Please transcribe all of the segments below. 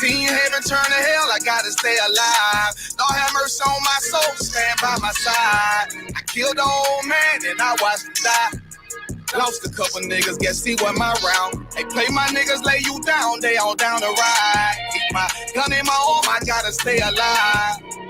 Seen heaven turn to hell, I gotta stay alive. Lord have mercy on my soul, stand by my side. I killed the old man and I watched him die. Lost a couple niggas, guess he wasn't my round. They play my niggas, lay you down, they all down the ride. Keep my gun in my arm, I gotta stay alive.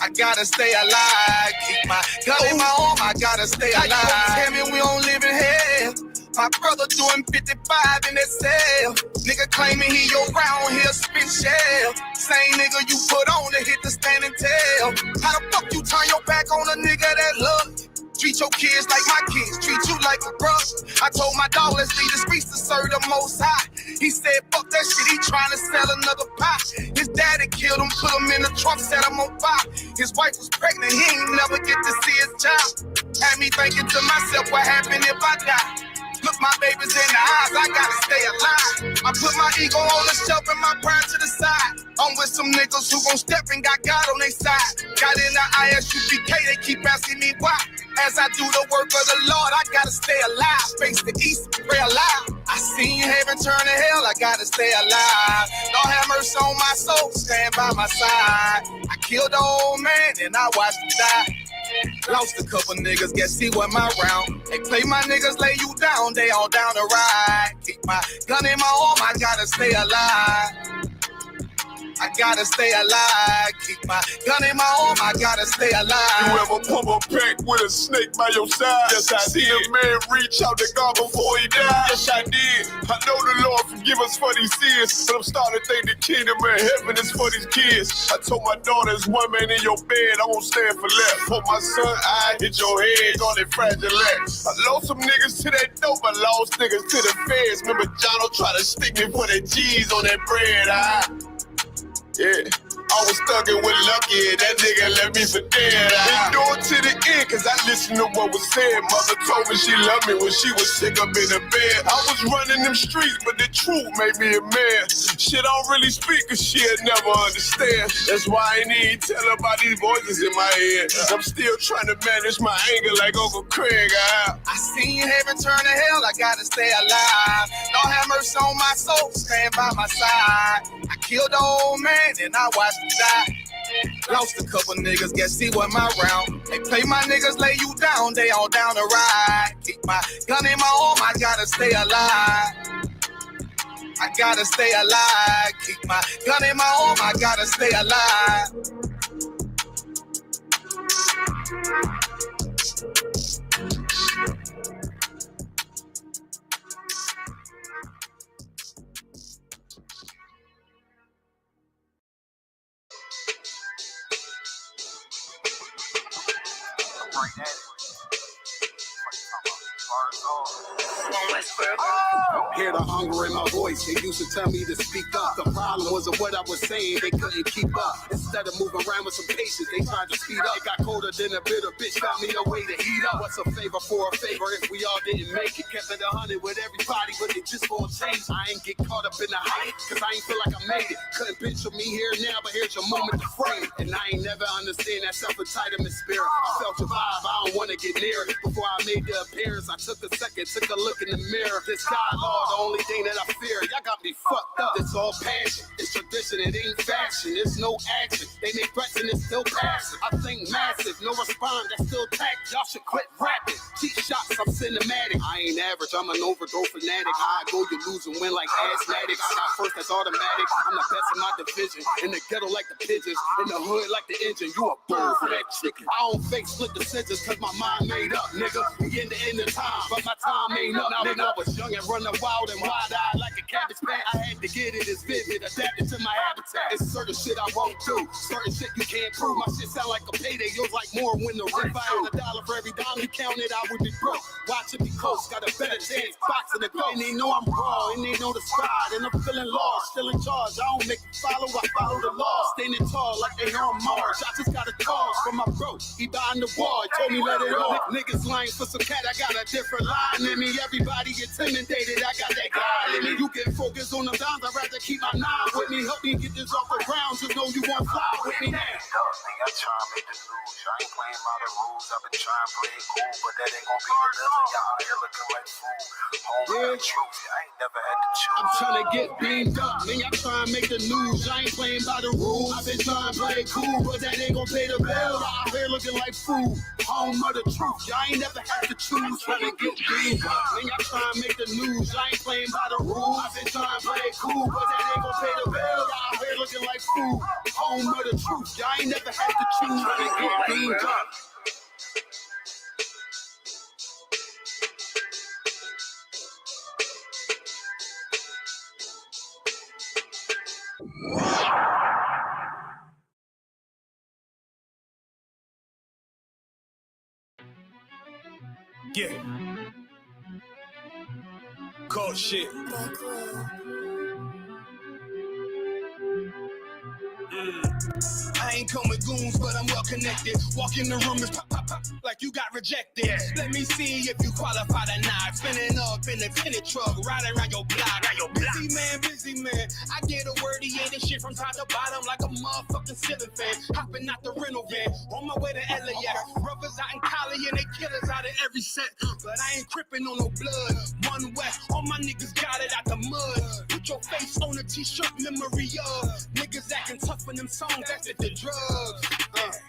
I gotta stay alive. Keep my gun in my arm, I gotta stay alive. Tell me we don't live in hell. My brother doing 55 in that cell. Nigga claiming he your round here spin shell. Same nigga you put on to hit the stand and tell. How the fuck you turn your back on a nigga that love you? Treat your kids like my kids, treat you like a brother. I told my dog, let's leave the streets to serve the most high. He said, fuck that shit, he trying to sell another pie. His daddy killed him, put him in the trunk, set him on fire. His wife was pregnant, he ain't never get to see his child. Had me thinking to myself, what happened if I die? Look my babies in the eyes, I gotta stay alive. I put my ego on the shelf and my pride to the side. I'm with some niggas who gon' step and got God on their side. Got in the ISUPK, they keep asking me why. As I do the work of the Lord, I gotta stay alive. Face the east, pray aloud. I seen heaven turn to hell, I gotta stay alive. Lord have mercy on my soul, stand by my side. I killed the old man and I watched him die. Lost a couple niggas, guess he wasn't my round. They play my niggas, lay you down, they all down the ride. Keep my gun in my arm, I gotta stay alive. I gotta stay alive. Keep my gun in my arm, I gotta stay alive. You ever pump a pack with a snake by your side? Yes, I did. A man reach out to God before he died? Yes, I did. I know the Lord forgive us for these sins, but I'm starting to think the kingdom of heaven is for these kids. I told my daughter, there's one man in your bed, I won't stand for left. For my son, I hit your head on that fragile legs. I lost some niggas to that dope, I lost niggas to the feds. Remember Jono tried to stick me for that G's on that bread, yeah, I was thugging with Lucky and that nigga left me for dead. Endure to the end, cause I listened to what was said. Mother told me she loved me when she was sick up in the bed. I was running them streets, but the truth made me a man. Shit, I don't really speak, cause she'll never understand. That's why I ain't even tell her about these voices in my head. I'm still trying to manage my anger like Uncle Craig. I seen heaven turn to hell, I gotta stay alive. Lord have mercy on my soul, stand by my side. I killed the old man and I watched him die. Lost a couple niggas, guess he wasn't my round. They play my niggas, lay you down, they all down the ride. Keep my gun in my arm, I gotta stay alive. I gotta stay alive. Keep my gun in my arm, I gotta stay alive. Hear the hunger in my voice, they used to tell me to speak up. The problem wasn't what I was saying, they couldn't keep up. Instead of moving around with some patience, they tried to speed up. It got colder than a bitter bitch, found me a way to heat up. What's a favor for a favor if we all didn't make it? Kept it 100 with everybody, but it just won't change. I ain't get caught up in the hype, cause I ain't feel like I made it. Couldn't picture me here now, but here's your moment to frame it. And I ain't never understand that self-entitlement spirit. I felt your vibe, I don't wanna get near it. Before I made the appearance, I took a second, took a look in the mirror. This God, Lord, the only thing that I fear. Y'all got me fucked up. It's all passion. It's tradition. It ain't fashion. It's no action. They make threats and it's still passive. I think massive. No response. That's still tact. Y'all should quit rapping. Cheap shots. I'm cinematic. I ain't average. I'm an overdose fanatic. How I go, you lose and win like asthmatics. I got first. That's automatic. I'm the best in my division. In the ghetto like the pigeons. In the hood like the engine. You a bird for that chicken. I don't fake split decisions cause my mind made up, nigga. We in the end of time, but my time ain't up. Now when I was young and running wild and wide-eyed like a cabbage patch, I had to get it as vivid, adapted to my habitat. It's certain shit I won't do, certain shit you can't prove. My shit sound like a payday, yours like more when the rent. If I had $1 for every dime you counted, I would be broke. Watching me close, lost, got a better chance, boxing the ghost. And they know I'm raw, and they know the squad, and I'm feeling lost, still in charge. I don't make them follow, I follow the law. Standing tall like they on Mars. I just got a call from my bro, he behind the wall, he told me let it off. Niggas lying for some cat, I got a different line in me. Everybody intimidated, I got that guy in me. You can focus on the dimes, I'd rather keep my nine with me. Help me get this off the ground, just know you won't fly with me now. I try to make the news, I ain't playing by the rules. I've been trying to play it cool, but that ain't gonna be the level. Y'all out here looking like fool. Home with the truth, I ain't never had to choose. I'm trying to get beamed up, man. I try and make the news. I ain't playing by the rules. I've been trying to play it cool, but that ain't gonna pay the bill. Y'all out here looking like fool. Home of the truth, y'all ain't never had to choose. Trying to get beamed up, man. I try and make the news. I ain't playing by the rules. I've been trying to play it cool, but that ain't gonna pay the bill. Y'all out here looking like fool. Home of the truth, y'all ain't never had to choose. Trying to get beamed up. Yeah. Cold shit. I ain't come with goons, but I'm well connected. Walk in the room and pop, pop, pop, like you got rejected. Let me see if you qualify or not. Spinning up in a tinted truck, riding around your block. Busy man. I get a word, he ain't shit from top to bottom like a motherfucking ceiling fan. Hopping out the rental van, on my way to LAX. Brothers out in Cali and they killers out of every set. But I ain't crippin' on no blood. One West, all my niggas got it out the mud. Put your face on a t-shirt, memory of niggas acting tough in them songs, that's the drugs.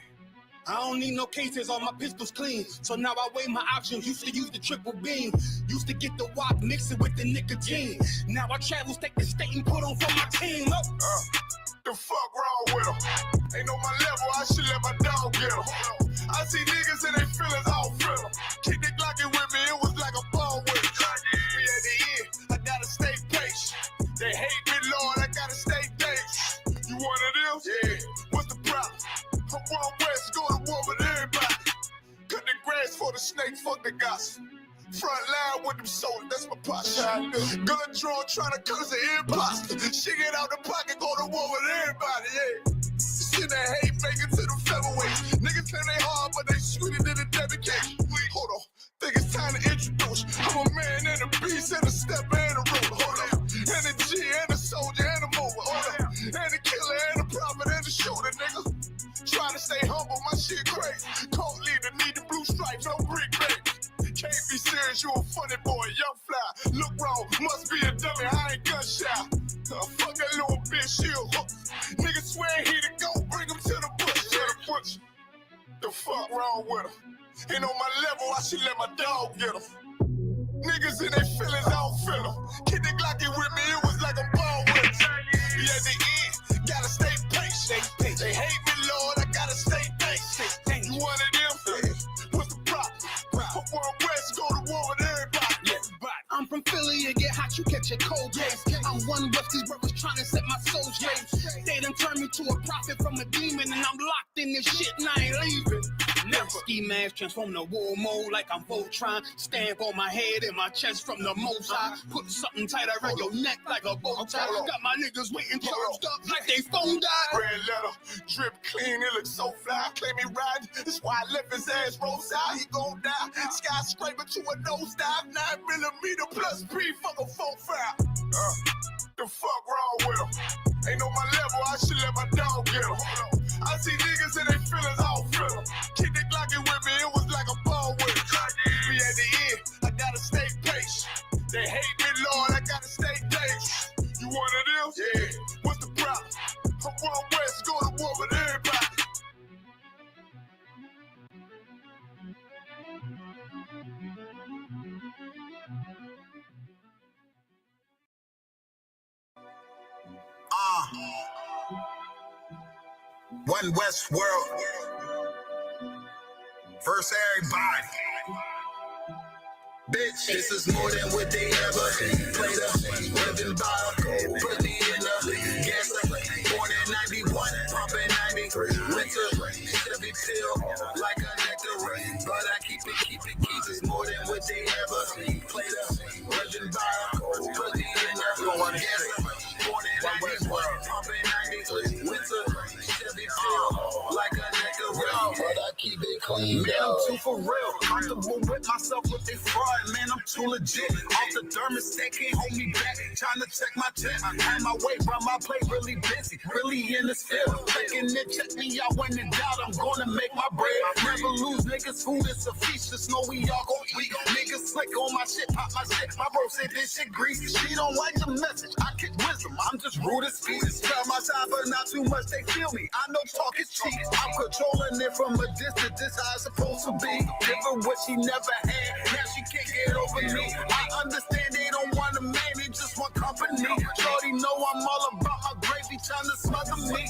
I don't need no cases, all my pistols clean. So now I weigh my options, used to use the triple beam. Used to get the wop, mix it with the nicotine. Now I travel state to state and put on for my team. The fuck wrong with them? Ain't on my level, I should let my dog get them. I see niggas and they feelings, I don't feel them. Kick the Glock with me, it was like a ball with me. At the end, I gotta stay patient. They hate me, Lord, I gotta stay patient. You one of them? Yeah. What's the problem? I'm one West, go to war with everybody. Cut the grass for the snakes, fuck the gossip. Front line with them soldiers, that's my posture. Gun drawn, trying to cut us an imposter. Shit get out the pocket, go to war with everybody, yeah. Shit that hate, make it to the featherweight. Niggas say they hard, but they sweeter than a dedication. Hold on, think it's time to introduce. I'm a man and a beast and a stepper and a ruler. Hold on, and a G and a soldier and a mover. Hold on, and a killer and a prophet and a shooter, nigga. Try to stay humble, my shit crazy. Cold leader, need the blue stripes, no brick baby. Can't be serious, you a funny boy, young fly. Look wrong, must be a dummy, I ain't gun shy. Fuck that little bitch, she a hook. Nigga swear he the go, bring him to the bush. The fuck wrong with him? Ain't on my level, I should let my dog get him. Niggas in their feelings, I don't feel them. Kid the Glocky with me, it was like a ball with him. Yeah, at the end, gotta stay patient. They hate me, Lord, I gotta stay patient. You one of them? Yeah. What's the problem? From one West, go to war with everybody. I'm from Philly, and get hot, you catch a cold case. I'm one West, these brothers trying to set my soul straight. They done turned me to a prophet from a demon, and I'm locked in this shit, and I ain't leaving. Never. Ski mask transform to war mode like I'm Voltron. Stamp on my head and my chest from the most high. Put something tight around your neck like a bow tie. Got my niggas waiting charged up like they phone died. Red letter, drip clean, it looks so fly. Claim he riding, that's why I left his ass rose out. He gon' die. Skyscraper to a nosedive, 9mm plus P, fuck a 4-5. The fuck wrong with him? Ain't on my level, I should let my dog get him. I see niggas and they feelings, I don't feel them. Kick the Glocky with me, it was like a ball with me. Be at the end, I gotta stay patient. They hate me, Lord, I gotta stay patient. You one of them? Yeah. What's the problem? I'm one West, go to war with everybody. One West world. Verse everybody. Bitch, this is more than what they ever played up. Living by, put me in a gas tank. Born in 91, pumping 90. Winter, Chevy pill, like a nectar. But I keep it. It's more than what they ever played it clean, man, I'm too for real. Comfortable with myself with they fraud, man, I'm too legit. Off the thermostat, can't hold me back. Trying to check my temp. Had my way, but my plate really busy. Really in this field. Checking it, check me out when in doubt. I'm gonna make my bread. Never lose niggas, food is a feast. Just know we all gon' eat. Niggas slick on my shit, pop my shit. My bro said this shit greasy. She don't like the message. I kick wisdom. I'm just rude as species. Tell my side, but not too much. They feel me. I know talk is cheap. I'm controlling it from a distance. This how it's supposed to be. Give her what she never had. Now she can't get over me. I understand they don't want a man. They just want company. Shorty know I'm all about my gravy. Trying to smother me.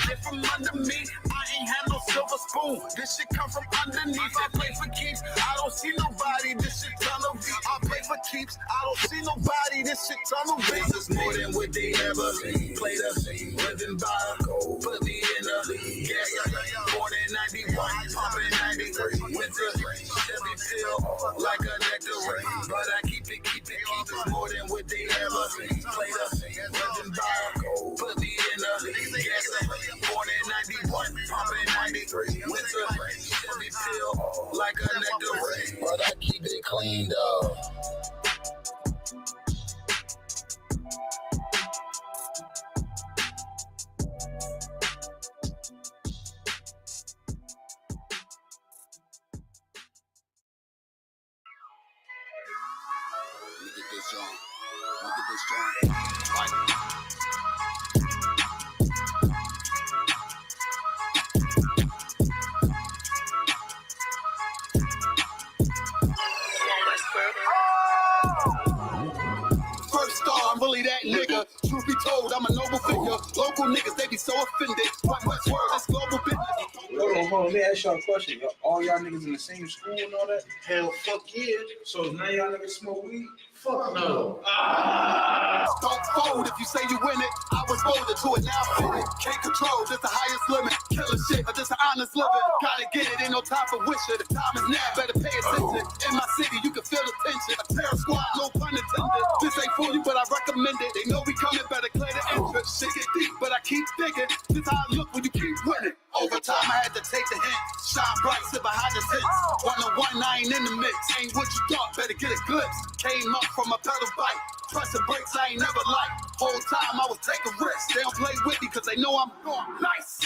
Shit from under me. I ain't had no silver spoon. This shit come from underneath. I play for keeps. I don't see nobody. This shit tunnel V. I play for keeps. I don't see nobody. This shit tunnel V. This is more than what they ever played us. Living by put me in a born in 91, pumping 93. Winter, Chevy pill like a nectar. But I keep it. It's more than what they ever played us. Living by put me in a born in 91, pumping 93. Winter, Chevy pill like a nectar. But I keep it clean though. Look at this joint. First star, I'm really that nigga. Truth be told, I'm a noble figure. Local niggas, they be so offended. One West world, it's global business. Hold on, let me ask y'all a question. All y'all niggas in the same school and all that? Hell, fuck yeah. So now y'all niggas smoke weed? Fuck no. Don't fold if you say you win it. I was molded to it, now I'm it. Can't control, just the highest limit. Killer shit, or just an honest living. Gotta get it, ain't no time for wishing. The time is now, better pay attention. In my city, you can feel the tension. A terror squad, no pun intended. This ain't for you, but I recommend it. They know we coming, better clear the entrance. Shit get deep, but I keep digging. This how I look when you keep winning. Over time, I had to take the hint. Shine bright, sit behind the tents. 1-on-1, I ain't in the mix. Ain't what you thought, better get a glimpse. Came up from a pedal bike. Pressing brakes, I ain't never liked. Whole time, I was taking risks. They don't play with me, cause they know I'm going nice.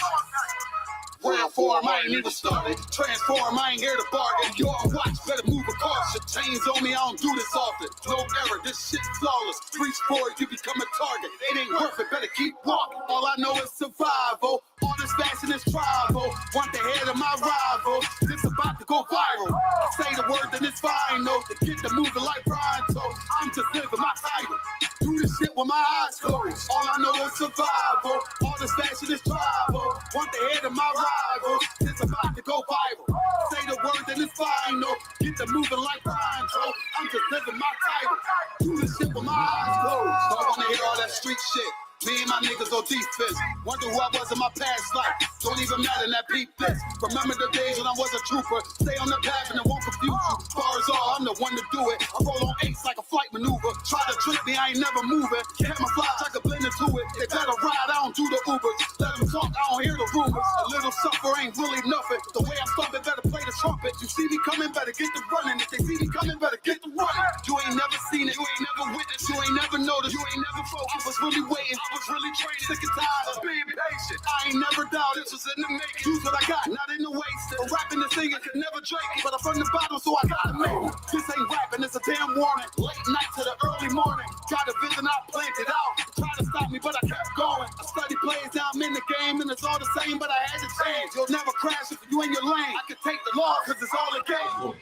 Round form, I ain't even started. Transform, I ain't here to bargain. You're on watch, better move a caution. Chains on me, I don't do this often. No error, this shit flawless. Reach for it, you become a target. It ain't worth it, better keep walking. All I know is survival. All this fashion is tribal. Want the head of my rival. This about to go viral. I say the word, then it's final. To get the moving like Brian, so I'm just living my title. Do this shit with my eyes closed. All I know is survival. All this fashion is tribal. Want the head of my rival. It's about to go viral. Say the word, then it's final. Get the moving like Brian, so I'm just living my title. Do this shit with my eyes closed. Don't wanna hear all that street shit. Me and my niggas on defense. Wonder who I was in my past life. Don't even matter, that beat this. Remember the days when I was a trooper. Stay on the path and it won't confuse you. Bars all, I'm the one to do it. I roll on eights like a flight maneuver. Try to trick me, I ain't never moving. Camouflage, I can blend into it. They better ride, I don't do the Ubers. Let them talk, I don't hear the rumors. A little suffer ain't really nothing. The way I stop it, better play the trumpet. You see me coming, better get the running. If they see me coming, better get the running. You ain't never seen it, you ain't never witnessed, you ain't never noticed, you ain't never focused. I was really waiting, I was really training. Sick and tired of being patient. I ain't never doubted, this was in the making. Use what I got, not in the waste. A rapping and singing could never drink it, but I'm from the bottom, so I gotta make it. This ain't rapping, it's a damn warning. Late night to the early morning. Got a vision, I planned it out. Try to stop me, but I kept going. I study plays, now I'm in the game, and it's all the same, but I had to change. You'll never crash if you in your lane. I can take the law, cause it's all a game.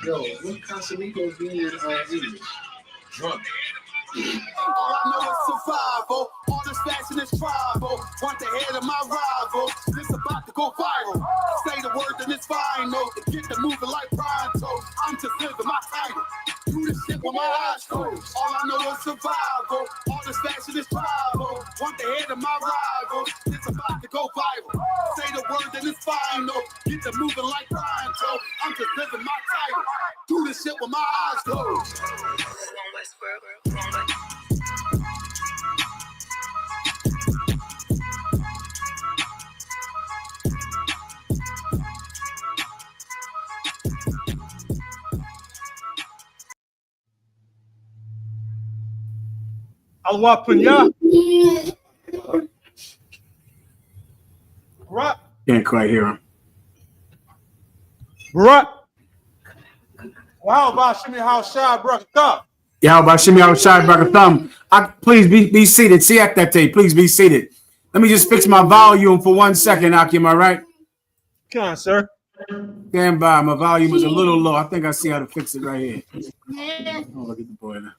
Yo, what Casamigos be in English? Drunk. All I know is survival. All this fashion is tribal. Want the head of my rival. This about to go viral. Say the word, then it's final. To get the moving like Pronto. I'm just living my title. Do this shit with my eyes closed. All I know is survival. All this fashion is tribal. Want the head of my rival. This about to go viral. Say the word, then it's final. Get the moving like Pronto. I'm just living my title. Do this shit with my eyes closed. Allah Punya. Right. Can't quite hear him. Right. Wow, about Shimmy House Shy Brother. Yeah, how about Shimmy outside by the thumb? Please be seated. See at that tape. Please be seated. Let me just fix my volume for 1 second, Akim, all right? Come on, sir. Stand by. My volume is a little low. I think I see how to fix it right here. Oh, look at the boy now.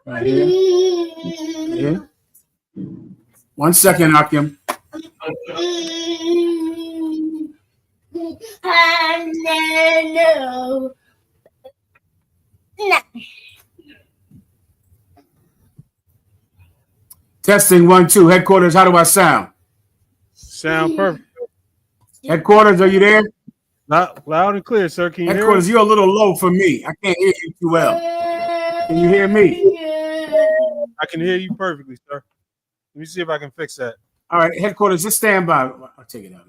Right here. Right here. 1 second, Akim. Testing 1 2. Headquarters, how do I sound? Sound perfect. Headquarters, are you there? Loud and clear, sir. Can you hear Headquarters, us? you're a little low for me. I can't hear you too well. Can you hear me? I can hear you perfectly, sir. Let me see if I can fix that. All right, headquarters, just stand by. I'll take it out.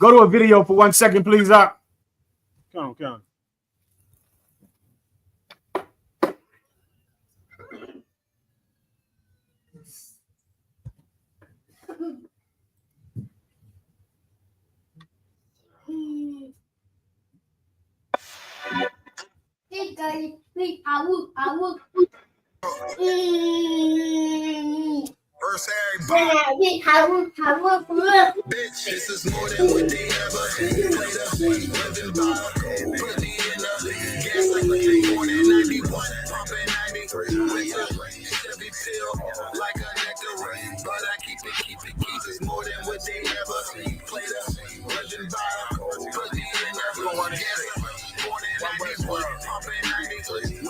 Go to a video for 1 second, please, Up. Come on. First everybody. Bitch, this is more than what they ever played us. Living by, put me in the gas like a more than 91, pumping 93. Chevy feel like a nectar, but I keep it. It's more than what they ever played us. Living by, put me in the gas more than 91, pumping 93.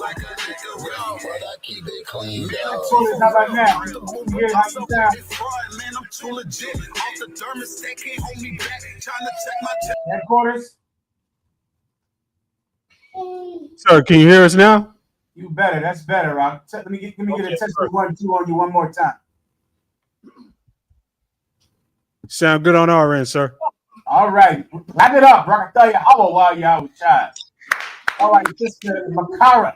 Like a nigga, but I keep it clean. How about now? Hear how you sound? Man, I'm too legit. Off the thermostat can't hold me back. Trying to check my Headquarters, Sir, can you hear us now? you better. That's better, Rock. Let me get a test of 1 2 on you one more time. Sound good on our end, sir. All right, wrap it up, Rock. I tell you how while you outside. All right, Sister Makara.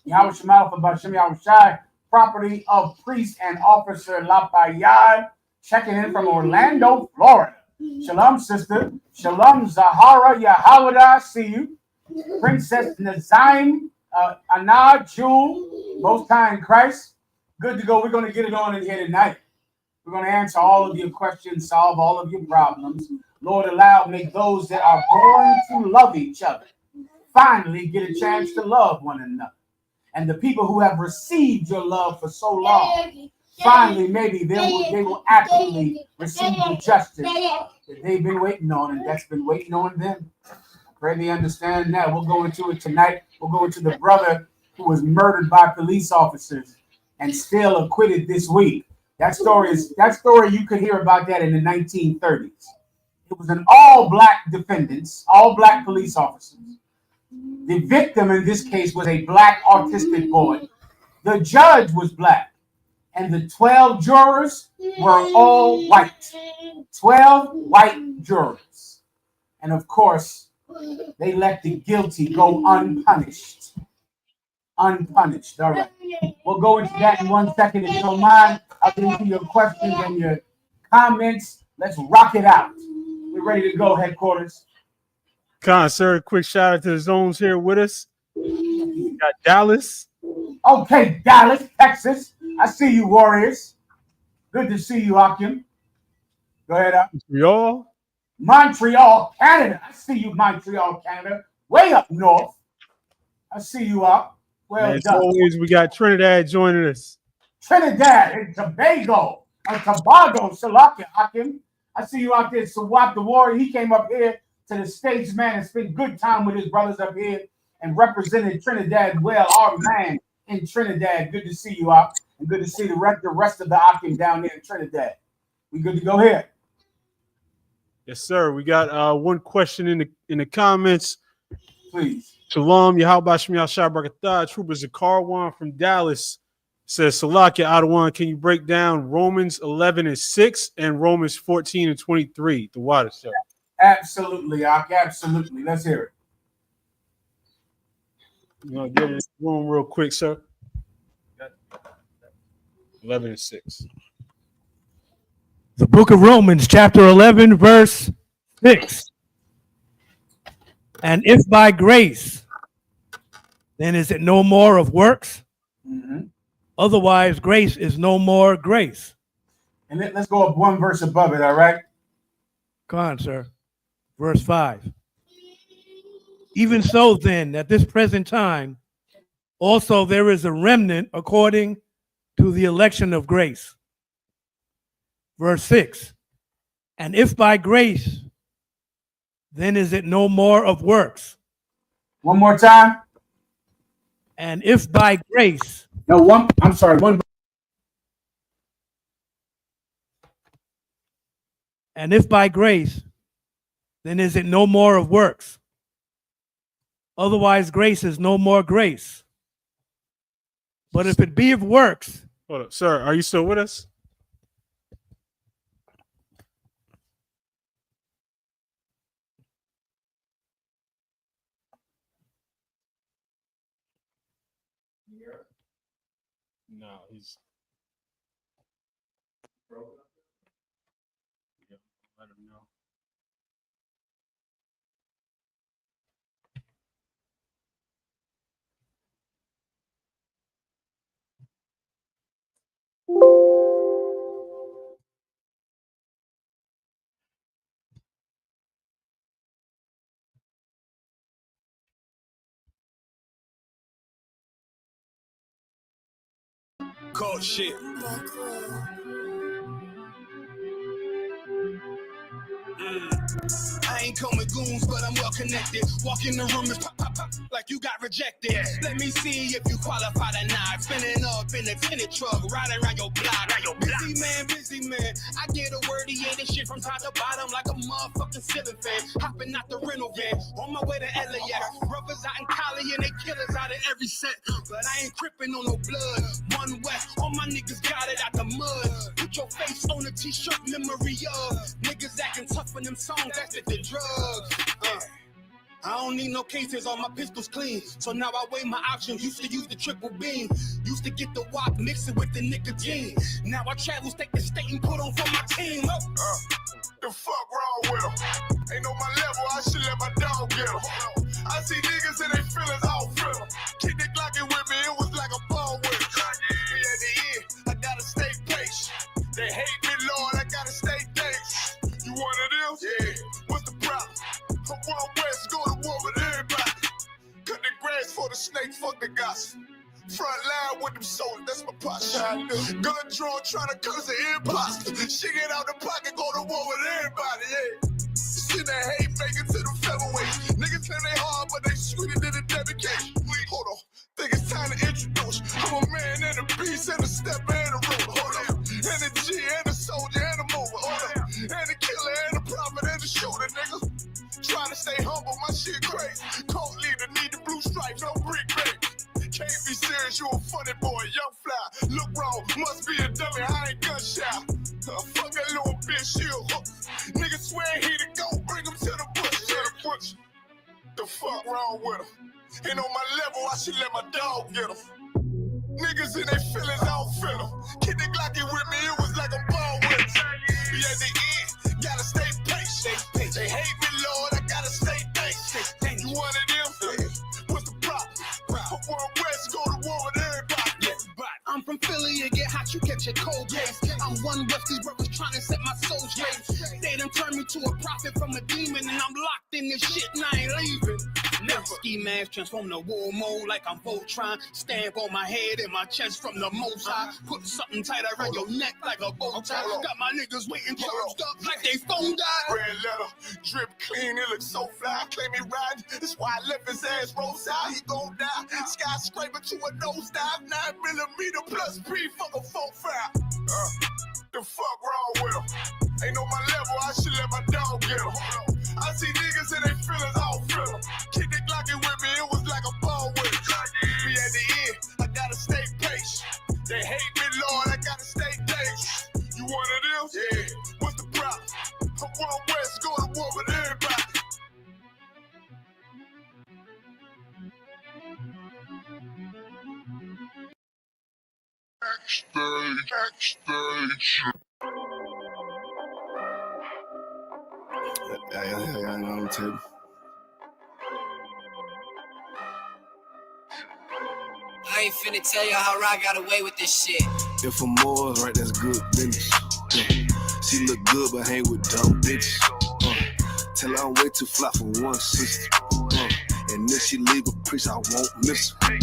Yahweh Shemal for Bashim Yahushai, property of priest and officer Lapayad, checking in from Orlando, Florida. Shalom, sister. Shalom, Zahara Yahawada, I see you. Princess Nazaim, Anna, Jewel, Most High in Christ. Good to go. We're going to get it on in here tonight. We're going to answer all of your questions, solve all of your problems. Lord, allow, make those that are born to love each other finally get a chance to love one another. And the people who have received your love for so long, finally, maybe they will actually receive the justice that they've been waiting on, and that's been waiting on them. I pray they understand that. We'll go into it tonight. We'll go into the brother who was murdered by police officers and still acquitted this week. That story you could hear about that in the 1930s. It was an all-black defendants, all black police officers. The victim in this case was a black autistic boy. The judge was black. And the 12 jurors were all white. 12 white jurors. And of course, they let the guilty go unpunished. Unpunished. All right. We'll go into that in 1 second if you don't mind. I'll get into your questions and your comments. Let's rock it out. We're ready to go, headquarters. Con, sir, quick shout out to the zones here with us. We got Dallas. Okay, Dallas, Texas. I see you, Warriors. Good to see you, Akim. Go ahead, Y'all. Montreal, Canada. I see you, Montreal, Canada. Way up north. I see you up. Well As done. always, we got Trinidad joining us. Trinidad and Tobago. Tobago, Salakia, Akim. I see you out there, Sawab the Warrior. He came up here to the States, man, and spent good time with his brothers up here and represented Trinidad well. Our man in Trinidad. Good to see you out. And good to see the rest of the Akim down there in Trinidad. We good to go here? Yes, sir. We got one question in the comments. Please. Shalom, Yahweh Shmi Al Barakatah. Trooper Zakarwan from Dallas says, Salakia Adawan, can you break down Romans 11:6 and Romans 14:23? The water show. Absolutely, Ak. Absolutely. Let's hear it. You know, get in the room real quick, sir. 11:06. The book of Romans, chapter 11, verse 6. And if by grace, then is it no more of works? Mm-hmm. Otherwise, grace is no more grace. And let's go up one verse above it, all right? Come on, sir. Verse 5. Even so, then, at this present time, also there is a remnant according to the election of grace. Verse 6. And if by grace, then is it no more of works? One more time. And if by grace. No, one. I'm sorry. One. And if by grace, then is it no more of works? Otherwise, grace is no more grace. But if it be of works. Hold up, sir. Are you still with us? No, he's. Yeah, let him know. Cold shit. I ain't come with goons, but I'm well connected. Walk in the room and pop, pop, pop, like you got rejected. Let me see if you qualify or not. Spinning up in a tinted truck, riding around your block. Busy man. I get a word, he ain't this shit from top to bottom like a motherfucking ceiling fan. Hopping out the rental van, on my way to LAX. Brothers out in Cali and they killers out of every set. But I ain't crippin' on no blood. One West, all my niggas got it out the mud. Put your face on a t-shirt, memory of niggas acting tough on them songs, that's the drugs. I don't need no cases, all my pistols clean. So now I weigh my options. Used to use the triple beam. Used to get the wop, mix it with the nicotine. Now I travel state to state and put on for my team. The fuck wrong with them? Ain't on my level, I should let my dog get them. I see niggas and they feelings all feel them. Keep the Glockin' with me, it was like a ball with it. Be at the end, I gotta stay patient. They hate me, Lord, I gotta stay dangerous. You one of them? Yeah. What's the problem? I'm one West, go to war with everybody. Cut the grass for the snakes, fuck the gossip. Front line with them soldiers, that's my posture. Gun drawn, trying to curse an imposter. She get out the pocket, go to war with everybody, yeah. Shit that hate, make it to the featherweights. Niggas claim they hard, but they sweeter than a dedication. Hold on, think it's time to introduce. I'm a man and a beast and a step and a root. Hold on, and a G and a soldier and a mover. Hold on, and a killer and a prophet and a shooter, nigga. Trying to stay humble, my shit crazy. Cold leader, need the blue stripes, no brick break. Can't be serious, you a funny boy, young fly. Look wrong, must be a dummy, I ain't gunshot. Fuck that little bitch, she a hook. Nigga swear he the go, bring him to the bush. The fuck wrong with him? Ain't on my level, I should let my dog get him. Niggas in their feelings, I don't feel them. Keep the Glocky with me, it was like a ball with it. Be at the end, gotta stay patient. They hate me, Lord, I gotta stay patient. You one of them? What's the problem? I'm one West, go to war with everybody. I'm from Philly, and get hot, you catch your cold case. I'm one West, these brothers trying to set my soul straight. They done turned me to a prophet from a demon, and I'm locked in this shit, and I ain't leaving. Never. Ski mask transform to war mode like I'm Voltron. Stamp on my head and my chest from the most high. Put something tight around your neck like a bow tie. Got my niggas waiting charged up like they phone died. Red letter, drip clean, it looks so fly. Claim he riding, that's why I left his ass roadside. He gon' die. Skyscraper to a nosedive. 9mm plus P, fuck a 4-5. The fuck wrong with him? Ain't on my level, I should let my dog get him. I see niggas and they feelings, I don't feel them. Keep the Glocky with me, it was like a ball with it. Be at the end, I gotta stay patient. They hate me, Lord, I gotta stay dangerous. You one of them? Yeah. What's the problem? I'm one West, go to war with everybody. on the table. I ain't finna tell you how I got away with this shit. If I'm more right, that's good business. She look good, but hang with dumb bitches. Tell her I'm way too fly for one sister. And if she leave a priest, I won't miss her.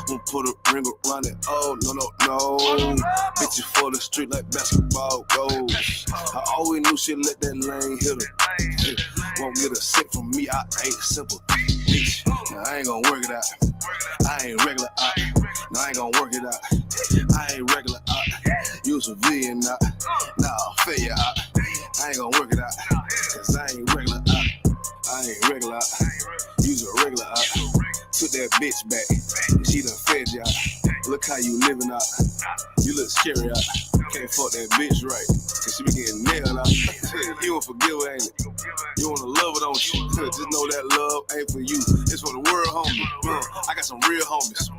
Won't put a ring around it. Oh, no. Bitches for the street like basketball goals. I always knew she'd let that lane hit her. Won't get a sick from me, I ain't simple. Bitch, now I ain't gonna work it out. I ain't regular out. No, I ain't gonna work it out. I ain't regular out. You civilian out. Nah, I'll fail out. I ain't gonna work it out. Cause I ain't regular out. I ain't regular out. Use a regular out. Took that bitch back. She done fed you out. Look how you living out. You look scary out. Can't fuck that bitch right. Cause she be getting nailed out. You won't forgive her, ain't it? You wanna love her, don't you? Just know that love ain't for you. It's for the world, homie. I got some real homies.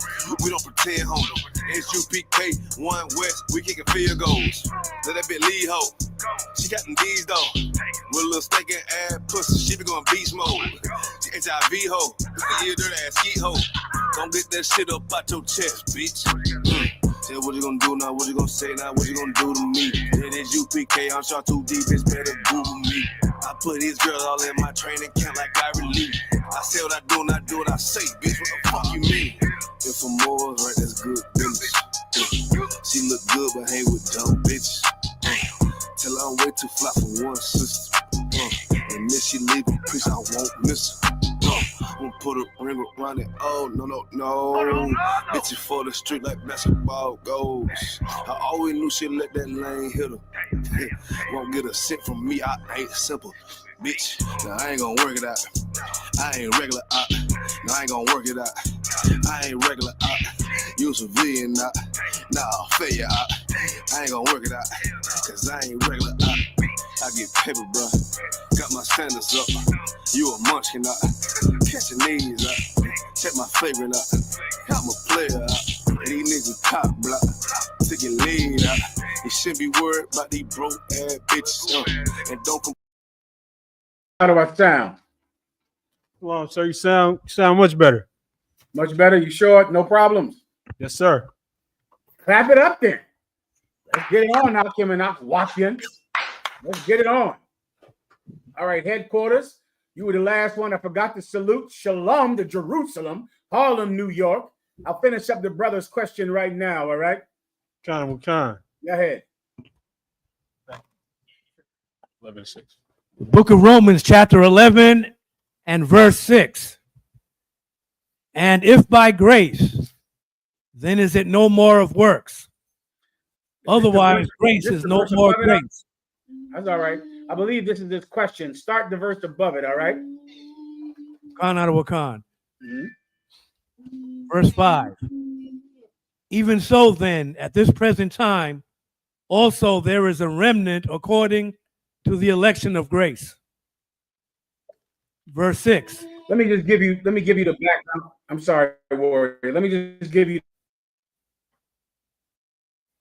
We don't pretend, homie. ISUPK, 1 West, we kicking field goals. Let that bitch lead, ho. She got them D's, though. With a little steak and ass pussy, she be going beast mode. She HIV, ho. You dirty ass skeet, ho. Don't get that shit up out your chest, bitch. Tell what you gonna do now, what you gonna say now, what you gonna do to me. It is UPK, I'm shot too deep, it's better Google me. I put these girls all in my training camp like I relieve. I say what I do and I do what I say, bitch, what the fuck you mean? If I'm more right, that's good business. She look good, but hang with dumb bitches. Tell her I'm way too fly for one sister. And if she leave a priest, I won't miss her. Won't put a ring around it. Oh, no. Bitches for the street like basketball goals. I always knew she'd let that lane hit her. Won't get a sick from me, I ain't simple. Bitch, now I ain't gonna work it out. I ain't regular out. No, I ain't gonna work it out. I ain't regular out. You civilian out. Nah, I'll fail you out. I ain't gonna work it out. Cause I ain't regular out. I get paper, bro. Got my standards up. You a munchkin out. Catching these out. Check my favorite out. I'm a player out. And these niggas top block. Taking lead out. You shouldn't be worried about these broke ass bitches. And don't come. How do I sound? Well, sir, you sound much better. Much better? You sure? No problems? Yes, sir. Clap it up then. Let's get it on now, Kim and Watkins. Let's get it on. All right, headquarters. You were the last one. I forgot to salute. Shalom to Jerusalem, Harlem, New York. I'll finish up the brother's question right now, all right? What kind? Go ahead. 11:6. The book of Romans, chapter 11 and verse 6. And if by grace, then is it no more of works. Otherwise, grace is no more grace. That's all right. I believe this is this question. Start the verse above it, all right? Khan out of Wakan. Verse 5. Even so then, at this present time, also there is a remnant according to the election of grace. Verse 6. Let me give you the background. I'm sorry, Warrior. Let me just give you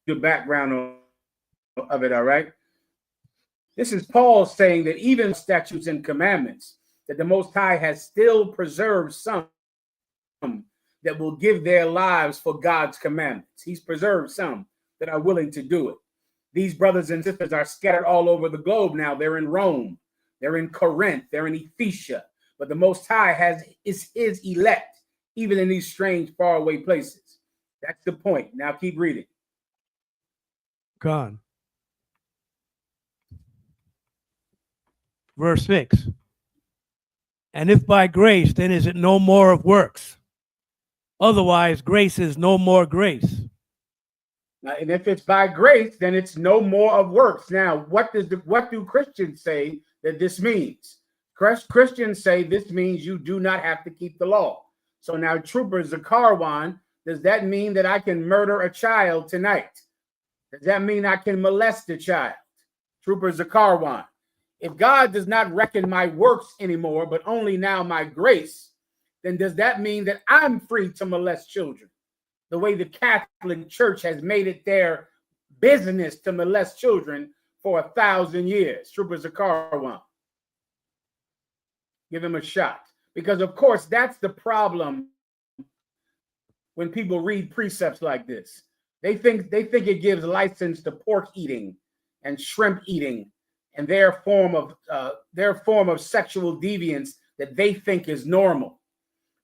the background of it, all right? This is Paul saying that even statutes and commandments, that the Most High has still preserved some that will give their lives for God's commandments. He's preserved some that are willing to do it. These brothers and sisters are scattered all over the globe now. They're in Rome, they're in Corinth, they're in Ephesia, but the Most High is his elect, even in these strange, faraway places. That's the point. Now keep reading. Khan. Verse 6. And if by grace, then is it no more of works. Otherwise, grace is no more grace. Now, and if it's by grace, then it's no more of works. Now, what do Christians say that this means? Christians say this means you do not have to keep the law. So now, Trooper Zakarwan, does that mean that I can murder a child tonight? Does that mean I can molest a child? Trooper Zakarwan. If God does not reckon my works anymore, but only now my grace, then does that mean that I'm free to molest children? The way the Catholic Church has made it their business to molest children for 1,000 years. Trooper Zakarwan. Give him a shot. Because, of course, that's the problem when people read precepts like this. They think it gives license to pork eating and shrimp eating and their form of sexual deviance that they think is normal.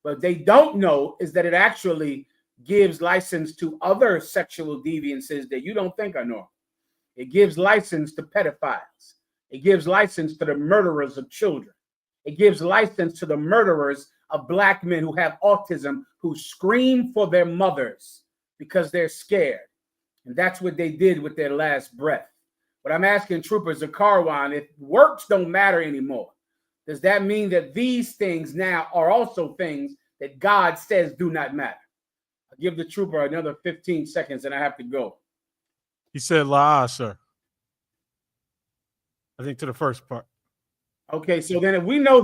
But they don't know is that it actually gives license to other sexual deviances that you don't think are normal. It gives license to pedophiles. It gives license to the murderers of children. It gives license to the murderers of black men who have autism, who scream for their mothers because they're scared. And that's what they did with their last breath. But I'm asking Trooper Zakarwan, if works don't matter anymore, does that mean that these things now are also things that God says do not matter? I'll give the trooper another 15 seconds and I have to go. He said la, sir. I think to the first part. Okay, so then if we know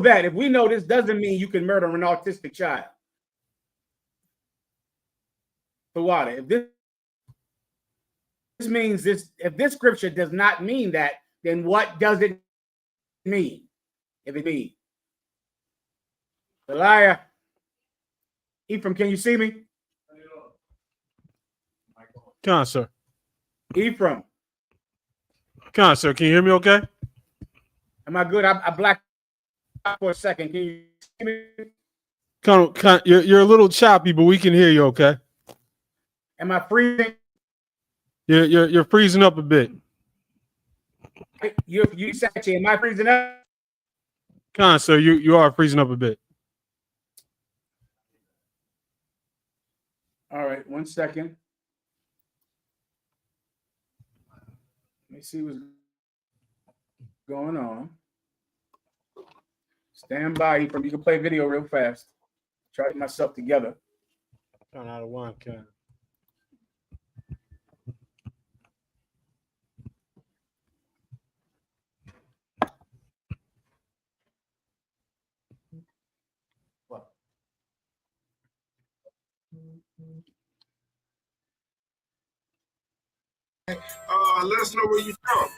this doesn't mean you can murder an autistic child. So what? If this means this, if this scripture does not mean that, then what does it mean? If it means the liar. Ephraim, can you see me? Come on, sir. Ephraim. Come on, sir. Can you hear me okay? Am I good? I blacked out for a second. Can you see me? You're a little choppy, but we can hear you okay. Am I freezing? You're freezing up a bit. You said, am I freezing up? Come on, sir. You are freezing up a bit. All right, 1 second. Let me see what's going on. Stand by, Ephraim. You can play video real fast. Try to get myself together. Count out of one, Ken. Let us know where you from.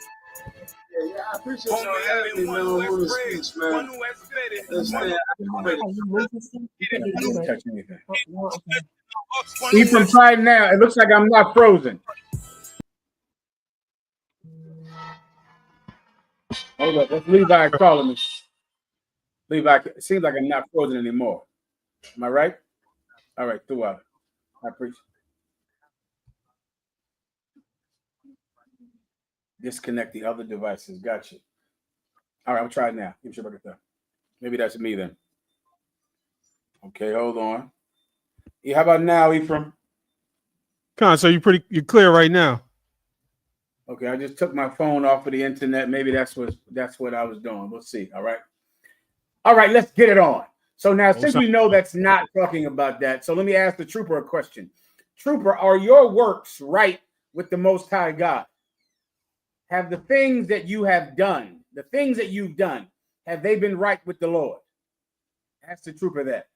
Yeah, I appreciate y'all having me, man, on the speech, man. Don't touch anything. Ephraim, try it now. It looks like I'm not frozen. Hold up. That's Levi calling me. Levi, it seems like I'm not frozen anymore. Am I right? All right, throughout. I appreciate it. Disconnect the other devices. Gotcha. All right, I'll try it now. Maybe that's me then. Okay, hold on. Yeah, how about now, Ephraim? Come on, so you're clear right now. Okay, I just took my phone off of the internet. Maybe that's what I was doing. We'll see. All right, let's get it on. So now, since we know that's not talking about that, so let me ask the trooper a question. Trooper, are your works right with the Most High God? Have the things that you have done, have they been right with the Lord? Ask the trooper that.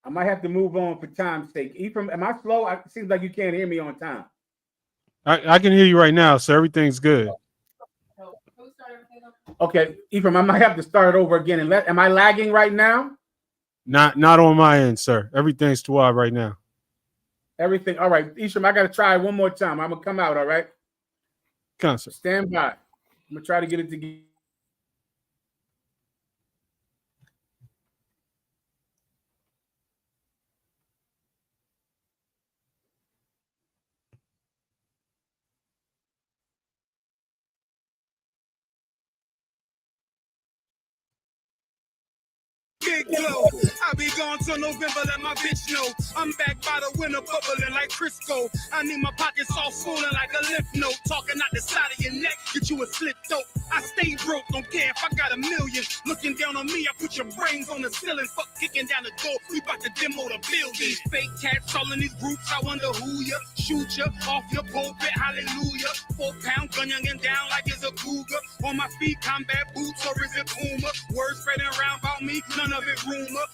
I might have to move on for time's sake. Ephraim, am I slow? It seems like you can't hear me on time. I can hear you right now, so everything's good. Okay, Ephraim, I might have to start over again. Am I lagging right now? Not on my end, sir. Everything's Tuab right now. Everything. All right, Ephraim, I got to try it one more time. I'm going to come out, all right? Concert. Stand by. I'm going to try to get it together. Big glow. I be gone till November, let my bitch know. I'm back by the winter, bubbling like Crisco. I need my pockets all swollen like a lymph node. Talking out the side of your neck, get you a slit throat. I stay broke, don't care if I got $1 million. Looking down on me, I put your brains on the ceiling. Fuck kicking down the door, we about to demo the building. Fake cats all in these groups, I wonder who ya. Shoot ya off your pulpit, hallelujah. 4-pound gun youngin' down like it's a cougar. On my feet, combat boots, or is it Puma? Words spreading around about me, none of it rumor.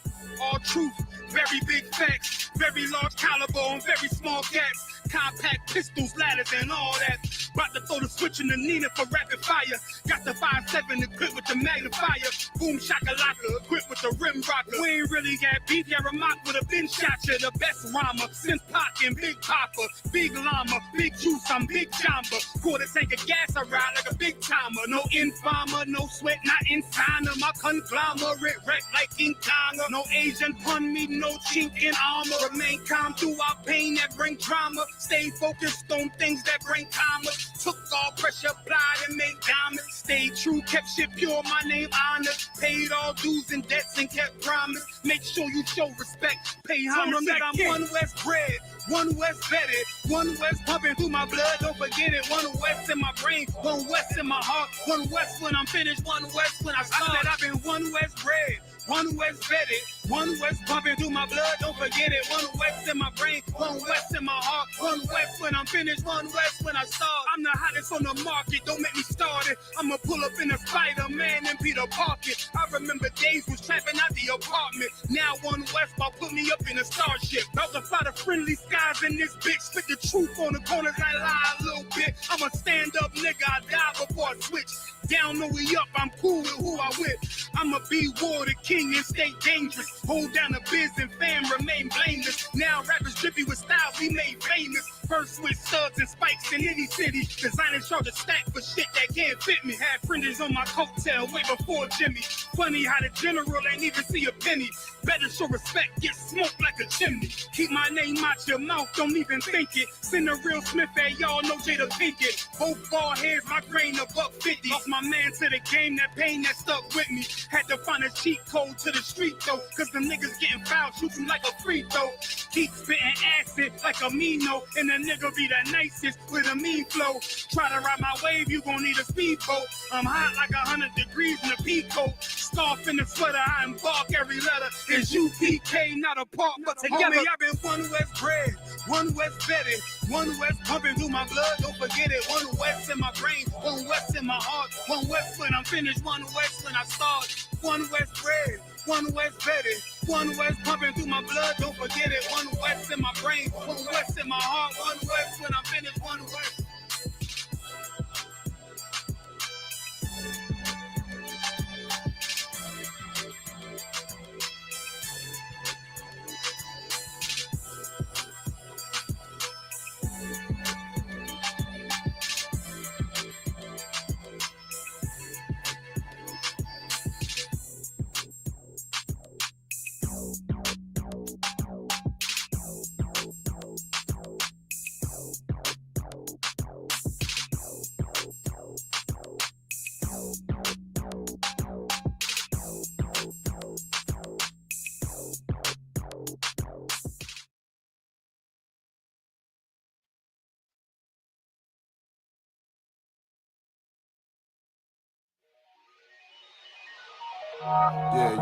All truth, Very big facts, very large caliber on very small gaps. Compact pistols, ladders, and all that. About to throw the switch in the Nina for rapid fire. Got the 5.7 equipped with the magnifier. Boom shakalaka, equipped with the rim rocker. We ain't really got beef, yeah, Ramak would have been shot you. The best rhymer since Pac and Big Papa. Big llama, big juice, I'm Big Jamba. Quarter tank of gas, I ride like a big timer. No informer, no sweat, not in China. My conglomerate wreck like King Kong. No Asian pun me, no chink in armor. Remain calm through our pain that bring drama. Stay focused on things that bring commas. Took all pressure, applied and made diamonds. Stayed true, kept shit pure, my name honored. Paid all dues and debts and kept promise. Make sure you show respect, pay homage. I'm one West bred, one West vetted, one West pumping through my blood, don't forget it. One West in my brain, one West in my heart. One West when I'm finished, one West when I start. I said I've been one West bred, one West vetted, one West pumping through my blood, don't forget it. One West in my brain, one West in my heart. One West when I'm finished, one West when I start. I'm the hottest on the market, don't make me start it. I'ma pull up in a Spider-Man and Peter Parker. I remember days was trapping out the apartment. Now one West while put me up in a starship. About to fly the friendly skies in this bitch. Spit the truth on the corners, I lie a little bit. I'm a stand-up nigga, I die before I switch. Down, no we up, I'm cool with who I with. I'ma be war the king and stay dangerous. Hold down the biz and fam, remain blameless. Now rappers drippy with style, we made famous. First with studs and spikes in any city. Designers charge a stack for shit that can't fit me. Had fringes on my coattail way before Jimmy. Funny how the general ain't even see a penny. Better show respect, get smoked like a chimney. Keep my name out your mouth, don't even think it. Send a real Smith at y'all, know Jada Pinkett. Both ball heads, my grain a $1.50. Lost my man to the game, that pain that stuck with me. Had to find a cheat code to the street though, cause the niggas getting fouled, shooting like a free throw. Keep spitting acid like a Mino, and the nigga be the nicest with a mean flow. Try to ride my wave, you gon' need a speedboat. I'm hot like 100 degrees in a peacoat. Scarf in the sweater, I embark every letter. It's UPK, not a part, but together. Homie, I've been one West bred, one West vetted, one West pumping through my blood, don't forget it. One West in my brain, one West in my heart. One West when I'm finished, one West when I start. One West bred, one West vetted, one West pumping through my blood, don't forget it. One West in my brain, one West in my heart. One West when I'm finished, one West.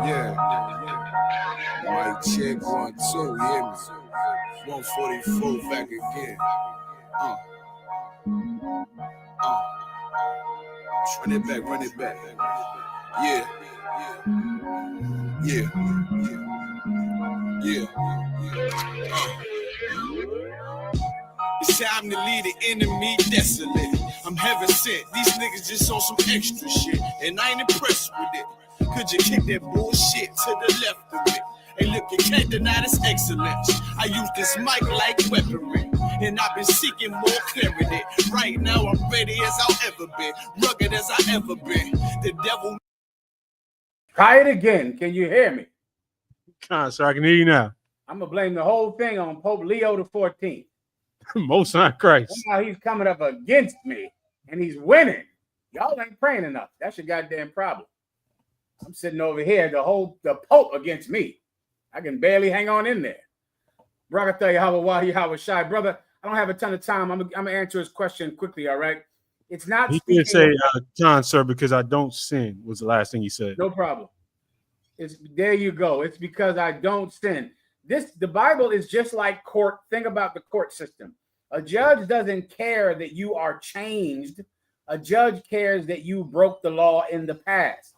Yeah. Mic check 1, 2, you hear me? 144 back again. Run it back. Yeah. It's time to leave the enemy desolate. I'm heaven sent. These niggas just on some extra shit, and I ain't impressed with it. Could you kick that bullshit to the left of it? Hey, look, you can't deny this excellence. I use this mic like weaponry, and I've been seeking more clarity. Right now, I'm ready as I'll ever be, rugged as I ever been. The devil. Try it again. Can you hear me? Sir, I can hear you now. I'm gonna blame the whole thing on Pope Leo the 14th. Most High Christ. Now he's coming up against me, and he's winning. Y'all ain't praying enough. That's your goddamn problem. I'm sitting over here, the Pope against me. I can barely hang on in there. Brother, Yahweh Shai. Brother, I don't have a ton of time. I'm gonna answer his question quickly, all right? It's not. He did say, John, sir, because I don't sin was the last thing he said. No problem. There you go. It's because I don't sin. The Bible is just like court. Think about the court system. A judge doesn't care that you are changed. A judge cares that you broke the law in the past.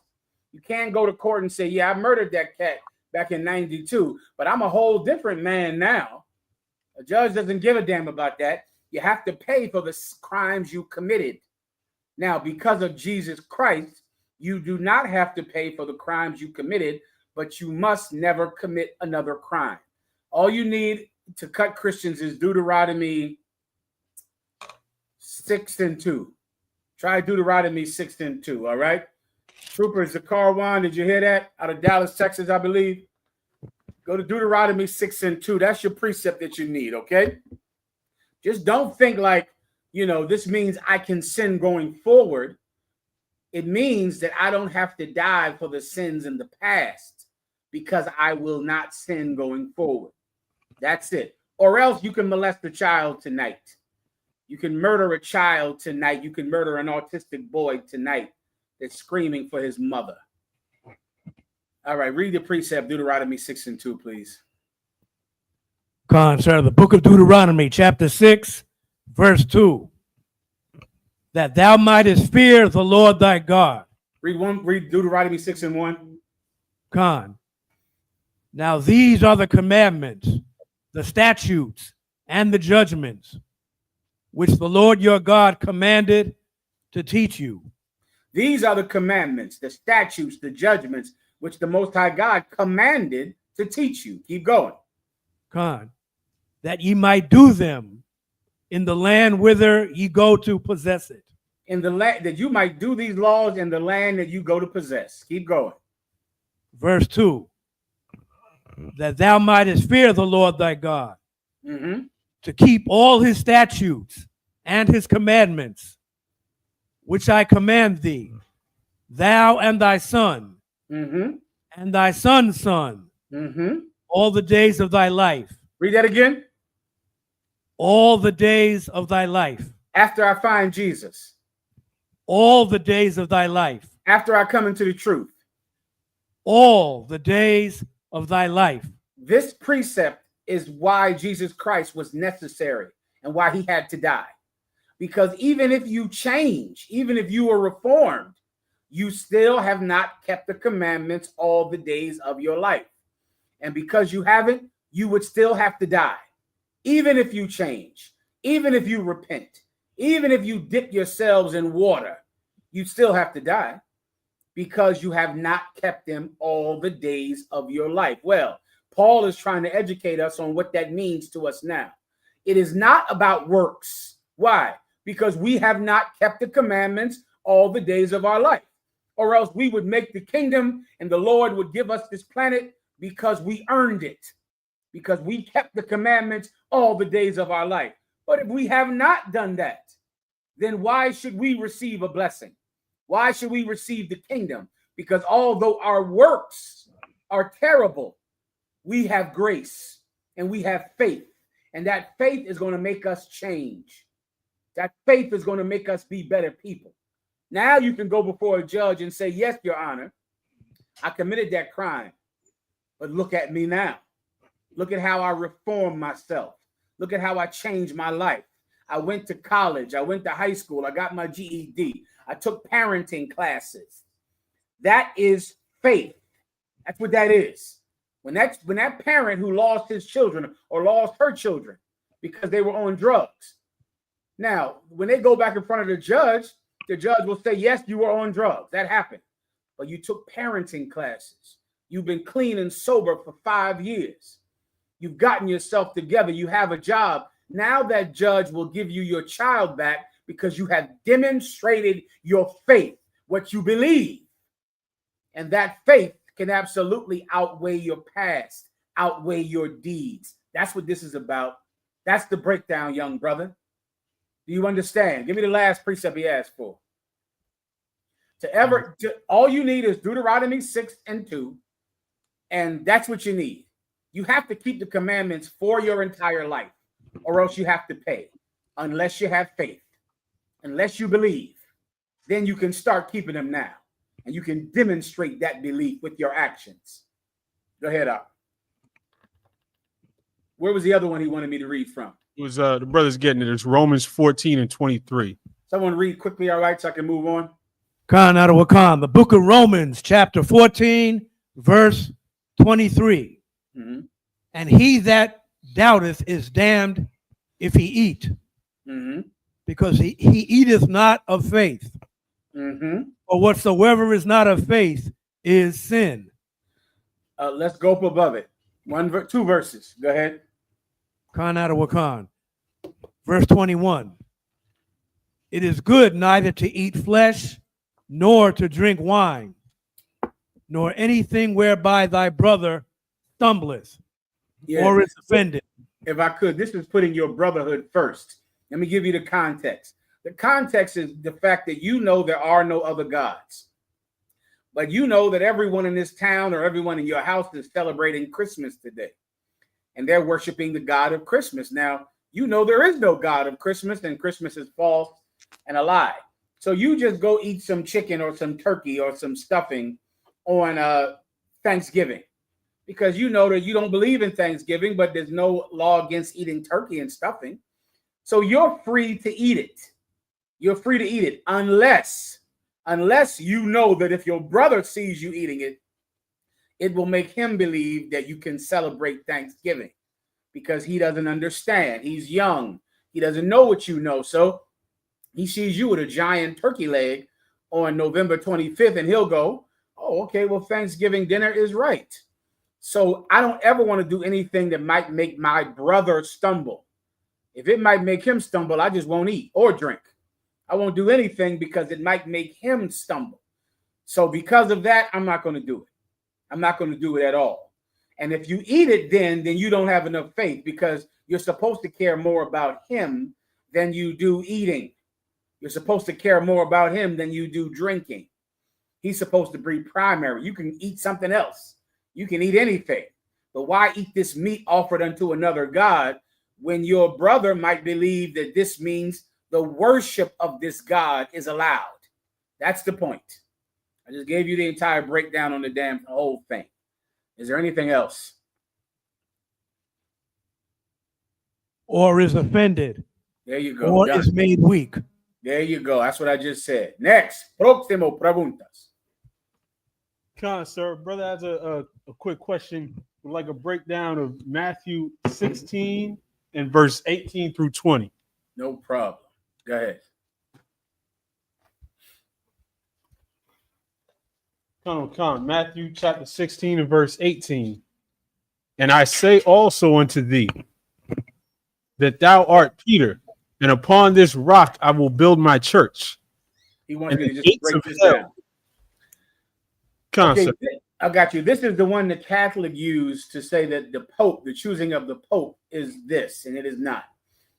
You can't go to court and say, yeah, I murdered that cat, back in 92. But I'm a whole different man now. A judge doesn't give a damn about that. You have to pay for the crimes you committed. Now, because of Jesus Christ, you do not have to pay for the crimes you committed, but you must never commit another crime. All you need to cut Christians is Deuteronomy 6:2. Try Deuteronomy 6:2, all right? Trooper Zakarwan, did you hear that? Out of Dallas, Texas, I believe. Go to Deuteronomy 6:2. That's your precept that you need, okay? Just don't think like, this means I can sin going forward. It means that I don't have to die for the sins in the past because I will not sin going forward. That's it. Or else you can molest a child tonight. You can murder a child tonight. You can murder an autistic boy tonight that's screaming for his mother. All right, read the precept, Deuteronomy 6:2, please. Con, sir, the book of Deuteronomy, chapter 6, verse 2. That thou mightest fear the Lord thy God. Read Deuteronomy 6:1. Con. Now these are the commandments, the statutes, and the judgments, which the Lord your God commanded to teach you. These are the commandments, the statutes, the judgments, which the Most High God commanded to teach you. Keep going. Con. That ye might do them in the land whither ye go to possess it. In the land that you might do these laws in the land that you go to possess. Keep going. Verse 2. That thou mightest fear the Lord thy God, to keep all his statutes and his commandments, which I command thee, thou and thy son, and thy son's son, all the days of thy life. Read that again. All the days of thy life. After I find Jesus. All the days of thy life. After I come into the truth. All the days of thy life. This precept is why Jesus Christ was necessary and why he had to die. Because even if you change, even if you are reformed, you still have not kept the commandments all the days of your life. And because you haven't, you would still have to die. Even if you change, even if you repent, even if you dip yourselves in water, you still have to die because you have not kept them all the days of your life. Well, Paul is trying to educate us on what that means to us now. It is not about works. Why? Because we have not kept the commandments all the days of our life, or else we would make the kingdom and the Lord would give us this planet because we earned it, because we kept the commandments all the days of our life. But if we have not done that, then why should we receive a blessing? Why should we receive the kingdom? Because although our works are terrible, we have grace and we have faith. And that faith is going to make us change. That faith is going to make us be better people. Now you can go before a judge and say, yes, Your Honor, I committed that crime. But look at me now. Look at how I reformed myself. Look at how I changed my life. I went to college. I went to high school. I got my GED. I took parenting classes. That is faith. That's what that is. When that parent who lost his children or lost her children because they were on drugs. Now, when they go back in front of the judge will say, yes, you were on drugs. That happened. But you took parenting classes. You've been clean and sober for 5 years. You've gotten yourself together. You have a job. Now that judge will give you your child back because you have demonstrated your faith, what you believe. And that faith can absolutely outweigh your past, outweigh your deeds. That's what this is about. That's the breakdown, young brother. Do you understand? Give me the last precept he asked for. All you need is Deuteronomy 6:2, and that's what you need. You have to keep the commandments for your entire life, or else you have to pay, unless you have faith, unless you believe. Then you can start keeping them now, and you can demonstrate that belief with your actions. Go ahead, up. Where was the other one he wanted me to read from? It was the brother's getting it. It's Romans 14:23. Someone read quickly, all right, so I can move on. Khan out of Wakan, the book of Romans, chapter 14, verse 23. Mhm. And he that doubteth is damned if he eat, Mhm. because he eateth not of faith. Mhm. Or whatsoever is not of faith is sin. Let's go up above it. Two verses. Go ahead. Khan out of Wakan. Verse 21. It is good neither to eat flesh, nor to drink wine, nor anything whereby thy brother stumbleth, or is offended. If I could, this is putting your brotherhood first. Let me give you the context. The context is the fact that you know there are no other gods. But you know that everyone in this town or everyone in your house is celebrating Christmas today. And they're worshiping the God of Christmas. Now, you know there is no God of Christmas, and Christmas is false and a lie. So you just go eat some chicken or some turkey or some stuffing on Thanksgiving, because you know that you don't believe in Thanksgiving, but there's no law against eating turkey and stuffing. So you're free to eat it. You're free to eat it unless you know that if your brother sees you eating it, it will make him believe that you can celebrate Thanksgiving, because he doesn't understand. He's young. He doesn't know what you know. So he sees you with a giant turkey leg on November 25th, and he'll go, oh, okay, well, Thanksgiving dinner is right. So I don't ever want to do anything that might make my brother stumble. If it might make him stumble, I just won't eat or drink. I won't do anything because it might make him stumble. So because of that, I'm not going to do it. I'm not going to do it at all. And if you eat it, then you don't have enough faith, because you're supposed to care more about him than you do eating. You're supposed to care more about him than you do drinking. He's supposed to be primary. You can eat something else. You can eat anything. But why eat this meat offered unto another God when your brother might believe that this means the worship of this God is allowed? That's the point. I just gave you the entire breakdown on the damn whole thing. Is there anything else? Or is offended. There you go. Or is made weak. There you go. That's what I just said. Next. Próximo preguntas. Khan, sir. Brother has a quick question, like a breakdown of Matthew 16 and verse 18 through 20. No problem. Go ahead. Khan, Matthew chapter 16 and verse 18. And I say also unto thee that thou art Peter, and upon this rock I will build my church. He wants me to just break this down. Okay, I got you. This is the one the Catholic used to say that the Pope, the choosing of the Pope, is this, and it is not.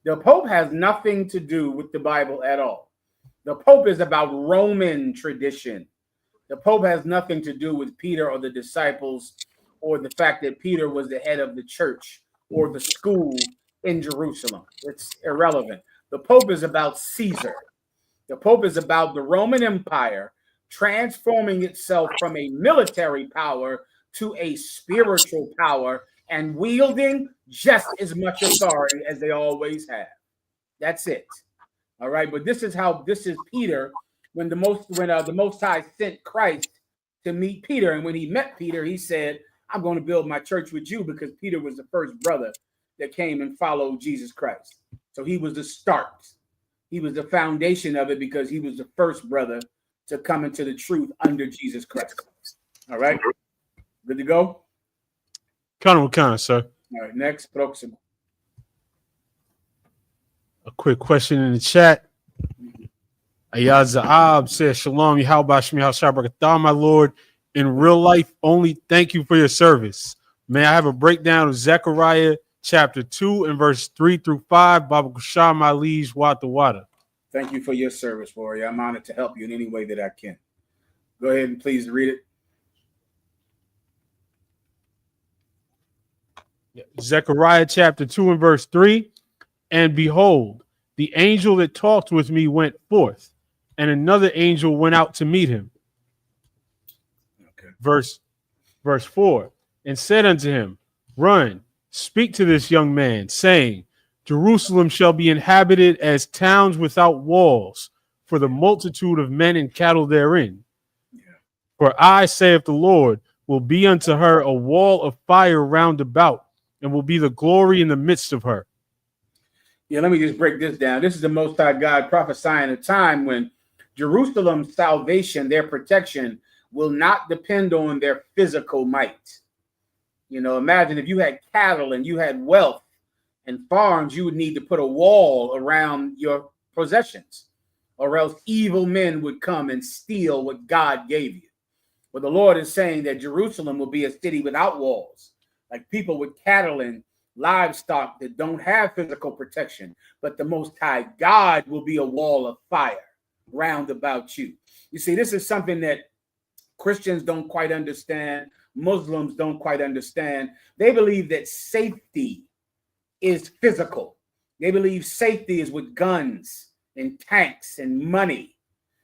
The Pope has nothing to do with the Bible at all. The Pope is about Roman tradition. The Pope has nothing to do with Peter or the disciples, or the fact that Peter was the head of the church or the school in Jerusalem. It's irrelevant. The Pope is about Caesar. The Pope is about the Roman Empire transforming itself from a military power to a spiritual power and wielding just as much authority as they always have. That's it. All right. But this is Peter when the Most High sent Christ to meet Peter. And when he met Peter, he said, I'm going to build my church with you, because Peter was the first brother that came and followed Jesus Christ. So he was the start. He was the foundation of it, because he was the first brother to come into the truth under Jesus Christ. All right. Good to go? Khan, sir. All right. Next. Próximo. A quick question in the chat. Ayaz Zaab says, Shalom, Yahweh Shmi Hashabrakatah, my Lord. In real life only, thank you for your service. May I have a breakdown of Zechariah chapter 2 and verse 3 through 5? Baba Kushah, my liege, Wata Wata. Thank you for your service, warrior. I'm honored to help you in any way that I can. Go ahead and please read it. Zechariah chapter 2 and verse 3. And behold, the angel that talked with me went forth, and another angel went out to meet him. Okay. Verse 4. And said unto him, Run, speak to this young man, saying, Jerusalem shall be inhabited as towns without walls, for the multitude of men and cattle therein. Yeah. For I, saith the Lord, will be unto her a wall of fire round about, and will be the glory in the midst of her. Yeah, let me just break this down. This is the Most High God prophesying a time when Jerusalem's salvation, their protection, will not depend on their physical might. You know, imagine if you had cattle and you had wealth and farms, you would need to put a wall around your possessions, or else evil men would come and steal what God gave you. But the Lord is saying that Jerusalem will be a city without walls, like people with cattle and livestock that don't have physical protection, but the Most High God will be a wall of fire round about you. You see, this is something that Christians don't quite understand. Muslims don't quite understand. They believe that safety is physical. They believe safety is with guns and tanks and money.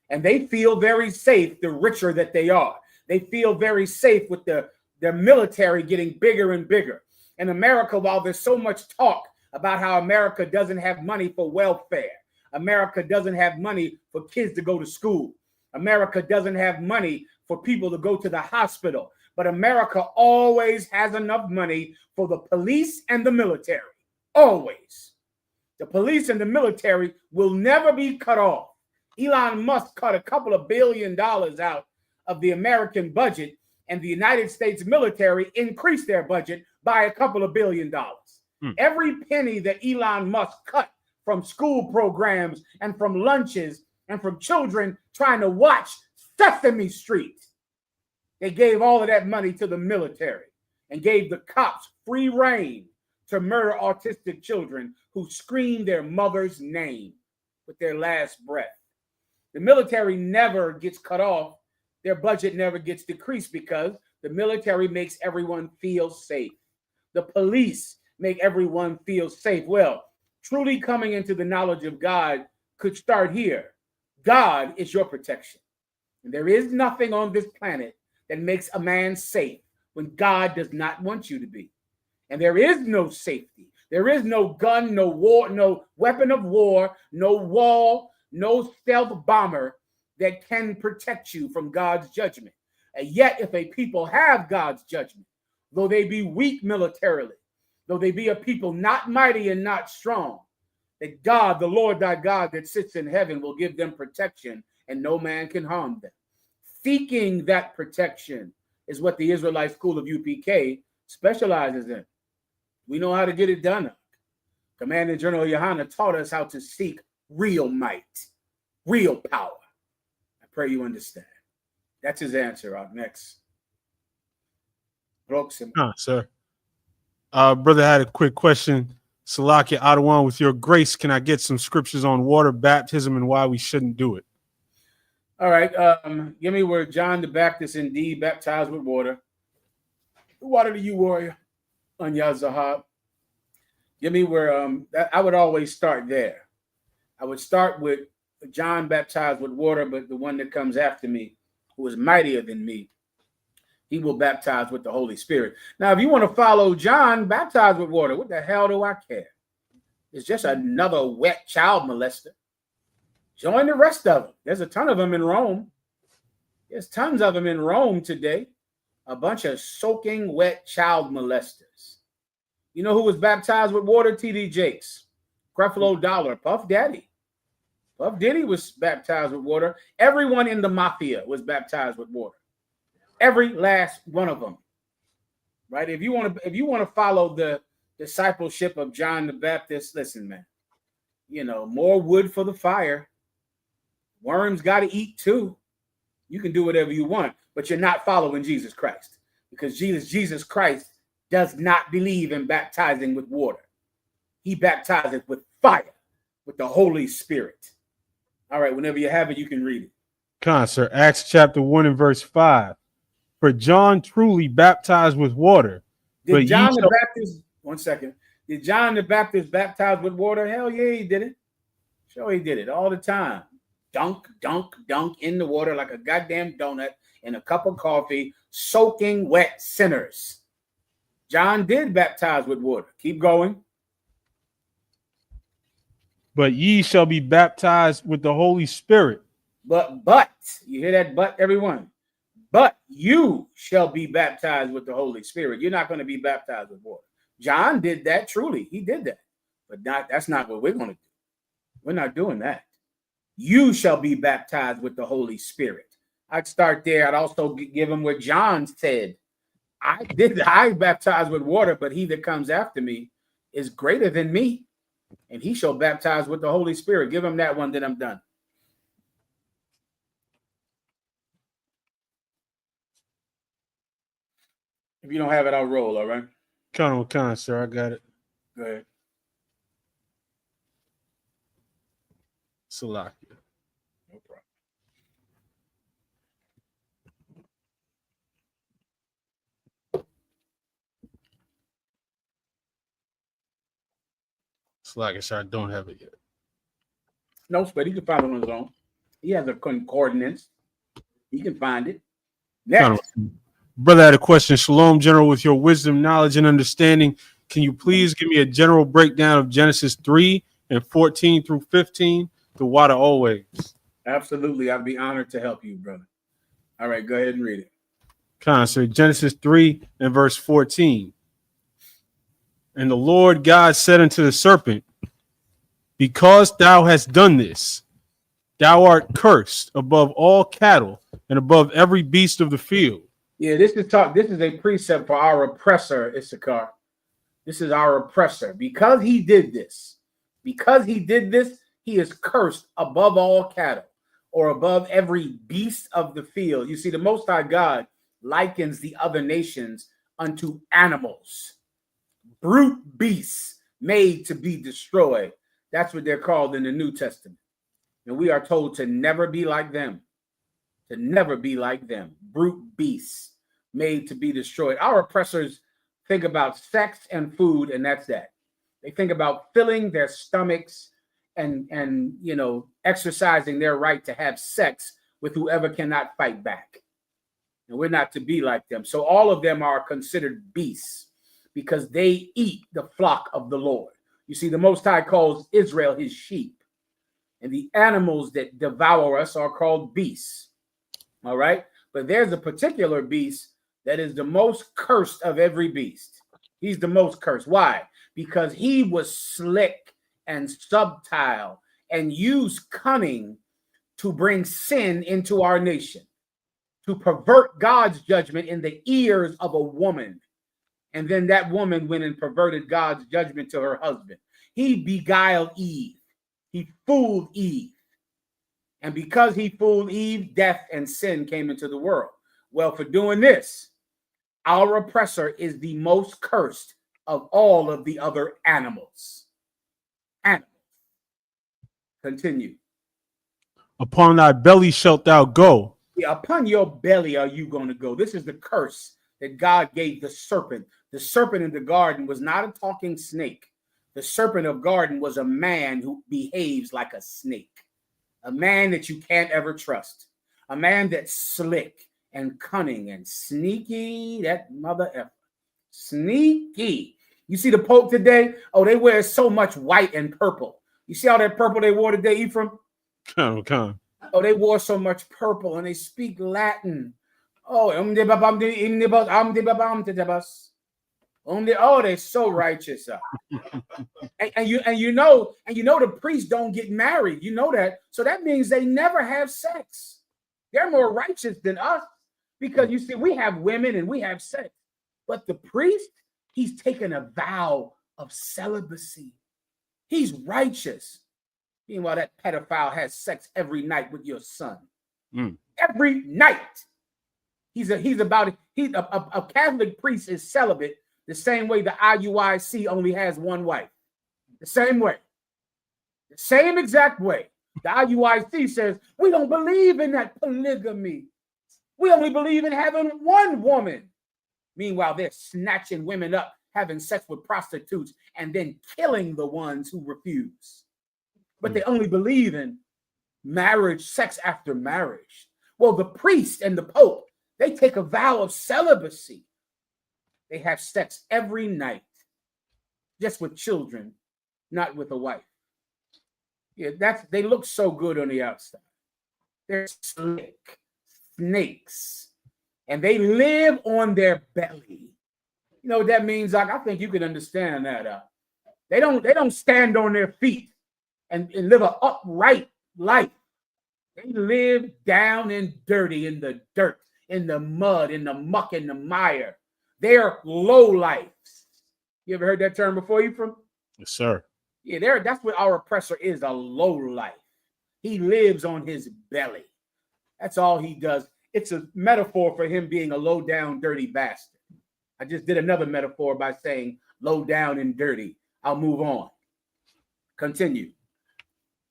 And they feel very safe the richer that they are. They feel very safe with their military getting bigger and bigger. In America, while there's so much talk about how America doesn't have money for welfare, America doesn't have money for kids to go to school, America doesn't have money for people to go to the hospital, but America always has enough money for the police and the military. Always. The police and the military will never be cut off. Elon Musk cut a couple of $1 billion out of the American budget, and the United States military increased their budget by a couple of $1 billion. Every penny that Elon Musk cut from school programs and from lunches and from children trying to watch Sesame Street, they gave all of that money to the military and gave the cops free reign to murder autistic children who scream their mother's name with their last breath. The military never gets cut off. Their budget never gets decreased because the military makes everyone feel safe. The police make everyone feel safe. Well, truly coming into the knowledge of God could start here. God is your protection. And there is nothing on this planet that makes a man safe when God does not want you to be. And there is no safety. There is no gun, no war, no weapon of war, no wall, no stealth bomber that can protect you from God's judgment. And yet, if a people have God's judgment, though they be weak militarily, though they be a people not mighty and not strong, that God, the Lord thy God that sits in heaven, will give them protection and no man can harm them. Seeking that protection is what the Israelite School of UPK specializes in. We know how to get it done. Commander General Yohana taught us how to seek real might, real power. I pray you understand. That's his answer. Up next. Sir. Brother, I had a quick question. Salakia Adawan, with your grace, can I get some scriptures on water baptism and why we shouldn't do it? All right. Give me where John the Baptist indeed baptized with water. The water to you, warrior, on Yazahab. Give me where I would always start there. I would start with John baptized with water, but the one that comes after me, who is mightier than me, he will baptize with the Holy Spirit. Now, if you want to follow John baptized with water, what the hell do I care? It's just another wet child molester. Join the rest of them. There's a ton of them in Rome. There's tons of them in Rome today. A bunch of soaking wet child molesters. You know who was baptized with water? T.D. Jakes, Creflo Dollar, Puff Daddy. Puff Diddy was baptized with water. Everyone in the mafia was baptized with water. Every last one of them. Right? If you want to follow the discipleship of John the Baptist, listen, man. You know, more wood for the fire. Worms got to eat too. You can do whatever you want, but you're not following Jesus Christ, because Jesus Christ does not believe in baptizing with water. He baptizes with fire, with the Holy Spirit. All right, whenever you have it, you can read it. Sir. Acts chapter 1 and verse 5. For John truly baptized with water. Did John the Baptist, one second, did John the Baptist baptize with water? Hell yeah, he did it. Sure, he did it all the time. Dunk, dunk, dunk in the water like a goddamn donut in a cup of coffee, soaking wet sinners. John did baptize with water. Keep going. But ye shall be baptized with the Holy Spirit. But, you hear that but, everyone? But you shall be baptized with the Holy Spirit. You're not going to be baptized with water. John did that, truly. He did that. But that's not what we're going to do. We're not doing that. You shall be baptized with the Holy Spirit. I'd start there. I'd also give him what John said. I baptize with water, but he that comes after me is greater than me, and he shall baptize with the Holy Spirit. Give him that one, then I'm done. If you don't have it, I'll roll, all right? Con, sir. I got it. Go ahead. Salakia. No problem. Salakia, sir. I don't have it yet. No, but he can find it on his own. He has a concordance. He can find it. Next. Brother had a question. Shalom, General, with your wisdom, knowledge, and understanding, can you please give me a general breakdown of Genesis 3 and 14 through 15? The water always. Absolutely. I'd be honored to help you, brother. All right, go ahead and read it. So Genesis 3 and verse 14. And the Lord God said unto the serpent, because thou hast done this, thou art cursed above all cattle and above every beast of the field. Yeah, this is a precept for our oppressor, Issachar. This is our oppressor. Because he did this, he is cursed above all cattle or above every beast of the field. You see, the Most High God likens the other nations unto animals, brute beasts made to be destroyed. That's what they're called in the New Testament. And we are told to never be like them, brute beasts made to be destroyed. Our oppressors think about sex and food, and that's that. They think about filling their stomachs and exercising their right to have sex with whoever cannot fight back. And we're not to be like them. So all of them are considered beasts because they eat the flock of the Lord. You see, the Most High calls Israel his sheep, and the animals that devour us are called beasts. All right? But there's a particular beast that is the most cursed of every beast. He's the most cursed. Why? Because he was slick and subtle and used cunning to bring sin into our nation, to pervert God's judgment in the ears of a woman. And then that woman went and perverted God's judgment to her husband. He beguiled Eve. He fooled Eve. And because he fooled Eve, death and sin came into the world. Well, for doing this, our oppressor is the most cursed of all of the other animals. Continue. Upon thy belly shalt thou go. Yeah, upon your belly are you going to go. This is the curse that God gave the serpent. The serpent in the garden was not a talking snake. The serpent of garden was a man who behaves like a snake. A man that you can't ever trust. A man that's slick and cunning and sneaky. That mother effer. Sneaky. You see the Pope today? Oh, they wear so much white and purple. You see all that purple they wore today, Ephraim? Come. Oh, they wore so much purple and they speak Latin. Oh, they're so righteous. and you know the priests don't get married. You know that. So that means they never have sex. They're more righteous than us because you see, we have women and we have sex. But the priest, he's taken a vow of celibacy. He's righteous. Meanwhile, that pedophile has sex every night with your son. Every night. A Catholic priest is celibate the same way the IUIC only has one wife. The same way. The same exact way. The IUIC says, we don't believe in that polygamy. We only believe in having one woman. Meanwhile, they're snatching women up, having sex with prostitutes, and then killing the ones who refuse. But they only believe in marriage, sex after marriage. Well, the priest and the Pope, they take a vow of celibacy. They have sex every night, just with children, not with a wife. Yeah, they look so good on the outside. They're slick snakes. and they live on their belly. You know what that means? Like, I think you can understand that. They don't stand on their feet and live an upright life. They live down and dirty in the dirt, in the mud, in the muck, in the mire. They're low lives. You ever heard that term before, you from? Yes, sir. Yeah, that's what our oppressor is, a low life. He lives on his belly. That's all he does. It's a metaphor for him being a low down, dirty bastard. I just did another metaphor by saying low down and dirty. I'll move on. Continue.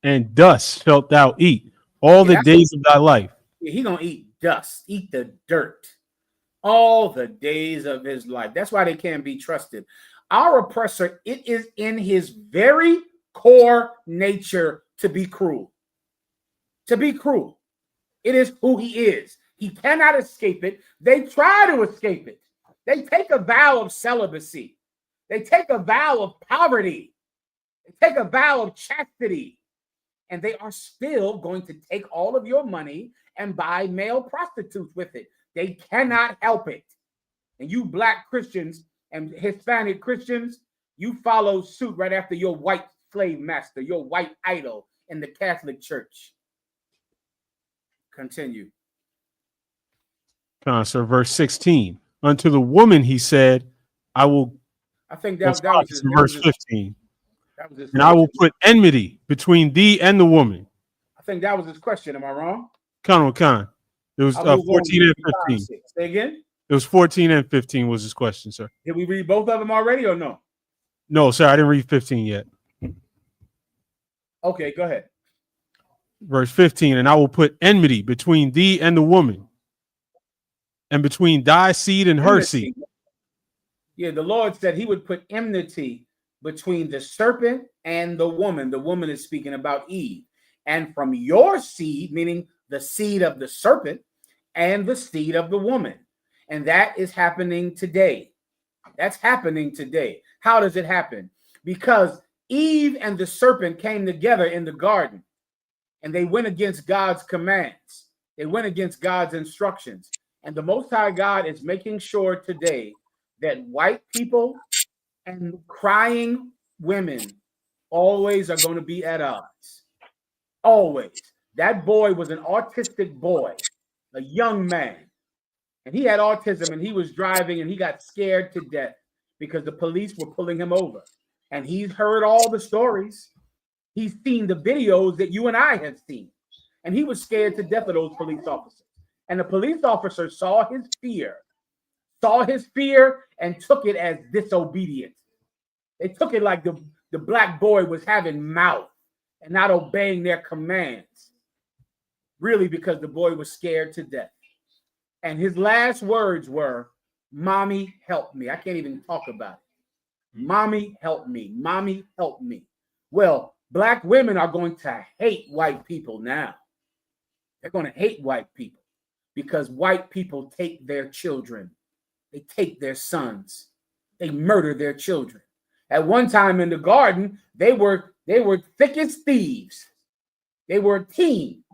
And dust shalt thou eat all the days of thy life. Yeah, he gonna eat dust, eat the dirt, all the days of his life. That's why they can't be trusted. Our oppressor, it is in his very core nature to be cruel. To be cruel. It is who he is. He cannot escape it. They try to escape it. They take a vow of celibacy. They take a vow of poverty. They take a vow of chastity. And they are still going to take all of your money and buy male prostitutes with it. They cannot help it. And you black Christians and Hispanic Christians, you follow suit right after your white slave master, your white idol in the Catholic Church. Continue. So verse 16. Unto the woman he said, I will. I think that was verse 15. That was his and I will put enmity between thee and the woman. I think that was his question. Am I wrong? Khan. It was 14 and 15. Say again? It was 14 and 15 was his question, sir. Did we read both of them already or no? No, sir. I didn't read 15 yet. Okay, go ahead. Verse 15. And I will put enmity between thee and the woman, and between thy seed and her seed. Yeah, the Lord said he would put enmity between the serpent and the woman. The woman is speaking about Eve. And from your seed, meaning the seed of the serpent, and the seed of the woman. And that is happening today. That's happening today. How does it happen? Because Eve and the serpent came together in the garden, and they went against God's commands. They went against God's instructions. And the Most High God is making sure today that white people and crying women always are going to be at odds. Always. That boy was an autistic boy, a young man. And he had autism, and he was driving, and he got scared to death because the police were pulling him over. And he's heard all the stories. He's seen the videos that you and I have seen. And he was scared to death of those police officers. And the police officer saw his fear and took it as disobedience. They took it like the black boy was having mouth and not obeying their commands. Really, because the boy was scared to death. And his last words were, "Mommy, help me." I can't even talk about it. "Mommy, help me. Mommy, help me." Well, black women are going to hate white people now. They're going to hate white people because white people take their children. They take their sons. They murder their children. At one time in the garden, they were thick as thieves. They were a team.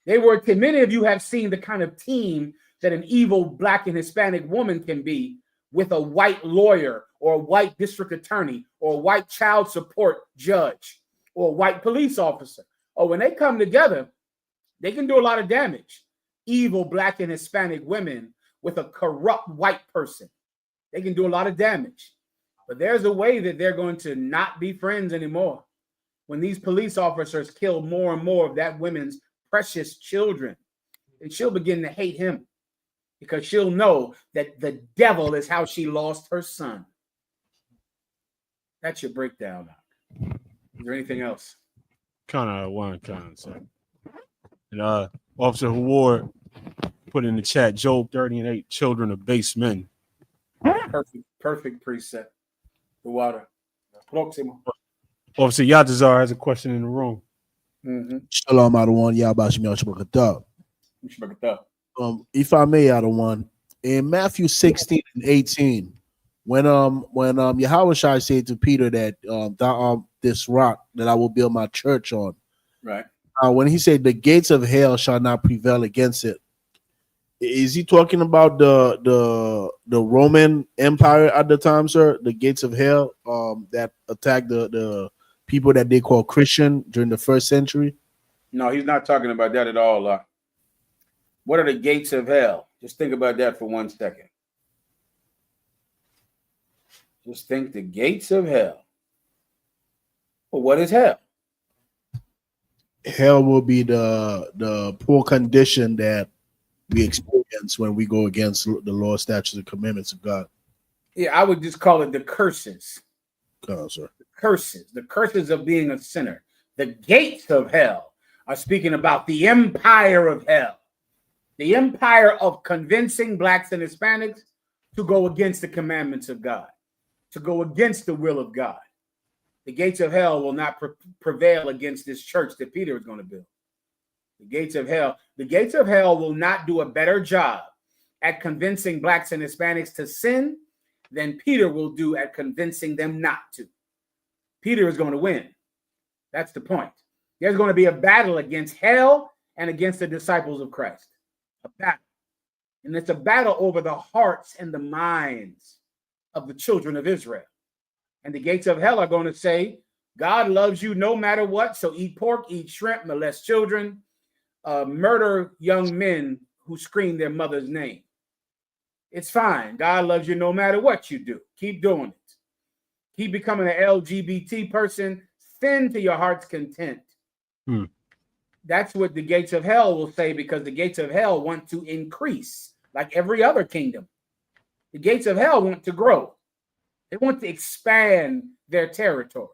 Many of you have seen the kind of team that an evil black and Hispanic woman can be with a white lawyer or a white district attorney or a white child support judge or a white police officer. Or when they come together, they can do a lot of damage. Evil black and Hispanic women with a corrupt white person, they can do a lot of damage. But there's a way that they're going to not be friends anymore. When these police officers kill more and more of that woman's precious children, and she'll begin to hate him because she'll know that the devil is how she lost her son. That's your breakdown. Is there anything else? So. And Officer Howard put in the chat, Job 30:8, children of base men. Perfect precept. The water. Próximo. Officer Yatazar has a question in the room. Shalom, Adawan. Yabashim Yashbakata. If I may, Adawan, in Matthew 16 and 18, when Yahushua said to Peter that this rock that I will build my church on, right? When he said the gates of hell shall not prevail against it, Is he talking about the Roman Empire at the time, sir? The gates of hell that attacked the people that they call Christian during the first century? No, he's not talking about that at all. What are the gates of hell? Just think about that for 1 second. Just think the gates of hell. Well, what is hell? Hell will be the poor condition that we experience when we go against the law, statutes, and commandments of God. Yeah, I would just call it the curses. Sir. The curses of being a sinner. The gates of hell are speaking about the empire of hell, the empire of convincing blacks and Hispanics to go against the commandments of God, to go against the will of God. The gates of hell will not prevail against this church that Peter is going to build. The gates of hell will not do a better job at convincing blacks and Hispanics to sin than Peter will do at convincing them not to. Peter is going to win. That's the point. There's going to be a battle against hell and against the disciples of Christ. A battle. And it's a battle over the hearts and the minds of the children of Israel. And the gates of hell are going to say, God loves you no matter what, so eat pork, eat shrimp, molest children, murder young men who scream their mother's name. It's fine. God loves you no matter what you do. Keep doing it. Keep becoming an LGBT person. Sin to your heart's content. That's what the gates of hell will say, because the gates of hell want to increase like every other kingdom. The gates of hell want to grow. They want to expand their territory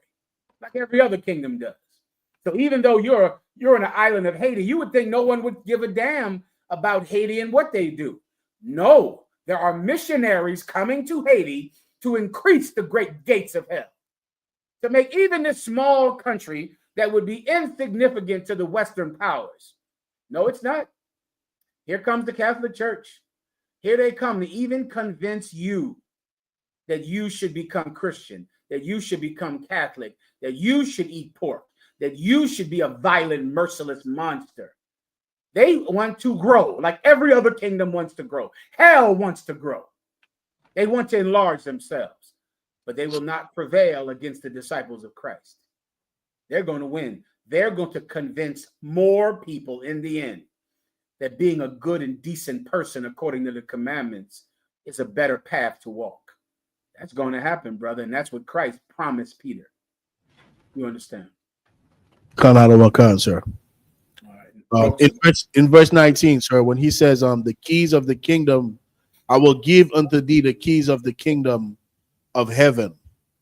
like every other kingdom does. So even though you're in an island of Haiti, you would think no one would give a damn about Haiti and what they do. No, there are missionaries coming to Haiti to increase the great gates of hell, to make even this small country that would be insignificant to the Western powers. No, it's not. Here comes the Catholic Church. Here they come to even convince you that you should become Christian, that you should become Catholic, that you should eat pork, that you should be a violent, merciless monster. They want to grow like every other kingdom wants to grow. Hell wants to grow. They want to enlarge themselves, but they will not prevail against the disciples of Christ. They're going to win. They're going to convince more people in the end that being a good and decent person according to the commandments is a better path to walk. That's going to happen, brother, and that's what Christ promised Peter. You understand? Sir. All right. In verse 19, sir, when he says, the keys of the kingdom, I will give unto thee the keys of the kingdom of heaven,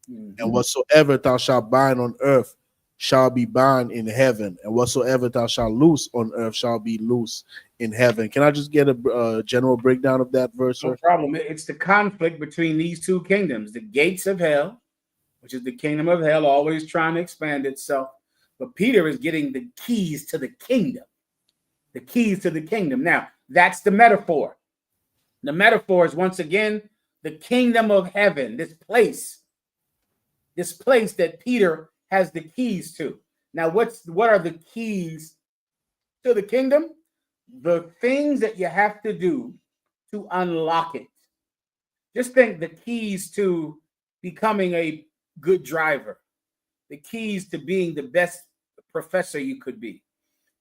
and whatsoever thou shalt bind on earth shall be bound in heaven, and whatsoever thou shalt loose on earth shall be loose in heaven. Can I just get a general breakdown of that verse, sir? No problem. It's the conflict between these two kingdoms, the gates of hell, which is the kingdom of hell, always trying to expand itself. But Peter is getting the keys to the kingdom. The keys to the kingdom. Now, that's the metaphor. The metaphor is, once again, the kingdom of heaven, this place that Peter has the keys to. Now, what are the keys to the kingdom? The things that you have to do to unlock it. Just think the keys to becoming a good driver, the keys to being the best professor you could be,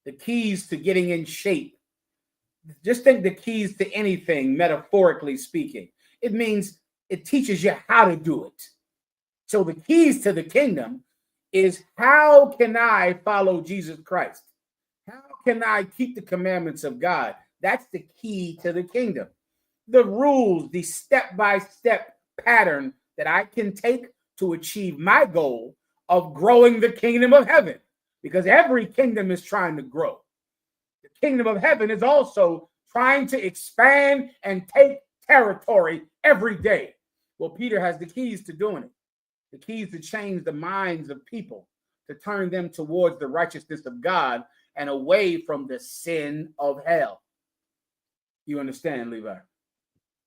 the keys to getting in shape. Just think the keys to anything, metaphorically speaking. It means it teaches you how to do it. So the keys to the kingdom is, how can I follow Jesus Christ? How can I keep the commandments of God? That's the key to the kingdom. The rules, the step-by-step pattern that I can take to achieve my goal of growing the kingdom of heaven, because every kingdom is trying to grow. The kingdom of heaven is also trying to expand and take territory every day. Well, Peter has the keys to doing it. The keys to change the minds of people, to turn them towards the righteousness of God and away from the sin of hell. You understand, Levi?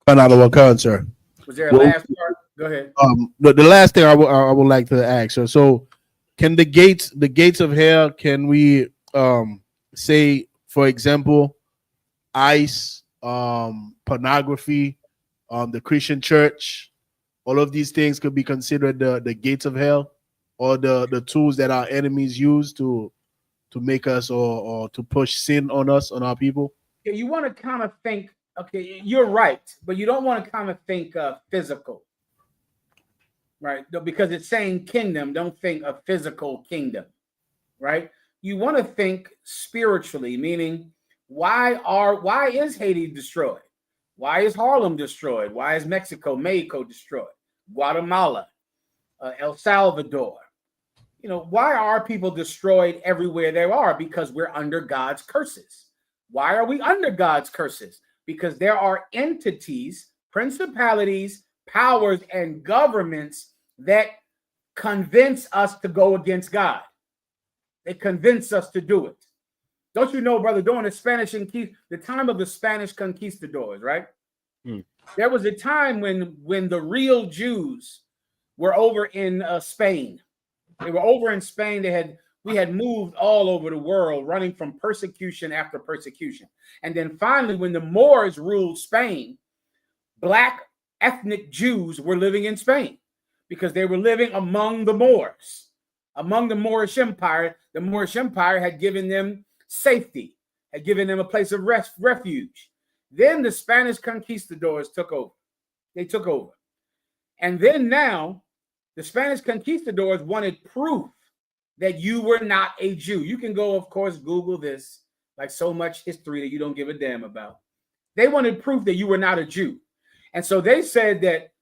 Sir. Was there a last part? Go ahead. The last thing I would like to ask, sir. So, can the gates of hell? Can we say, for example, ICE pornography, the Christian church. All of these things could be considered the gates of hell, or the tools that our enemies use to make us or to push sin on us, on our people. Yeah, you want to kind of think, okay, you're right, but you don't want to kind of think physical, right? Because it's saying kingdom, don't think a physical kingdom, right? You want to think spiritually, meaning why is Haiti destroyed? Why is Harlem destroyed? Why is Mexico destroyed? Guatemala, El Salvador. You know, why are people destroyed everywhere they are? Because we're under God's curses. Why are we under God's curses? Because there are entities, principalities, powers, and governments that convince us to go against God. They convince us to do it. Don't you know, brother, during the time of the Spanish conquistadors, right? There was a time when the real Jews were over in Spain. They were over in Spain. We had moved all over the world, running from persecution after persecution. And then finally, when the Moors ruled Spain, black ethnic Jews were living in Spain because they were living among the Moors, among the Moorish Empire. The Moorish Empire had given them safety, had given them a place of refuge. Then the Spanish conquistadors took over. They took over. And then now the Spanish conquistadors wanted proof that you were not a Jew. You can go, of course, Google this, like so much history that you don't give a damn about. They wanted proof that you were not a Jew. And so they said that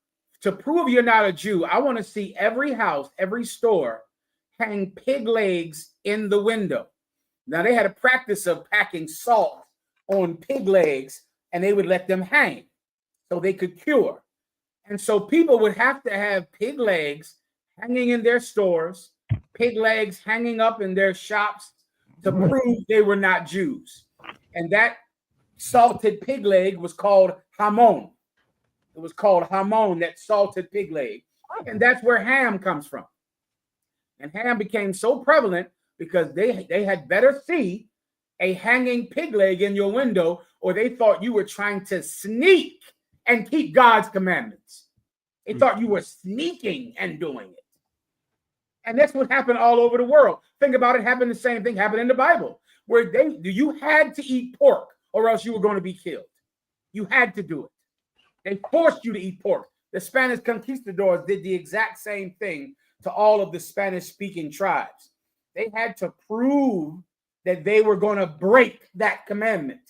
to prove you're not a Jew, I want to see every house, every store hang pig legs in the window. Now, they had a practice of packing salt on pig legs, and they would let them hang so they could cure. And so people would have to have pig legs hanging in their stores, pig legs hanging up in their shops to prove they were not Jews. And that salted pig leg was called jamon. It was called jamon, that salted pig leg. And that's where ham comes from. And ham became so prevalent because they had better see a hanging pig leg in your window, or they thought you were trying to sneak and keep God's commandments. They thought you were sneaking and doing it. And that's what happened all over the world. Think about it. The same thing happened in the Bible, where you had to eat pork or else you were going to be killed. You had to do it. They forced you to eat pork. The Spanish conquistadors did the exact same thing to all of the Spanish-speaking tribes. They had to prove that they were going to break that commandment.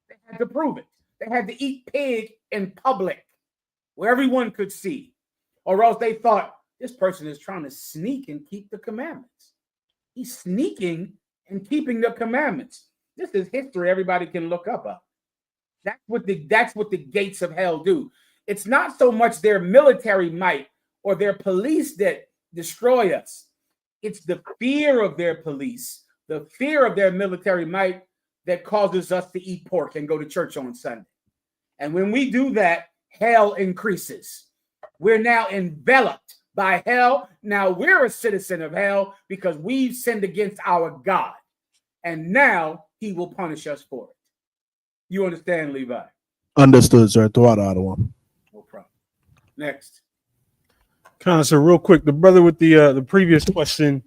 They had to prove it. They had to eat pig in public where everyone could see, or else they thought this person is trying to sneak and keep the commandments. He's sneaking and keeping the commandments. This is history everybody can look up. That's what the gates of hell do. It's not so much their military might or their police that destroy us. It's the fear of their police, the fear of their military might that causes us to eat pork and go to church on Sunday. And when we do that, hell increases. We're now enveloped by hell. Now we're a citizen of hell because we've sinned against our God. And now he will punish us for it. You understand, Levi? Understood, sir. Throw out the one. No problem. Next. Kind of, so real quick, the brother with the previous question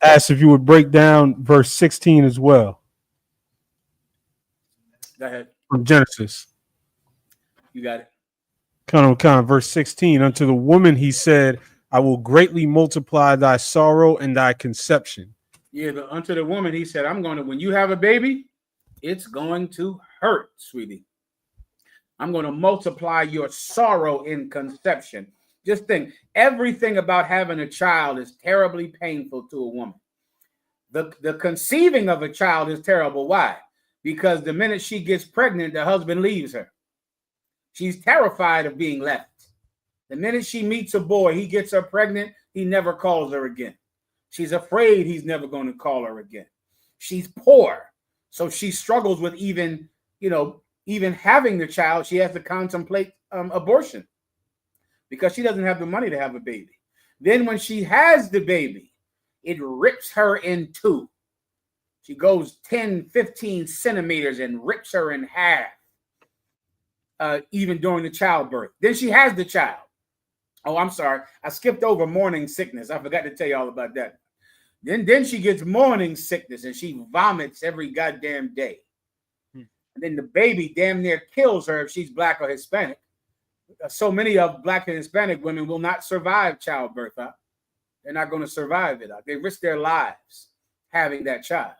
asked if you would break down verse 16 as well. Go ahead. From Genesis. You got it. Kind of verse 16. Unto the woman he said, I will greatly multiply thy sorrow and thy conception. Yeah, unto the woman he said, when you have a baby, it's going to hurt, sweetie. I'm going to multiply your sorrow in conception. Just think, everything about having a child is terribly painful to a woman. The conceiving of a child is terrible. Why? Because the minute she gets pregnant, the husband leaves her. She's terrified of being left. The minute she meets a boy, he gets her pregnant, he never calls her again. She's afraid he's never going to call her again. She's poor, so she struggles with even having the child. She has to contemplate abortion because she doesn't have the money to have a baby. Then when she has the baby, it rips her in two. She goes 10, 15 centimeters and rips her in half. even during the childbirth. Then she has the child. Oh, I'm sorry. I skipped over morning sickness. I forgot to tell you all about that. Then she gets morning sickness and she vomits every goddamn day. And then the baby damn near kills her if she's black or Hispanic. So many of black and Hispanic women will not survive childbirth. Huh? They're not going to survive it. They risk their lives having that child.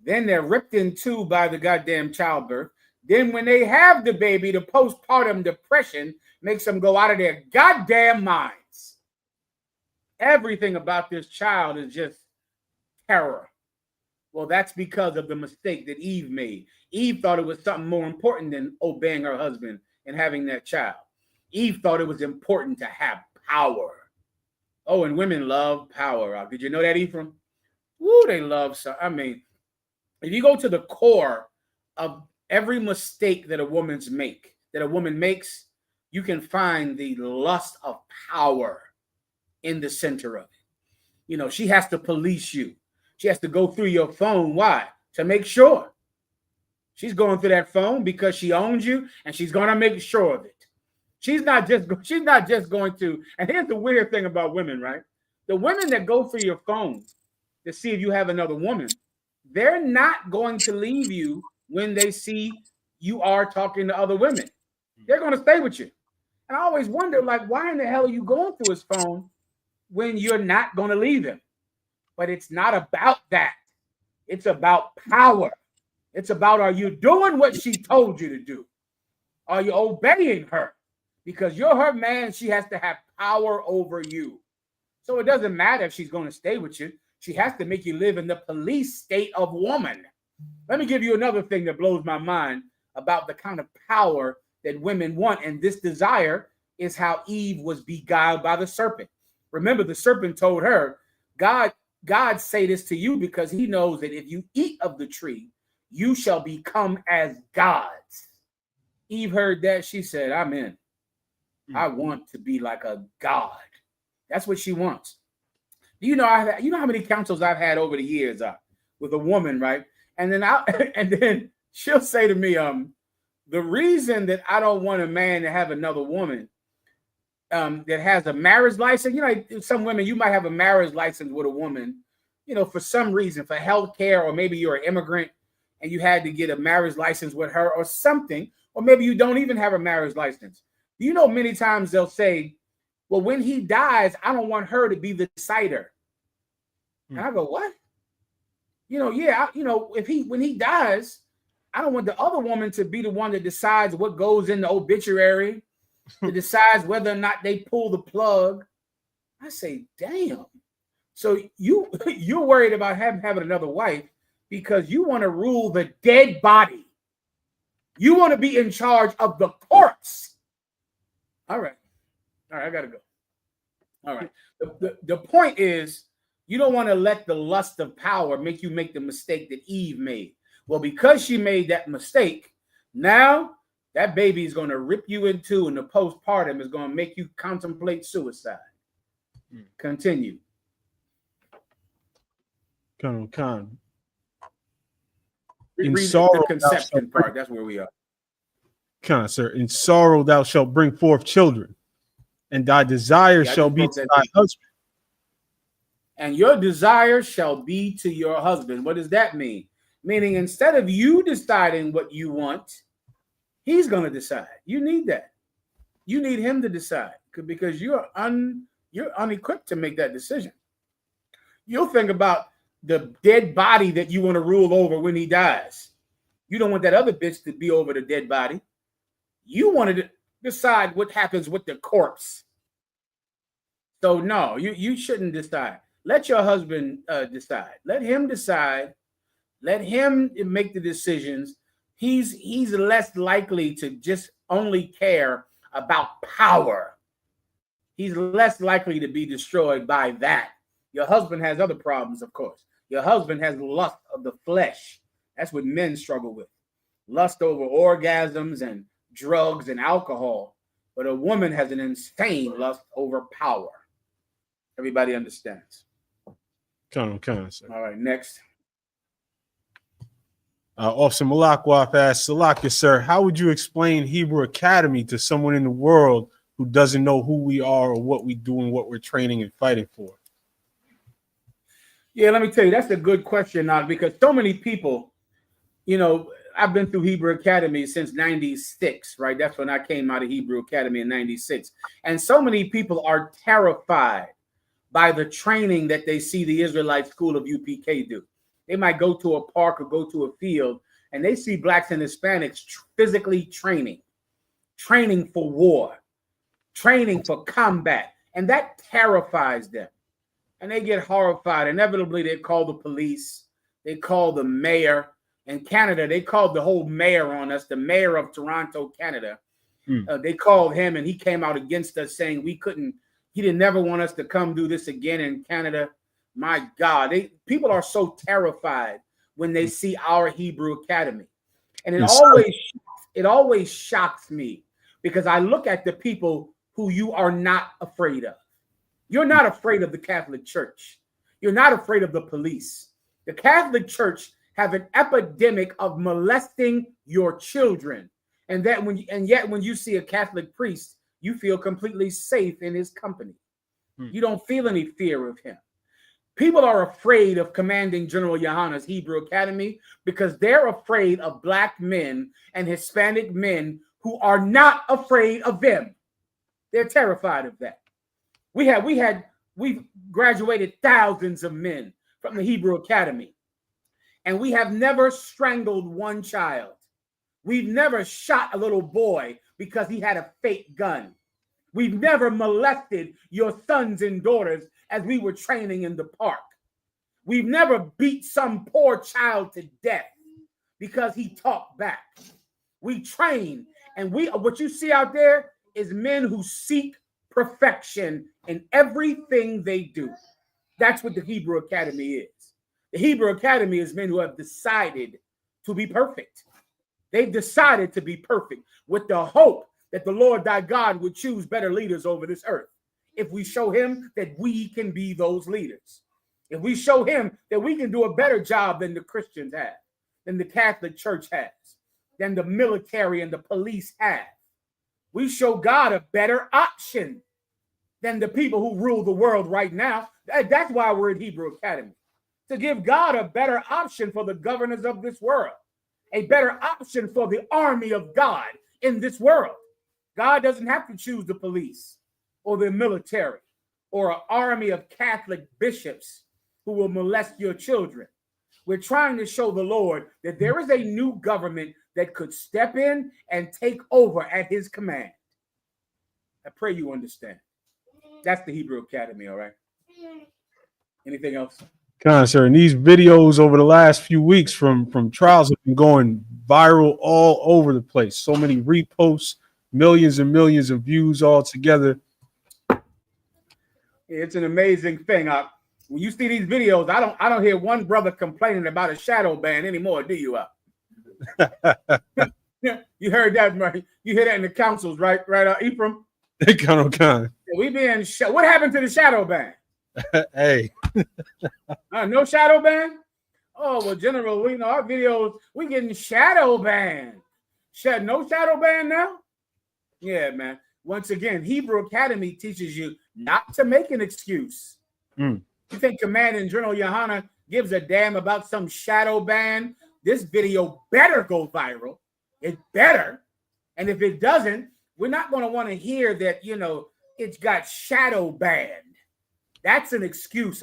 Then they're ripped in two by the goddamn childbirth. Then when they have the baby, the postpartum depression makes them go out of their goddamn minds. Everything about this child is just terror. Well, that's because of the mistake that Eve made. Eve thought it was something more important than obeying her husband and having that child. Eve thought it was important to have power. Oh, and women love power. Did you know that, Ephraim? Woo, they love so. I mean, if you go to the core of every mistake that a woman makes, you can find the lust of power in the center of it. You know, she has to police you. She has to go through your phone. Why? To make sure. She's going through that phone because she owns you, and she's going to make sure of it. She's not just going to. And here's the weird thing about women, right? The women that go through your phone to see if you have another woman, they're not going to leave you when they see you are talking to other women. They're going to stay with you. And I always wonder, like, why in the hell are you going through his phone when you're not going to leave him? But it's not about that. It's about power. It's about, are you doing what she told you to do? Are you obeying her? Because you're her man, she has to have power over you. So it doesn't matter if she's going to stay with you. She has to make you live in the police state of woman. Let me give you another thing that blows my mind about the kind of power that women want. And this desire is how Eve was beguiled by the serpent. Remember, the serpent told her, God say this to you because he knows that if you eat of the tree, you shall become as gods. Eve heard that. She said, I'm in. I want to be like a god. That's what she wants. You know how many counsels I've had over the years with a woman, right? And then she'll say to me, the reason that I don't want a man to have another woman that has a marriage license, you know, some women, you might have a marriage license with a woman, you know, for some reason, for health care, or maybe you're an immigrant and you had to get a marriage license with her or something, or maybe you don't even have a marriage license. You know, many times they'll say, well, when he dies, I don't want her to be the decider. And I go, what? You know, yeah, when he dies, I don't want the other woman to be the one that decides what goes in the obituary, that decides whether or not they pull the plug. I say, damn. So you're worried about having another wife because you want to rule the dead body. You want to be in charge of the corpse. All right, I gotta go. All right. The point is, you don't want to let the lust of power make you make the mistake that Eve made. Well, because she made that mistake, now that baby is going to rip you in two, and the postpartum is going to make you contemplate suicide. Continue. Colonel Khan. Read the conception part. That's where we are. Khan, sir. In sorrow thou shalt bring forth children, and thy desire shall be to thy husband. And your desire shall be to your husband. What does that mean? Meaning, instead of you deciding what you want, he's going to decide. You need that. You need him to decide because you're unequipped to make that decision. You'll think about the dead body that you want to rule over when he dies. You don't want that other bitch to be over the dead body. You want to decide what happens with the corpse. So no, you shouldn't decide. Let your husband decide. Let him decide. Let him make the decisions. He's less likely to just only care about power. He's less likely to be destroyed by that. Your husband has other problems, of course. Your husband has lust of the flesh. That's what men struggle with. Lust over orgasms and drugs and alcohol. But a woman has an insane lust over power. Everybody understands. Colonel Khan, sir. All right, next. Officer Malakwaf asks, Salakia, sir, how would you explain Hebrew Academy to someone in the world who doesn't know who we are or what we do and what we're training and fighting for? Yeah, let me tell you, that's a good question, Nog, because so many people, you know, I've been through Hebrew Academy since 96, right? That's when I came out of Hebrew Academy in 96. And so many people are terrified by the training that they see the Israelite School of UPK do. They might go to a park or go to a field and they see blacks and Hispanics physically training for war, training for combat. And that terrifies them. And they get horrified. Inevitably, they call the police. They call the mayor. In Canada, they called the whole mayor on us, the mayor of Toronto, Canada. They called him and he came out against us saying he didn't never want us to come do this again in Canada. My God, people are so terrified when they see our Hebrew Academy. And it always shocks me because I look at the people who you are not afraid of. You're not afraid of the Catholic Church. You're not afraid of the police. The Catholic Church have an epidemic of molesting your children. And yet when you see a Catholic priest, you feel completely safe in his company. You don't feel any fear of him. People are afraid of Commanding General Yohana's Hebrew Academy because they're afraid of black men and Hispanic men who are not afraid of them. They're terrified of that. We've graduated thousands of men from the Hebrew Academy, and we have never strangled one child. We've never shot a little boy because he had a fake gun. We've never molested your sons and daughters as we were training in the park. We've never beat some poor child to death because he talked back. We train, and what you see out there is men who seek perfection in everything they do. That's what the Hebrew Academy is. The Hebrew Academy is men who have decided to be perfect. They've decided to be perfect with the hope that the Lord thy God would choose better leaders over this earth. If we show him that we can be those leaders, if we show him that we can do a better job than the Christians have, than the Catholic Church has, than the military and the police have, we show God a better option than the people who rule the world right now. That's why we're at Hebrew Academy, to give God a better option for the governors of this world, a better option for the army of God in this world. God doesn't have to choose the police or the military or an army of Catholic bishops who will molest your children. We're trying to show the Lord that there is a new government that could step in and take over at his command. I pray you understand. That's the Hebrew Academy, all right? Anything else? Sir, and these videos over the last few weeks from trials have been going viral all over the place. So many reposts, millions and millions of views all together. It's an amazing thing. When you see these videos, I don't hear one brother complaining about a shadow ban anymore, do you? You heard that, right? You hear that in the councils, right? Right, Ephraim? Khan. What happened to the shadow ban? Hey. No shadow ban? Oh, well, General, our videos, we getting shadow banned. No shadow ban now? Yeah, man. Once again, Hebrew Academy teaches you not to make an excuse. You think Commanding General Yohana gives a damn about some shadow ban? This video better go viral. It better. And if it doesn't, we're not going to want to hear that, it's got shadow banned. That's an excuse,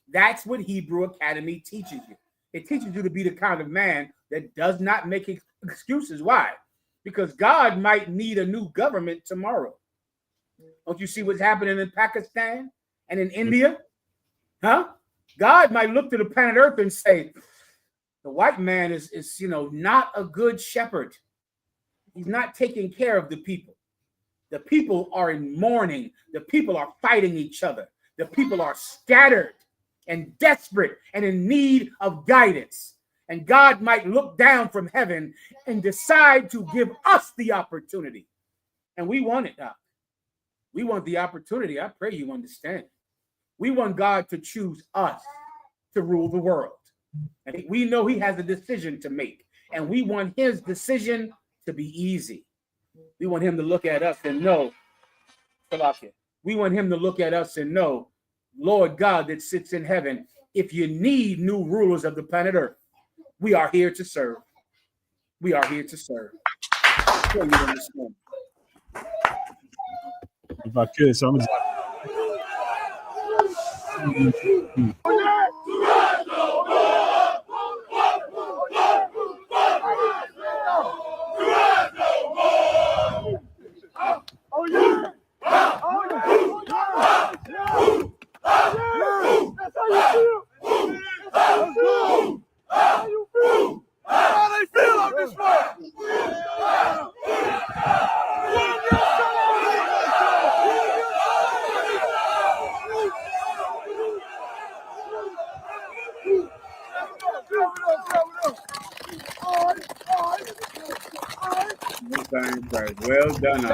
That's what Hebrew Academy teaches you. It teaches you to be the kind of man that does not make excuses. Why? Because God might need a new government tomorrow. Don't you see what's happening in Pakistan and in India? Huh? God might look to the planet Earth and say, the white man is not a good shepherd. He's not taking care of the people. The people are in mourning. The people are fighting each other. The people are scattered and desperate and in need of guidance. And God might look down from heaven and decide to give us the opportunity. And we want it, Doc. We want the opportunity. I pray you understand. We want God to choose us to rule the world. And we know he has a decision to make. And we want his decision to be easy. We want him to look at us and know, we want him to look at us and know, Lord God that sits in heaven, if you need new rulers of the planet Earth, we are here to serve. We are here to serve. If I could, so I'm just Well done.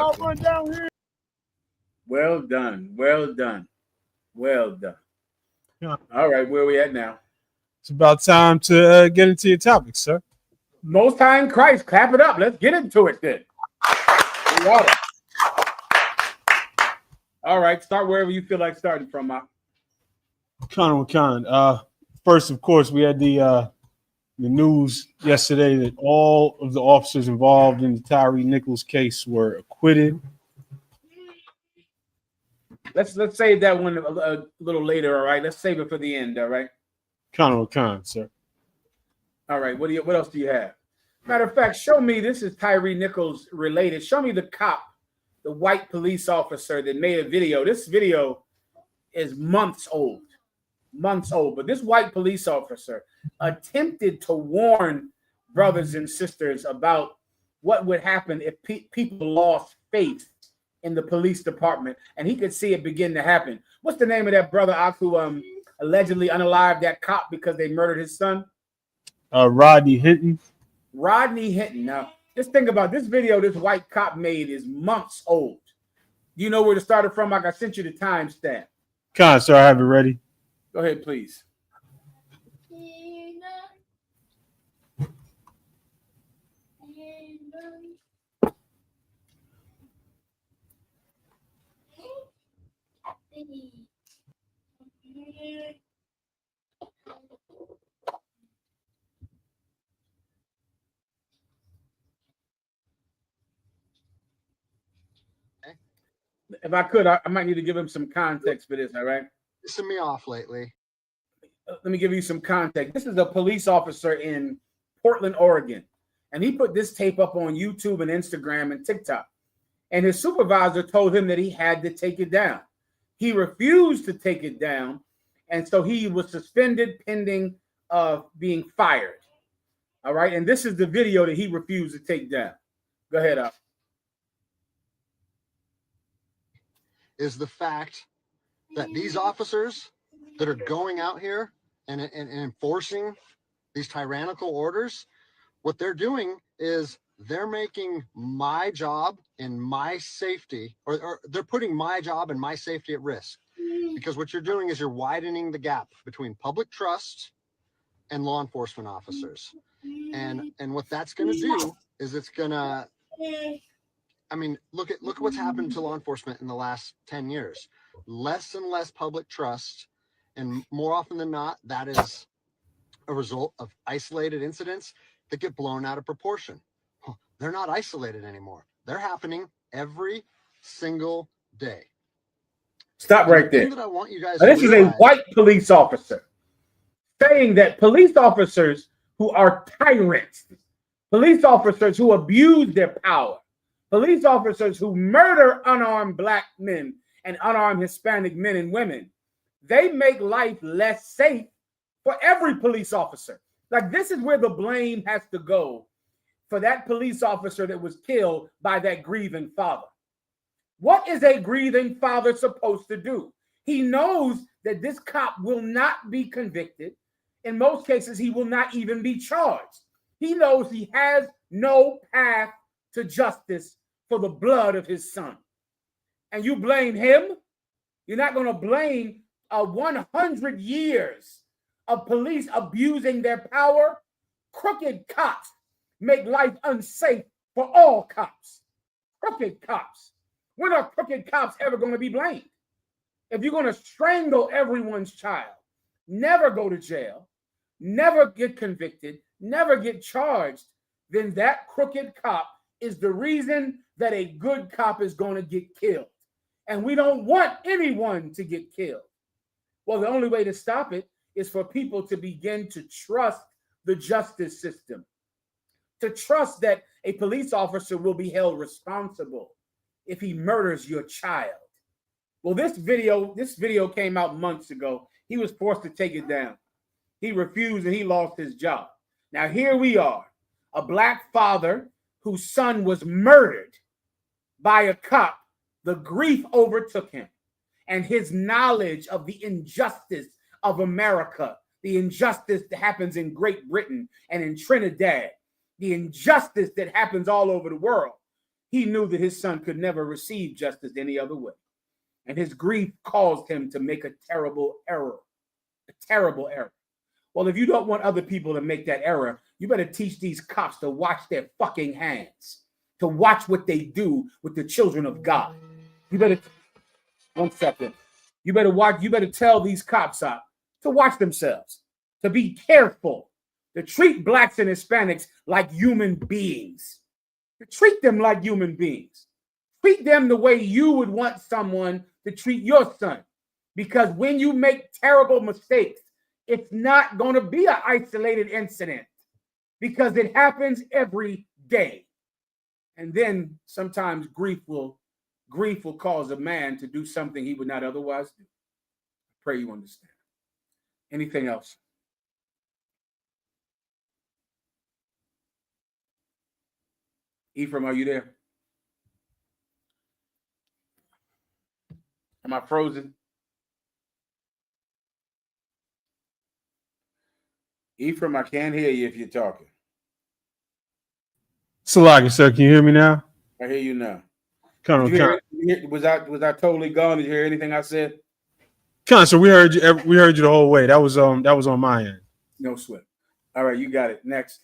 Well done. Well done. Well done. Yeah. All right, where are we at now? It's about time to get into your topics, sir. Most High in Christ, clap it up. Let's get into it then. All right, start wherever you feel like starting from, Mark. First, of course, we had the news yesterday that all of the officers involved in the Tyree Nichols case were acquitted. Let's save that one a little later. All right, let's save it for the end. All right. Sir. All right. What else do you have? Matter of fact, show me. This is Tyree Nichols related. Show me the cop, the white police officer that made a video. This video is months old. But this white police officer attempted to warn brothers and sisters about what would happen if people lost faith in the police department, and he could see it begin to happen. What's the name of that brother who allegedly unalived that cop because they murdered his son? Rodney Hinton. Now, just think about this video this white cop made is months old. You know where to start it from? Like I sent you the timestamp. Sir, I have it ready. Go ahead, please. If I could, I might need to give him some context for this, all right? Pissing me off lately. Let me give you some context. This is a police officer in Portland, Oregon, and he put this tape up on YouTube and Instagram and TikTok, and his supervisor told him that he had to take it down. He refused to take it down, and so he was suspended pending being fired. All right, and this is the video that he refused to take down. Go ahead, up. Is the fact that these officers that are going out here and enforcing these tyrannical orders, what they're doing is they're making my job and my safety, or they're putting my job and my safety at risk. Because what you're doing is you're widening the gap between public trust and law enforcement officers. And what that's going to do is it's going to, I mean, look at what's happened to law enforcement in the last 10 years. Less and less public trust, and more often than not, that is a result of isolated incidents that get blown out of proportion. They're not isolated anymore. They're happening every single day. Stop right there. That I want you guys this is a white police officer saying that police officers who are tyrants, police officers who abuse their power, police officers who murder unarmed black men and unarmed Hispanic men and women, they make life less safe for every police officer. Like, this is where the blame has to go for that police officer that was killed by that grieving father. What is a grieving father supposed to do? He knows that this cop will not be convicted. In most cases, he will not even be charged. He knows he has no path to justice for the blood of his son. And you blame him? You're not going to blame 100 years of police abusing their power? Crooked cops make life unsafe for all cops, crooked cops. When are crooked cops ever going to be blamed? If you're going to strangle everyone's child, never go to jail, never get convicted, never get charged, then that crooked cop is the reason that a good cop is going to get killed. And we don't want anyone to get killed. Well, the only way to stop it is for people to begin to trust the justice system, to trust that a police officer will be held responsible if he murders your child. Well, this video came out months ago. He was forced to take it down. He refused and he lost his job. Now here we are, a black father whose son was murdered by a cop. The grief overtook him, and his knowledge of the injustice of America, the injustice that happens in Great Britain and in Trinidad, the injustice that happens all over the world. He knew that his son could never receive justice any other way. And his grief caused him to make a terrible error. A terrible error. Well, if you don't want other people to make that error, you better teach these cops to watch their fucking hands, to watch what they do with the children of God. You better, 1 second. You better tell these cops to watch themselves, to be careful, to treat blacks and Hispanics like human beings, to treat them like human beings. Treat them the way you would want someone to treat your son. Because when you make terrible mistakes, it's not going to be an isolated incident, because it happens every day. And then sometimes grief will cause a man to do something he would not otherwise do. I pray you understand. Anything else? Ephraim, are you there? Am I frozen? Ephraim, I can't hear you if you're talking. Salaga, sir, can you hear me now? I hear you now. Was I totally gone? Did you hear anything I said? So we heard you. We heard you the whole way. That was on my end. No sweat. All right, you got it. Next.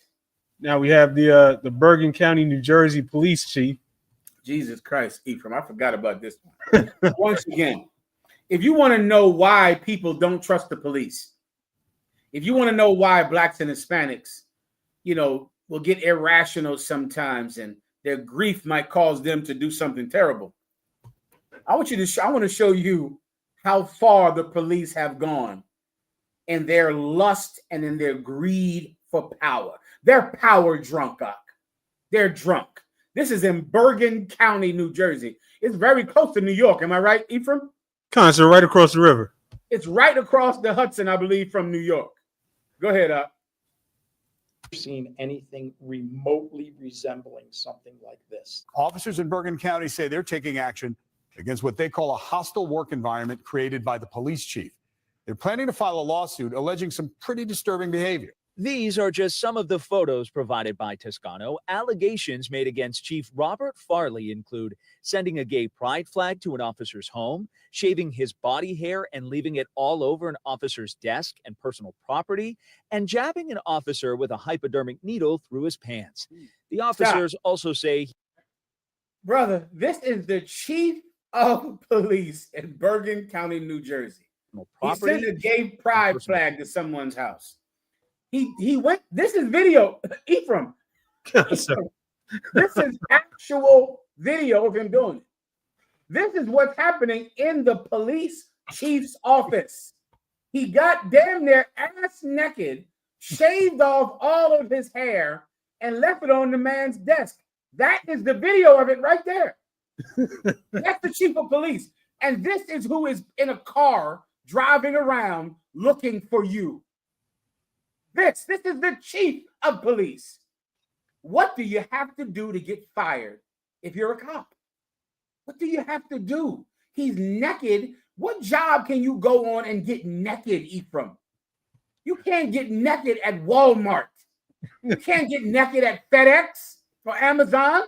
Now we have the Bergen County, New Jersey police chief. Jesus Christ, Ephraim, I forgot about this one. Once again, if you want to know why people don't trust the police, if you want to know why blacks and Hispanics, will get irrational sometimes, and their grief might cause them to do something terrible, I want to show you how far the police have gone in their lust and in their greed for power. They're power drunk. They're drunk. This is in Bergen County, New Jersey. It's very close to New York. Am I right, Ephraim? So right across the river. It's right across the Hudson, I believe, from New York. Go ahead, Seen anything remotely resembling something like this. Officers in Bergen County say they're taking action against what they call a hostile work environment created by the police chief. They're planning to file a lawsuit alleging some pretty disturbing behavior. These are just some of the photos provided by Toscano. Allegations made against Chief Robert Farley include sending a gay pride flag to an officer's home, shaving his body hair and leaving it all over an officer's desk and personal property, and jabbing an officer with a hypodermic needle through his pants. The officers also say, brother, this is the chief of police in Bergen County, New Jersey. He sent a gay pride flag to someone's house. He went, this is video, Ephraim. This is actual video of him doing it. This is what's happening in the police chief's office. He got damn near ass naked, shaved off all of his hair, and left it on the man's desk. That is the video of it right there. That's the chief of police. And this is who is in a car driving around looking for you. This is the chief of police. What do you have to do to get fired if you're a cop? What do you have to do? He's naked. What job can you go on and get naked, Ephraim? You can't get naked at Walmart. You can't get naked at FedEx or Amazon.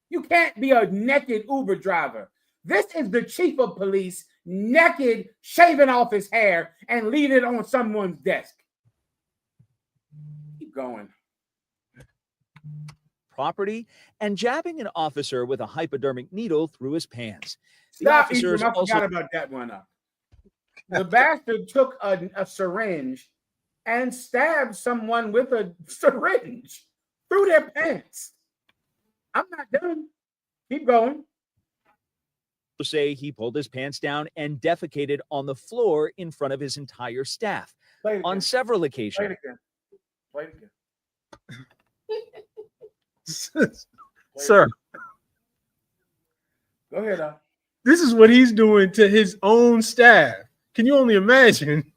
You can't be a naked Uber driver. This is the chief of police, naked, shaving off his hair and leaving it on someone's desk. Keep going. property and jabbing an officer with a hypodermic needle through his pants. The Stop, officers Ephraim. I also forgot about that one. The bastard took a syringe and stabbed someone with a syringe through their pants. I'm not done. Keep going. say he pulled his pants down and defecated on the floor in front of his entire staff. On several occasions. Play it again. Sir. Go ahead. This is what he's doing to his own staff. Can you only imagine?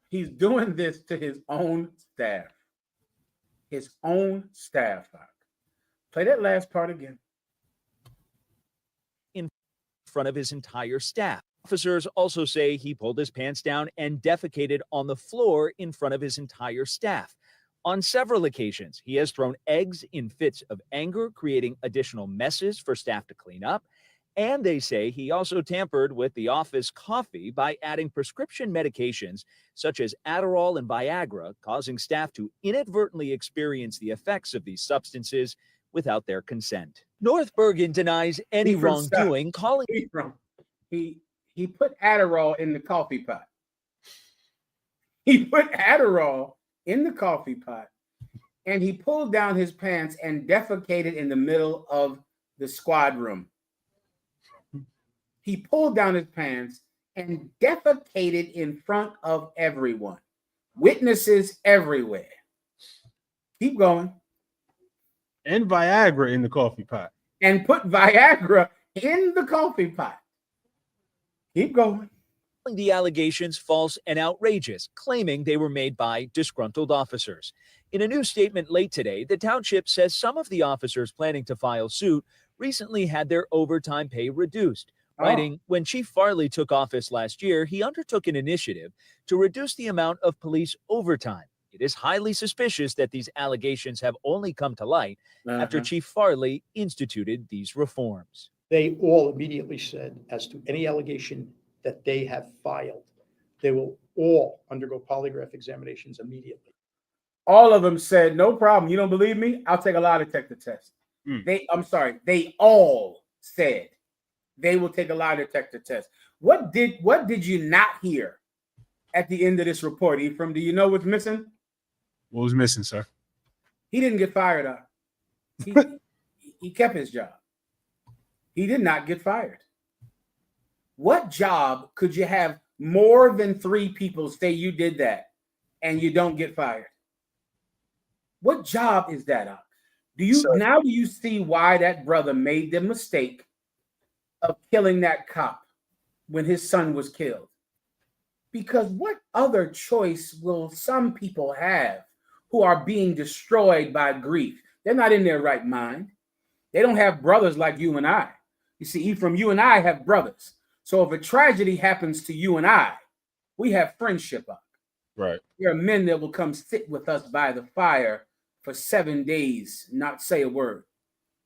He's doing this to his own staff. His own staff. Play that last part again. In front of his entire staff. Officers also say he pulled his pants down and defecated on the floor in front of his entire staff. On several occasions, he has thrown eggs in fits of anger, creating additional messes for staff to clean up. And they say he also tampered with the office coffee by adding prescription medications such as Adderall and Viagra, causing staff to inadvertently experience the effects of these substances without their consent. North Bergen denies any wrongdoing, calling he put Adderall in the coffee pot. He put Adderall in the coffee pot, and he pulled down his pants and defecated in the middle of the squad room. He pulled down his pants and defecated in front of everyone. Witnesses everywhere. Keep going. And Viagra in the coffee pot. And put Viagra in the coffee pot. Keep going. The allegations false and outrageous, claiming they were made by disgruntled officers. In a new statement late today, the township says some of the officers planning to file suit recently had their overtime pay reduced. Writing, when Chief Farley took office last year, he undertook an initiative to reduce the amount of police overtime. It is highly suspicious that these allegations have only come to light after Chief Farley instituted these reforms. They all immediately said, as to any allegation that they have filed, they will all undergo polygraph examinations immediately. All of them said, no problem. You don't believe me? I'll take a lie detector test. They all said they will take a lie detector test. What did you not hear at the end of this report, Ephraim? Do you know what's missing? What was missing, sir? He didn't get fired up. He kept his job. He did not get fired. What job could you have more than 3 people say you did that and you don't get fired? What job is that? Do you see why that brother made the mistake of killing that cop when his son was killed? Because what other choice will some people have who are being destroyed by grief? They're not in their right mind. They don't have brothers like you and I. You see, Ephraim, you and I have brothers. So if a tragedy happens to you and I, we have friendship up. Right. There are men that will come sit with us by the fire for 7 days, not say a word.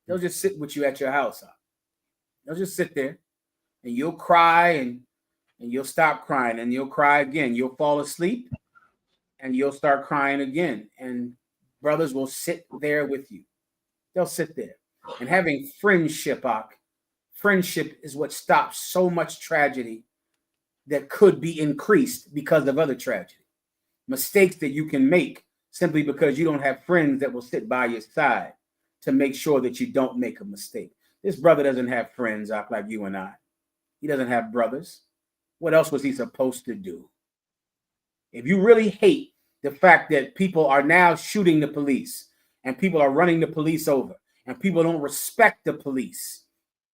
They'll just sit with you at your house. They'll just sit there and you'll cry and you'll stop crying and you'll cry again. You'll fall asleep and you'll start crying again. And brothers will sit there with you. They'll sit there. And having friendship is what stops so much tragedy that could be increased because of other tragedy. Mistakes that you can make simply because you don't have friends that will sit by your side to make sure that you don't make a mistake. This brother doesn't have friends like you and I. He doesn't have brothers. What else was he supposed to do? If you really hate the fact that people are now shooting the police and people are running the police over and people don't respect the police,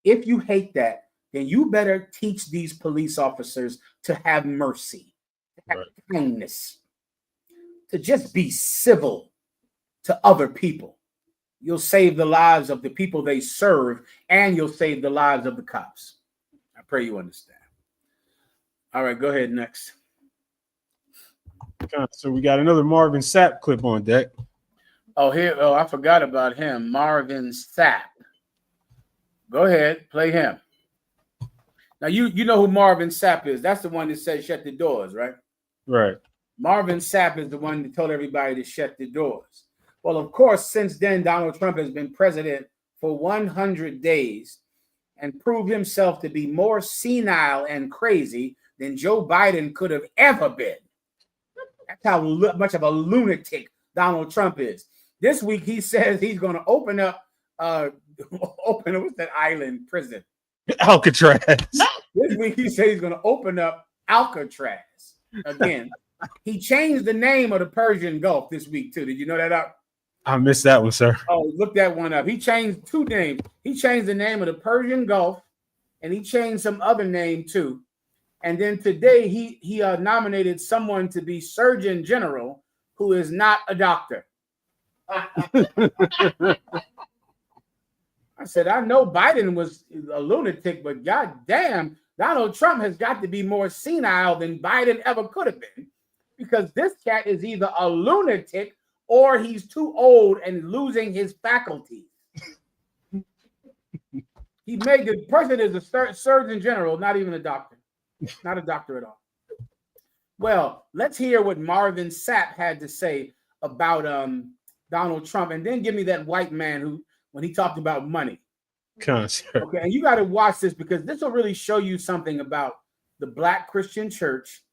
if you hate that, then you better teach these police officers to have mercy, to have kindness, to just be civil to other people. You'll save the lives of the people they serve, and you'll save the lives of the cops. I pray you understand. All right, go ahead next. So we got another Marvin Sapp clip on deck. Oh, I forgot about him. Marvin Sapp. Go ahead, play him. Now, you know who Marvin Sapp is. That's the one that said shut the doors, right? Right. Marvin Sapp is the one that told everybody to shut the doors. Well, of course, since then, Donald Trump has been president for 100 days and proved himself to be more senile and crazy than Joe Biden could have ever been. That's how much of a lunatic Donald Trump is. This week, he says he's going to open up, what's that island prison? Alcatraz. This week, he said he's going to open up Alcatraz again. He changed the name of the Persian Gulf this week, too. Did you know that up? I missed that one, sir. Oh, look that one up. He changed two names. He changed the name of the Persian Gulf, and he changed some other name, too. And then today, he nominated someone to be Surgeon General who is not a doctor. I said, I know Biden was a lunatic, but goddamn, Donald Trump has got to be more senile than Biden ever could have been, because this cat is either a lunatic or he's too old and losing his faculties. He made the person is a Surgeon General, not even a doctor. Not a doctor at all. Well, let's hear what Marvin Sapp had to say about Donald Trump, and then give me that white man who, when he talked about money. Okay, and you got to watch this, because this will really show you something about the Black Christian church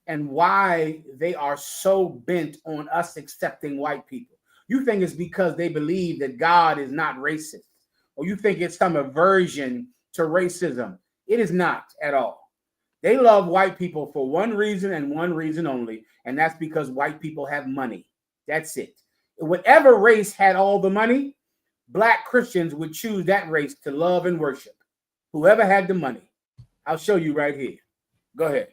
and why they are so bent on us accepting white people. You think it's because they believe that God is not racist, or you think it's some aversion to racism. It is not at all. They love white people for one reason and one reason only, and that's because white people have money. That's it. Whatever race had all the money, Black Christians would choose that race to love and worship. Whoever had the money. I'll show you right here. Go ahead.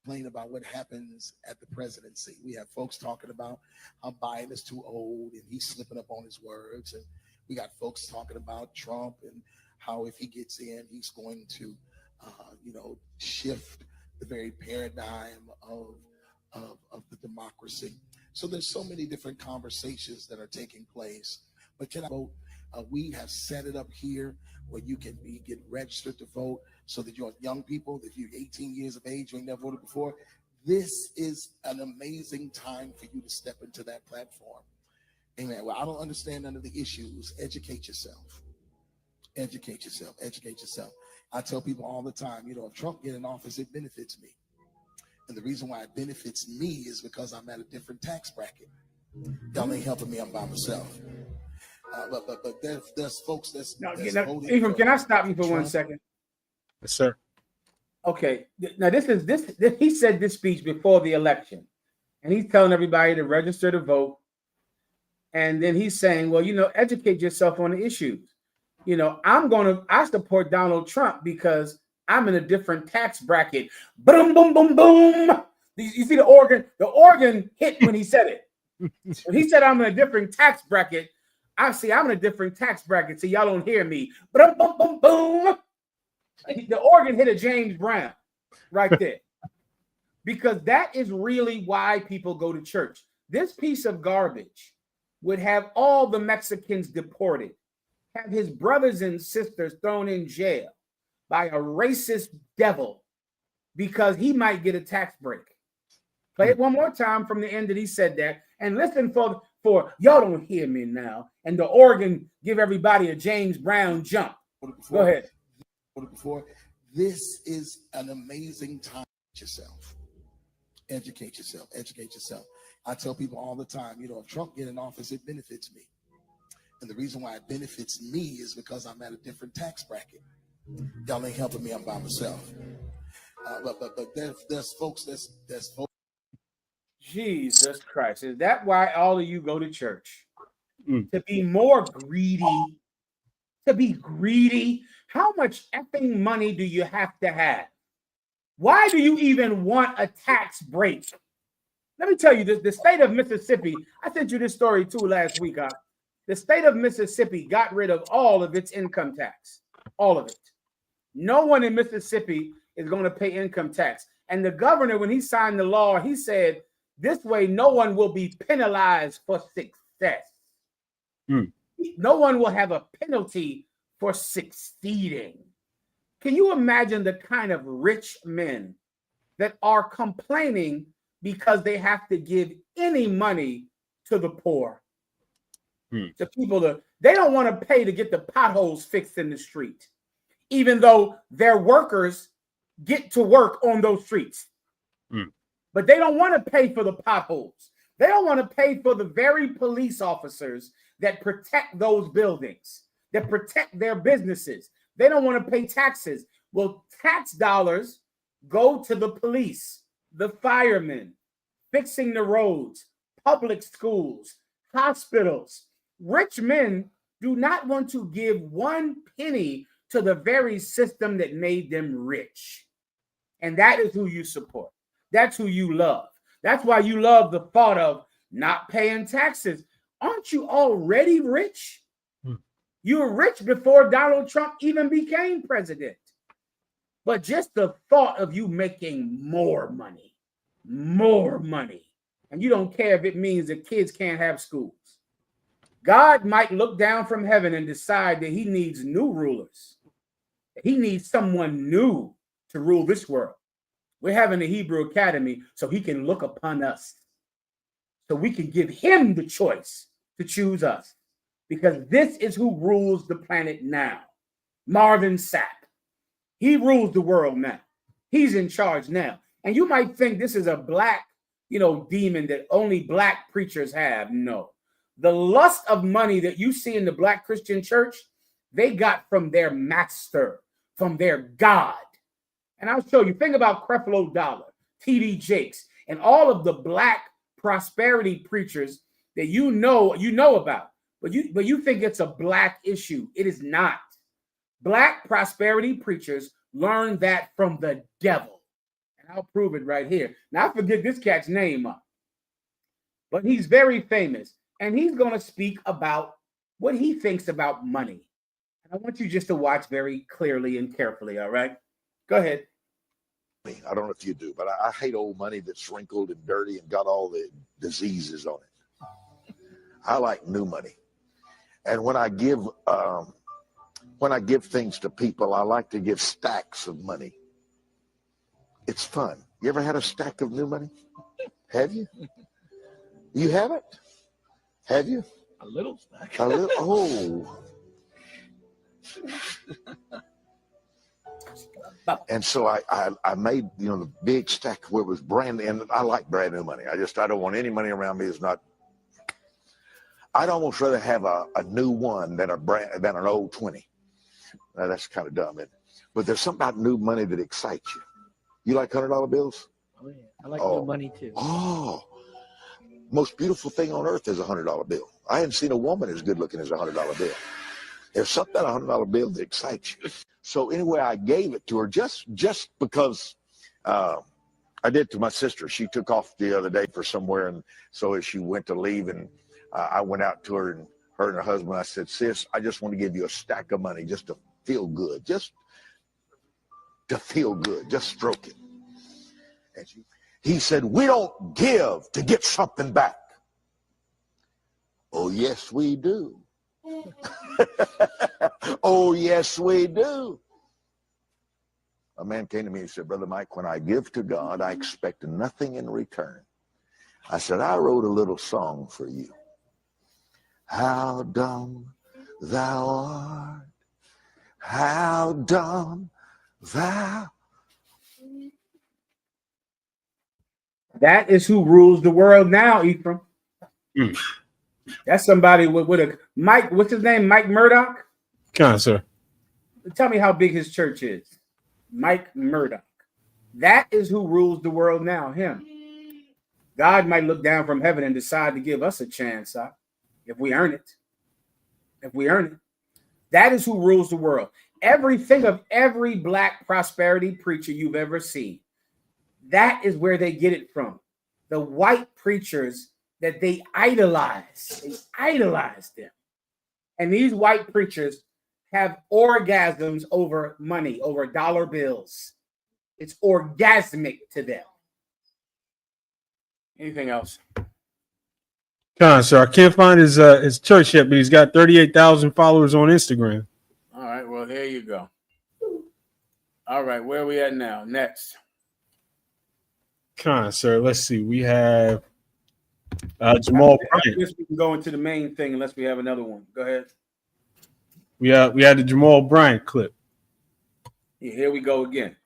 Complain about what happens at the presidency. We have folks talking about how Biden is too old and he's slipping up on his words. And we got folks talking about Trump and how if he gets in, he's going to, shift the very paradigm of the democracy. So there's so many different conversations that are taking place. But can I vote? We have set it up here where you can get registered to vote, so that you're young people, if you're 18 years of age, you ain't never voted before. This is an amazing time for you to step into that platform. Amen. Well, I don't understand none of the issues. Educate yourself. Educate yourself. Educate yourself. I tell people all the time, if Trump get in office, it benefits me. And the reason why it benefits me is because I'm at a different tax bracket. Y'all ain't helping me. I'm by myself. But there's folks that's voting. Ephraim, can I stop you for 1 second? Yes, sir. Okay. Now this he said this speech before the election, and he's telling everybody to register to vote. And then he's saying, well, educate yourself on the issues. I support Donald Trump because I'm in a different tax bracket. Boom, boom, boom, boom. You see the organ? The organ hit when he said it. When he said I'm in a different tax bracket, I'm in a different tax bracket, so y'all don't hear me. Boom, boom, boom, boom. The organ hit a James Brown right there. Because that is really why people go to church. This piece of garbage would have all the Mexicans deported, have his brothers and sisters thrown in jail by a racist devil because he might get a tax break. Play it one more time from the end that he said that, and listen for y'all don't hear me now. And the organ give everybody a James Brown jump. Go ahead. Before, this is an amazing time. Yourself. Educate yourself. Educate yourself. I tell people all the time, if Trump get in office, it benefits me. And the reason why it benefits me is because I'm at a different tax bracket. Y'all ain't helping me. I'm by myself. But there's folks that's folks. Jesus Christ. Is that why all of you go to church? To be more greedy? To be greedy? How much effing money do you have to have? Why do you even want a tax break? Let me tell you this. The state of Mississippi, I sent you this story too last week. The state of Mississippi got rid of all of its income tax. All of it. No one in Mississippi is going to pay income tax. And the governor, when he signed the law, he said, this way no one will be penalized for success. No one will have a penalty for succeeding. Can you imagine the kind of rich men that are complaining because they have to give any money to the poor. The people that they don't want to pay to get the potholes fixed in the street, even though their workers get to work on those streets. But they don't want to pay for the potholes. They don't want to pay for the very police officers that protect those buildings, that protect their businesses. They don't want to pay taxes. Well, tax dollars go to the police, the firemen, fixing the roads, public schools, hospitals. Rich men do not want to give one penny to the very system that made them rich. And that is who you support. That's who you love. That's why you love the thought of not paying taxes. Aren't you already rich? You were rich before Donald Trump even became president. But just the thought of you making more money, and you don't care if it means that kids can't have schools. God might look down from heaven and decide that he needs new rulers. He needs someone new to rule this world. We're having a Hebrew Academy so he can look upon us, so we can give him the choice to choose us, because this is who rules the planet now. Marvin Sapp. He rules the world now. He's in charge now. And you might think this is a black, demon that only black preachers have. No. The lust of money that you see in the black Christian church, they got from their master, from their God. And I'll show you. Think about Creflo Dollar, T.D. Jakes, and all of the black prosperity preachers that you know about. But you think it's a black issue. It is not. Black prosperity preachers learned that from the devil. And I'll prove it right here. Now, I forget this cat's name up, but he's very famous. And he's going to speak about what he thinks about money. And I want you just to watch very clearly and carefully, all right? Go ahead. I don't know if you do, but I hate old money that's wrinkled and dirty and got all the diseases on it. I like new money. And when I give things to people, I like to give stacks of money. It's fun. You ever had a stack of new money? Have you? You haven't? Have you? A little stack. A little. Oh. And so I made, the big stack where it was brand, and I like brand new money. I don't want any money around me that's not. I'd almost rather have a new one than an old 20. Now, that's kind of dumb, isn't it? But there's something about new money that excites you. You like $100 bills? Oh yeah, I like new money too. Oh, most beautiful thing on earth is a $100 bill. I haven't seen a woman as good looking as a $100 bill. There's something about a $100 bill that excites you. So anyway, I gave it to her just because I did to my sister. She took off the other day for somewhere, and so as she went to leave, and I went out to her and her husband. I said, "Sis, I just want to give you a stack of money just to feel good, just to feel good, just stroke it." And he said, "We don't give to get something back." Oh, yes, we do. Oh, yes, we do. A man came to me and said, "Brother Mike, when I give to God, I expect nothing in return." I said, "I wrote a little song for you. How dumb thou art, how dumb thou." That is who rules the world now, Ephraim. That's somebody with a Mike. What's his name? Mike Murdoch? Come on, sir. Tell me how big his church is. Mike Murdoch. That is who rules the world now, him. God might look down from heaven and decide to give us a chance, if we earn it. If we earn it. That is who rules the world. Think of every black prosperity preacher you've ever seen. That is where they get it from. The white preachers that they idolize. They idolize them. And these white preachers have orgasms over money, over dollar bills. It's orgasmic to them. Anything else? Come on, sir. I can't find his church yet, but he's got 38,000 followers on Instagram. All right, well, there you go. All right, where are we at now? Next. Come on, sir. Let's see. We have Jamal I Bryant. guess we can go into the main thing unless we have another one. Go ahead. We had the Jamal Bryant clip. Yeah, here we go again.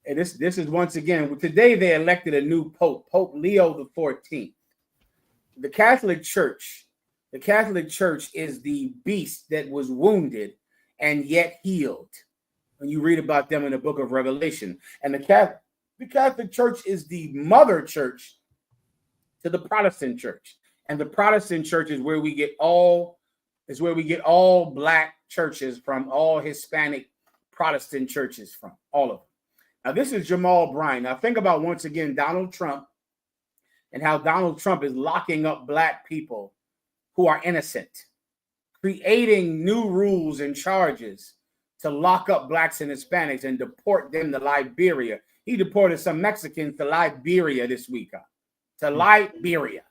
And this is once again, today they elected a new pope, Pope Leo the 14th. The Catholic Church is the beast that was wounded and yet healed. When you read about them in the book of Revelation. And the Catholic Church is the mother church to the Protestant church. And the Protestant church is where we get all black churches from, all Hispanic Protestant churches from, all of them. Now, this is Jamal Bryant. Now, think about once again Donald Trump and how Donald Trump is locking up black people who are innocent, creating new rules and charges to lock up blacks and Hispanics and deport them to Liberia. He deported some Mexicans to Liberia this week. To Liberia.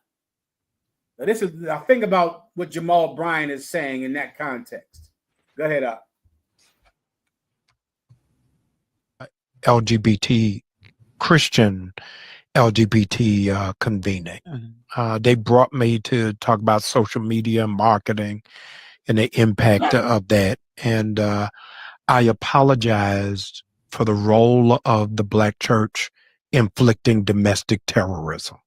Now, this is a thing about what Jamal Bryant is saying in that context. Go ahead, up. LGBT Christian LGBT convening. They brought me to talk about social media marketing and the impact of that. And I apologized for the role of the Black church inflicting domestic terrorism.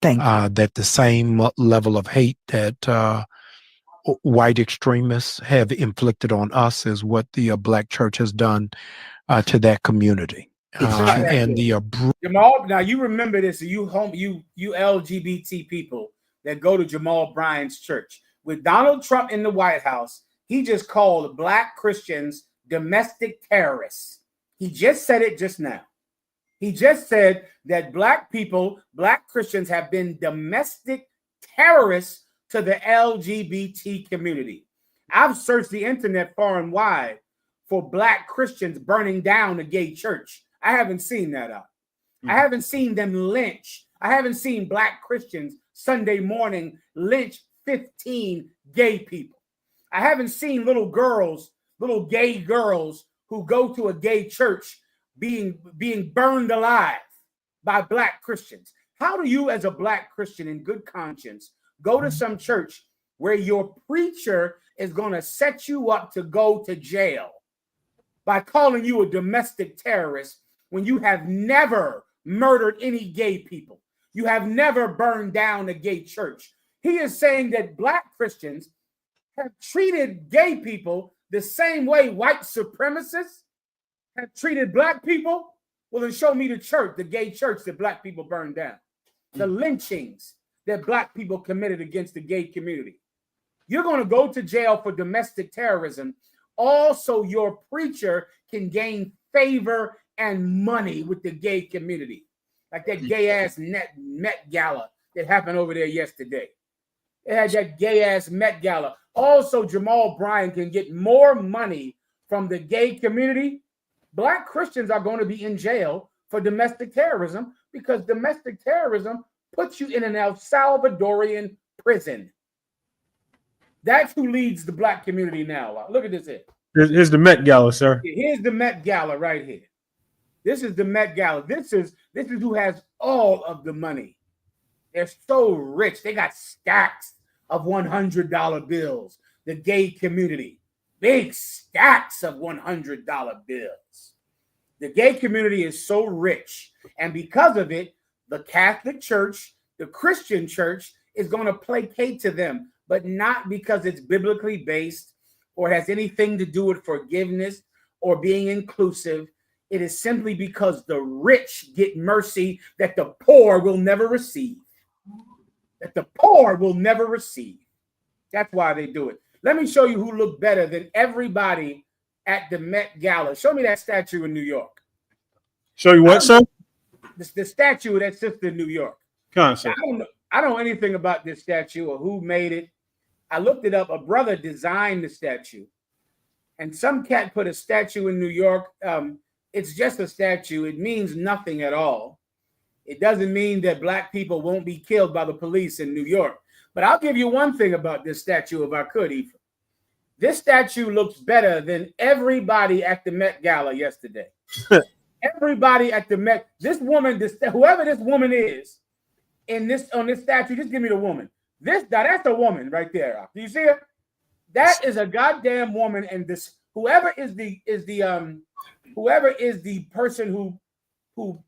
That the same level of hate that white extremists have inflicted on us is what the Black church has done to that community. And the Jamal, now you remember this, you LGBT people that go to Jamal Bryant's church. With Donald Trump in the White House, he just called black Christians domestic terrorists. He just said it just now. He just said that black people, black Christians have been domestic terrorists to the LGBT community. I've searched the internet far and wide for black Christians burning down a gay church. I haven't seen that out. I haven't seen them lynch. I haven't seen black Christians Sunday morning lynch 15 gay people. I haven't seen little girls, little gay girls who go to a gay church being burned alive by black Christians. How do you, as a black Christian in good conscience, go to some church where your preacher is going to set you up to go to jail by calling you a domestic terrorist when you have never murdered any gay people? You have never burned down a gay church. He is saying that black Christians have treated gay people the same way white supremacists have treated black people. Well, then show me the church, the gay church that black people burned down, the lynchings that black people committed against the gay community. You're going to go to jail for domestic terrorism. Also, your preacher can gain favor and money with the gay community, like that gay ass Met Gala that happened over there yesterday. It had that gay ass Met Gala. Also, Jamal Bryant can get more money from the gay community. Black Christians are going to be in jail for domestic terrorism because domestic terrorism puts you in an El Salvadorian prison. That's who leads the black community now. Look at this here. Here's the Met Gala, sir. Here's the Met Gala right here. This is the Met Gala. This is who has all of the money. They're so rich. They got stacks of $100 bills. The gay community, big stacks of $100 bills. The gay community is so rich. And because of it, the Catholic Church, the Christian church is going to placate to them, but not because it's biblically based or has anything to do with forgiveness or being inclusive. It is simply because the rich get mercy that the poor will never receive. That the poor will never receive. That's why they do it. Let me show you who looked better than everybody at the Met Gala. Show me that statue in New York. Show you what, sir? The statue that sits in New York. Concept. I don't know anything about this statue or who made it. I looked it up. A brother designed the statue. And some cat put a statue in New York. It's just a statue. It means nothing at all. It doesn't mean that black people won't be killed by the police in New York. But I'll give you one thing about this statue, if I could, Ephraim. This statue looks better than everybody at the Met Gala yesterday. Everybody at the Met, this woman, whoever this woman is, on this statue, just give me the woman. That's a woman right there. Do you see her? That is a goddamn woman, and this whoever is the person who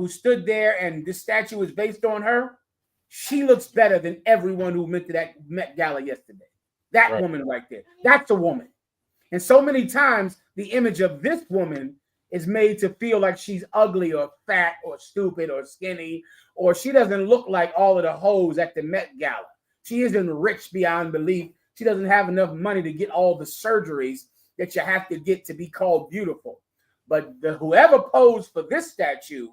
stood there, and this statue is based on her. She looks better than everyone who went to that Met Gala yesterday. That woman right there. That's a woman. And so many times the image of this woman is made to feel like she's ugly or fat or stupid or skinny, or she doesn't look like all of the hoes at the Met Gala. She isn't rich beyond belief. She doesn't have enough money to get all the surgeries that you have to get to be called beautiful. But whoever posed for this statue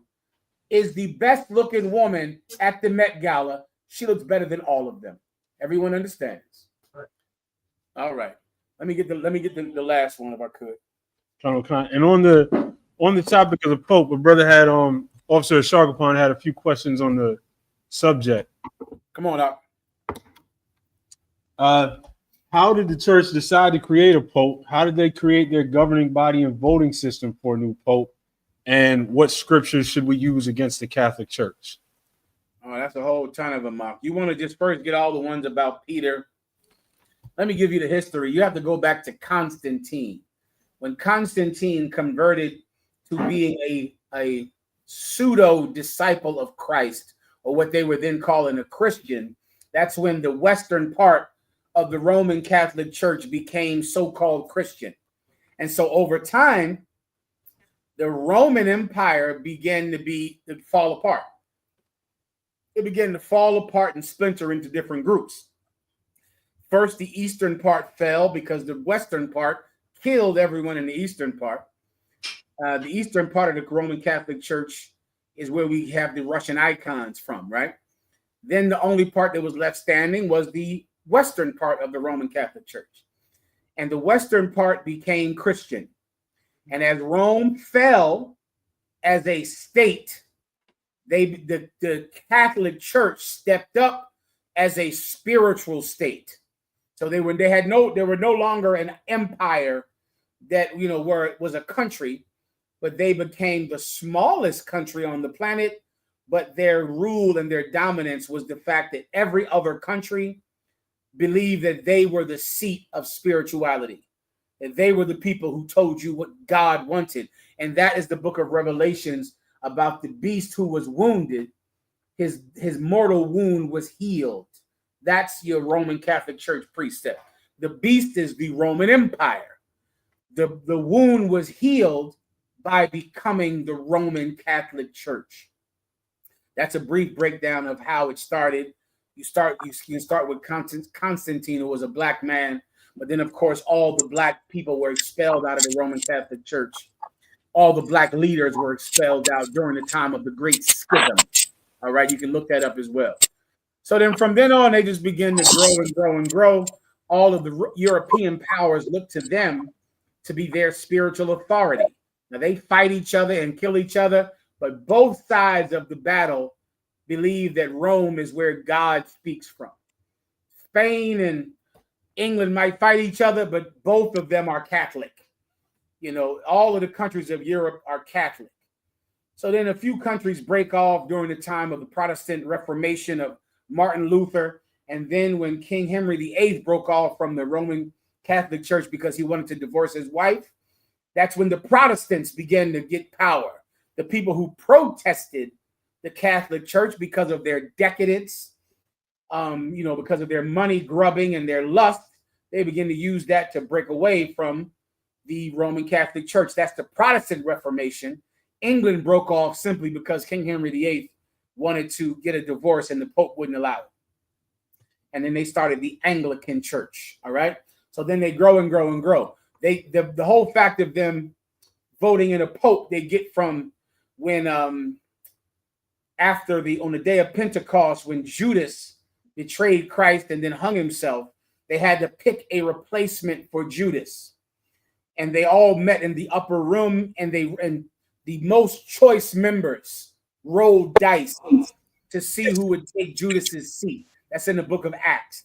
is the best looking woman at the Met Gala. She looks better than all of them. Everyone understands. All right. Let me get the last one if I could. And on the topic of the Pope, my brother had Officer Shargapon had a few questions on the subject. Come on up. How did the church decide to create a Pope? How did they create their governing body and voting system for a new Pope? And what scriptures should we use against the Catholic Church? Oh, that's a whole ton of them, Mark. You want to just first get all the ones about Peter. Let me give you the history. You have to go back to Constantine. When Constantine converted to being a pseudo disciple of Christ, or what they were then calling a Christian, that's when the western part of the Roman Catholic Church became so-called Christian. And so over time, the Roman Empire began to fall apart. It began to fall apart and splinter into different groups. First, the eastern part fell because the western part killed everyone in the eastern part. The eastern part of the Roman Catholic Church is where we have the Russian icons from, right? Then the only part that was left standing was the western part of the Roman Catholic Church. And the western part became Christian. And as Rome fell as a state, the Catholic Church stepped up as a spiritual state. So they were no longer an empire that where it was a country, but they became the smallest country on the planet. But their rule and their dominance was the fact that every other country believed that they were the seat of spirituality, that they were the people who told you what God wanted. And that is the book of Revelations about the beast who was wounded. His mortal wound was healed. That's your Roman Catholic Church precept. The beast is the Roman Empire. The wound was healed by becoming the Roman Catholic Church. That's a brief breakdown of how it started. You can start with Constantine, who was a black man, but then of course all the black people were expelled out of the Roman Catholic Church. All the black leaders were expelled out during the time of the Great Schism. All right, you can look that up as well. So then from then on, they just begin to grow and grow and grow. All of the European powers look to them to be their spiritual authority. Now they fight each other and kill each other, but both sides of the battle believe that Rome is where God speaks from. Spain and England might fight each other, but both of them are Catholic. All of the countries of Europe are Catholic. So then a few countries break off during the time of the Protestant Reformation of Martin Luther. And then when King Henry VIII broke off from the Roman Catholic Church because he wanted to divorce his wife, that's when the Protestants began to get power. The people who protested the Catholic Church because of their decadence, because of their money grubbing and their lust, they begin to use that to break away from the Roman Catholic Church. That's the Protestant Reformation. England broke off simply because King Henry VIII wanted to get a divorce and the Pope wouldn't allow it. And then they started the Anglican Church. All right. So then they grow and grow and grow. The whole fact of them voting in a Pope, they get from when on the day of Pentecost, when Judas betrayed Christ and then hung himself, they had to pick a replacement for Judas. And they all met in the upper room, and the most choice members rolled dice to see who would take Judas's seat. That's in the book of Acts.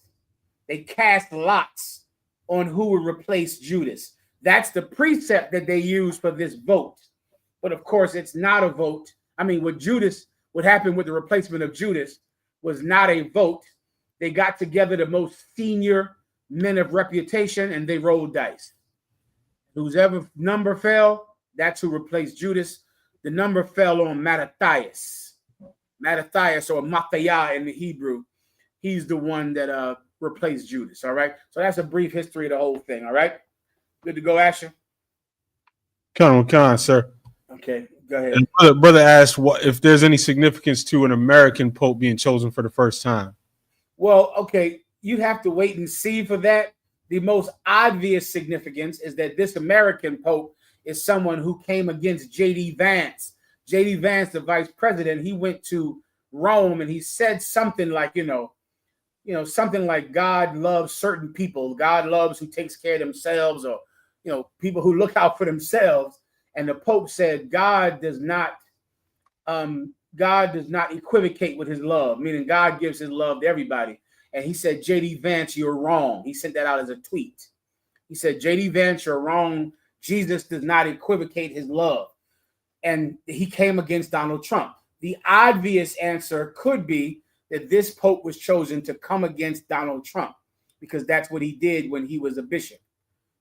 They cast lots on who would replace Judas. That's the precept that they use for this vote. But of course, it's not a vote. I mean, what happened with the replacement of Judas was not a vote. They got together the most senior men of reputation and they rolled dice. Whoever number fell, that's who replaced Judas. The number fell on Mattathias. Mattathias, or Matthiah in the Hebrew. He's the one that replaced Judas. All right. So that's a brief history of the whole thing. All right. Good to go, Asher? Come on, sir. Okay, go ahead. And brother asked what if there's any significance to an American pope being chosen for the first time. Well, okay, you have to wait and see for that. The most obvious significance is that this American pope is someone who came against J.D. Vance. J.D. Vance, the vice president, he went to Rome and he said something like, something like God loves certain people. God loves who takes care of themselves, or, people who look out for themselves. And the Pope said God does not equivocate with his love, meaning God gives his love to everybody. And he said, J.D. Vance, you're wrong. He sent that out as a tweet. He said, J.D. Vance, you're wrong. Jesus does not equivocate his love. And he came against Donald Trump. The obvious answer could be that this Pope was chosen to come against Donald Trump, because that's what he did when he was a bishop.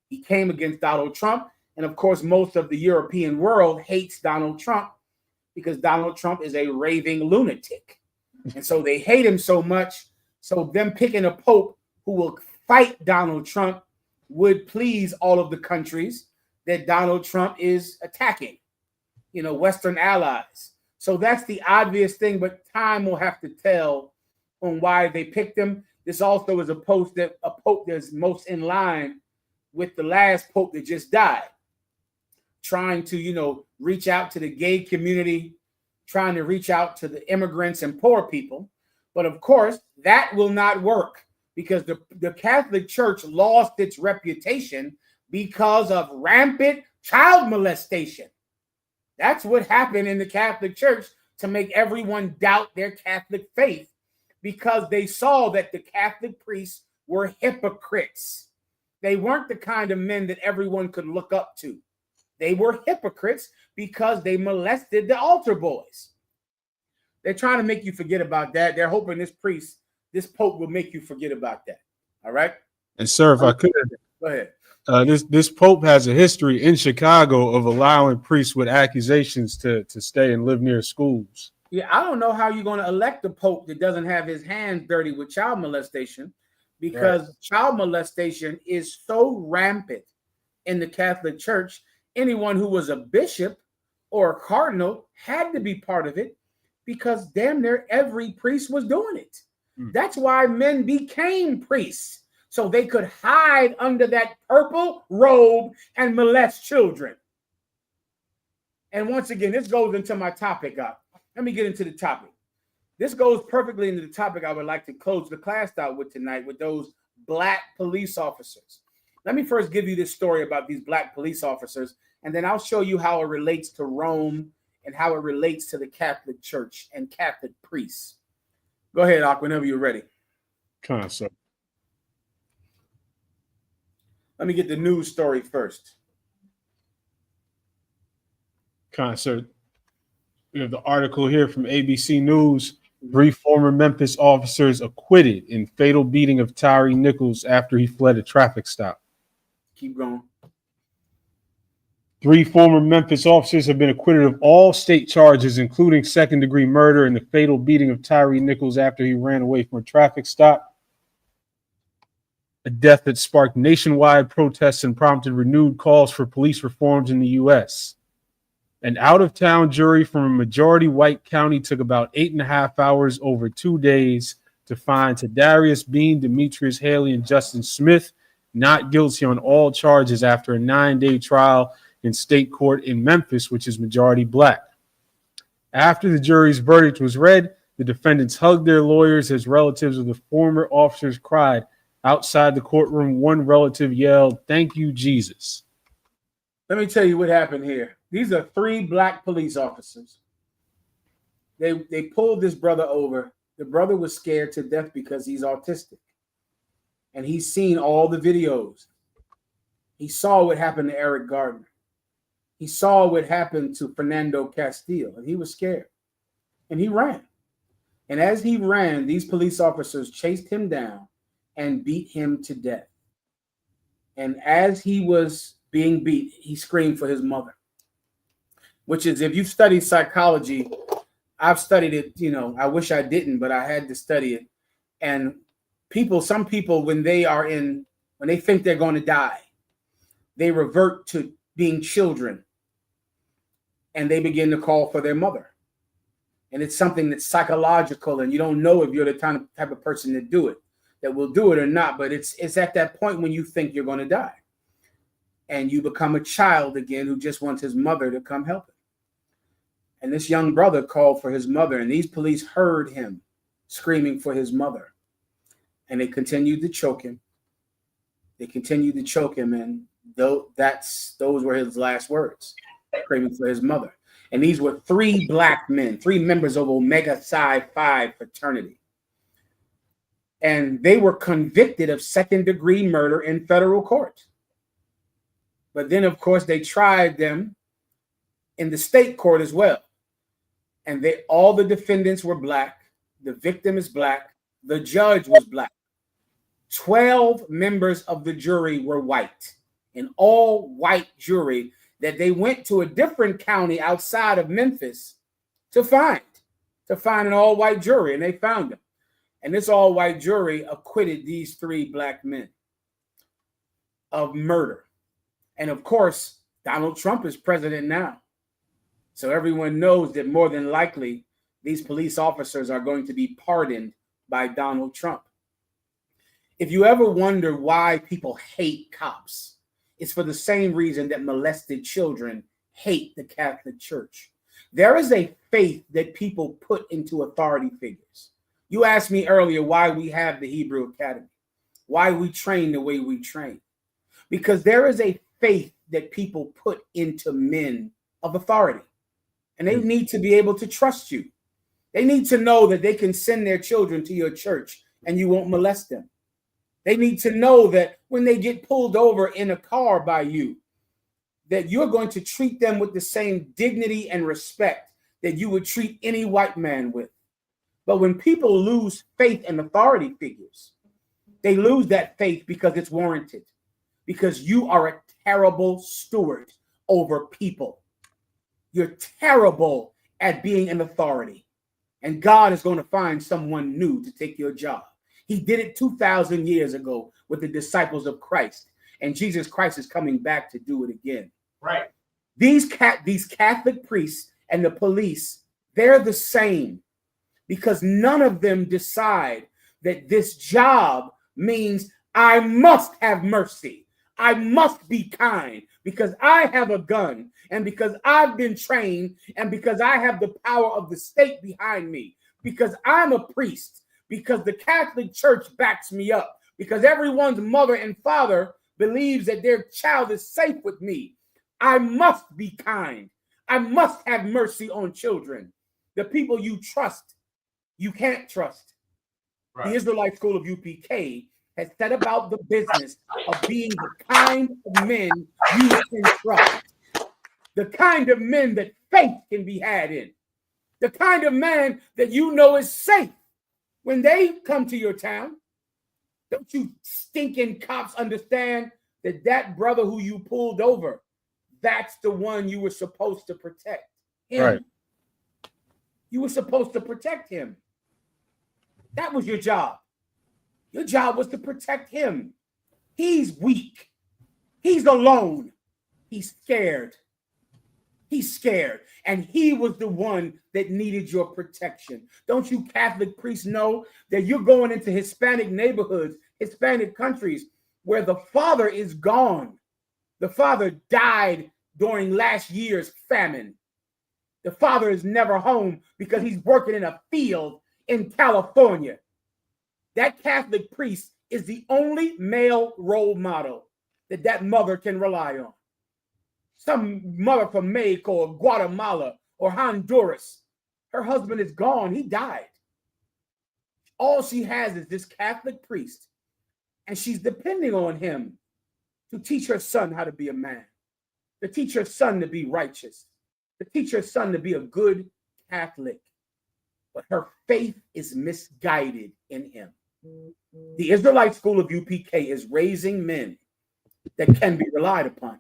He came against Donald Trump. And of course, most of the European world hates Donald Trump because Donald Trump is a raving lunatic. And so they hate him so much. So them picking a Pope who will fight Donald Trump would please all of the countries that Donald Trump is attacking, Western allies. So that's the obvious thing, but time will have to tell on why they picked him. This also is a pope that's most in line with the last Pope that just died, trying to, reach out to the gay community, trying to reach out to the immigrants and poor people. But of course, that will not work because the Catholic Church lost its reputation because of rampant child molestation. That's what happened in the Catholic Church to make everyone doubt their Catholic faith, because they saw that the Catholic priests were hypocrites. They weren't the kind of men that everyone could look up to. They were hypocrites because they molested the altar boys. They're trying to make you forget about that. They're hoping this Pope will make you forget about that. All right? And sir, if I could, go ahead. This Pope has a history in Chicago of allowing priests with accusations to stay and live near schools. Yeah, I don't know how you're going to elect a Pope that doesn't have his hands dirty with child molestation, because child molestation is so rampant in the Catholic Church. Anyone who was a bishop or a cardinal had to be part of it, because damn near every priest was doing it. That's why men became priests, so they could hide under that purple robe and molest children. And once again, this goes into my topic. Let me get into the topic. This goes perfectly into the topic I would like to close the class out with tonight, with those black police officers. Let me first give you this story about these black police officers, and then I'll show you how it relates to Rome and how it relates to the Catholic Church and Catholic priests. Go ahead, Ak, whenever you're ready. Come on, sir. Let me get the news story first. Come on, sir. We have the article here from ABC News. 3 former Memphis officers acquitted in fatal beating of Tyre Nichols after he fled a traffic stop. Keep going. 3 former Memphis officers have been acquitted of all state charges, including second-degree murder and the fatal beating of Tyre Nichols after he ran away from a traffic stop. A death that sparked nationwide protests and prompted renewed calls for police reforms in the U.S. An out-of-town jury from a majority-white county took about 8.5 hours over 2 days to find Tadarius Bean, Demetrius Haley, and Justin Smith not guilty on all charges after a 9-day trial in state court in Memphis, which is majority black. After the jury's verdict was read, the defendants hugged their lawyers as relatives of the former officers cried. Outside the courtroom, one relative yelled, "Thank you, Jesus." Let me tell you what happened here. These are 3 black police officers. They pulled this brother over. The brother was scared to death because he's autistic. And he's seen all the videos. He saw what happened to Eric Gardner. he saw what happened to Fernando Castillo, and he was scared, and he ran. And as he ran, these police officers chased him down and beat him to death. And as he was being beat, he screamed for his mother, which is, if you've studied psychology, I've studied it, you know, I wish I didn't, but I had to study it. And some people, when they think they're going to die, they revert to being children and they begin to call for their mother. And it's something that's psychological, and you don't know if you're the type of person that will do it or not. But it's at that point when you think you're going to die, and you become a child again who just wants his mother to come help him. And this young brother called for his mother, and these police heard him screaming for his mother, and they continued to choke him. And those were his last words, screaming for his mother. And these were 3 black men, 3 members of Omega Psi Phi fraternity. And they were convicted of second-degree murder in federal court. But then, of course, they tried them in the state court as well. And all the defendants were black. The victim is black. The judge was black. 12 members of the jury were white, an all-white jury that they went to a different county outside of Memphis to find an all-white jury, and they found them. And this all-white jury acquitted these 3 black men of murder. And of course, Donald Trump is president now. So everyone knows that more than likely, these police officers are going to be pardoned by Donald Trump. If you ever wonder why people hate cops, it's for the same reason that molested children hate the Catholic Church. There is a faith that people put into authority figures. You asked me earlier why we have the Hebrew Academy, why we train the way we train. Because there is a faith that people put into men of authority, and they need to be able to trust you. They need to know that they can send their children to your church and you won't molest them. They need to know that when they get pulled over in a car by you, that you're going to treat them with the same dignity and respect that you would treat any white man with. But when people lose faith in authority figures, they lose that faith because it's warranted, because you are a terrible steward over people. You're terrible at being an authority, and God is going to find someone new to take your job. He did it 2,000 years ago with the disciples of Christ, and Jesus Christ is coming back to do it again. Right. These Catholic priests and the police, they're the same, because none of them decide that this job means I must have mercy. I must be kind because I have a gun and because I've been trained and because I have the power of the state behind me, because I'm a priest, because the Catholic Church backs me up, because everyone's mother and father believes that their child is safe with me. I must be kind. I must have mercy on children. The people you trust, you can't trust. Right. The Israelite School of UPK has set about the business of being the kind of men you can trust, the kind of men that faith can be had in, the kind of man that you know is safe when they come to your town. Don't you stinking cops understand that that brother who you pulled over, that's the one you were supposed to protect? Him. Right. You were supposed to protect him. That was your job. Your job was to protect him. He's weak. He's alone. He's scared. He's scared. And he was the one that needed your protection. Don't you Catholic priests know that you're going into Hispanic neighborhoods, Hispanic countries, where the father is gone? The father died during last year's famine. The father is never home because he's working in a field in California. That Catholic priest is the only male role model that that mother can rely on. Some mother from Mexico or Guatemala or Honduras, her husband is gone. He died. All she has is this Catholic priest, and she's depending on him to teach her son how to be a man. to teach her son to be righteous, to teach her son to be a good Catholic. But her faith is misguided in him. The Israelite school of UPK is raising men that can be relied upon,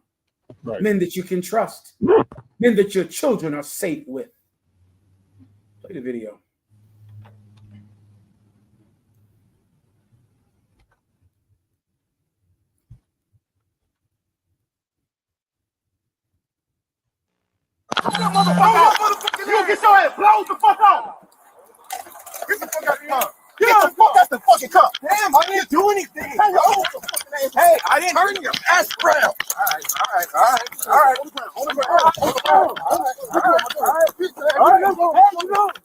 men that you can trust, men that your children are safe with. Play the video. You get your ass blown the fuck out. Get the fuck out the car. Get the fuck out the fucking car. Damn, I didn't do anything. Hey, I didn't turn your ass around. All right. On the ground.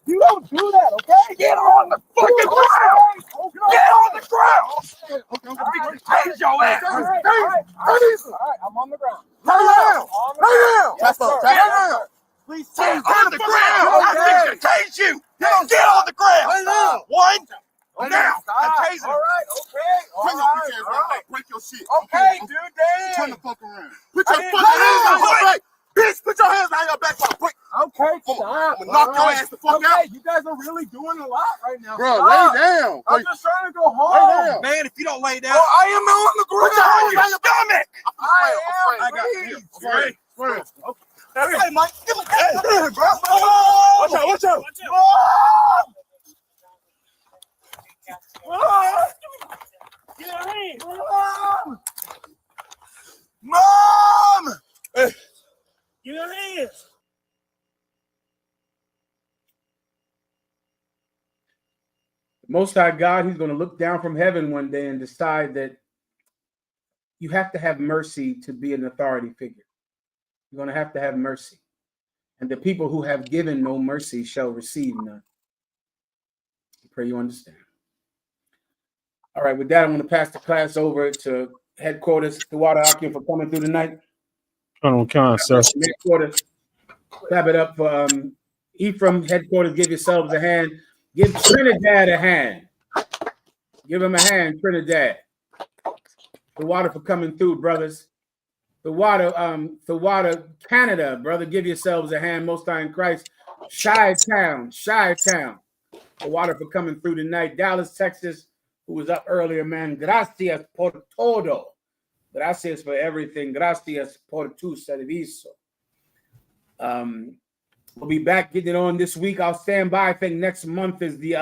You don't do that, okay? Get on the fucking ground. Get on the ground. Okay. Tase your ass. All right, I'm on the ground. Lay down. Tap down. Please tase on the ground. I think tase you. Get on the ground. One. Now. I'm tasing. All right. Okay. Turn your around. Break your shit. Okay, dude. Damn. Turn the fuck around. Put your fucking hands on your back. Bitch, put your hands on your back. Okay, stop. I'm gonna knock your ass the fuck out. You guys are really doing a lot right now. Bro, lay down. I'm just trying to go home. Lay down. Man, if you don't lay down. Oh, I am on the ground. Put your hands on your stomach. I got you. Okay. Hey, Mike. Hey, bro. Watch out. Get your hands. Mom! Get your hands. Most High God, he's going to look down from heaven one day and decide that you have to have mercy to be an authority figure. You're going to have mercy. And the people who have given no mercy shall receive none. I pray you understand. All right, with that, I'm going to pass the class over to headquarters. Tawada Akim for coming through tonight. Sir. Headquarters. Clap it up for Ephraim. Headquarters, give yourselves a hand. Give Trinidad a hand. Give him a hand, Trinidad. Tawada for coming through, brothers. Tawada, Canada, brother, give yourselves a hand. Most High in Christ. Chi-Town. Tawada for coming through tonight. Dallas, Texas, who was up earlier, man. Gracias por todo. Gracias for everything. Gracias por tu servicio. We'll be back getting it on this week. I'll stand by. I think next month is the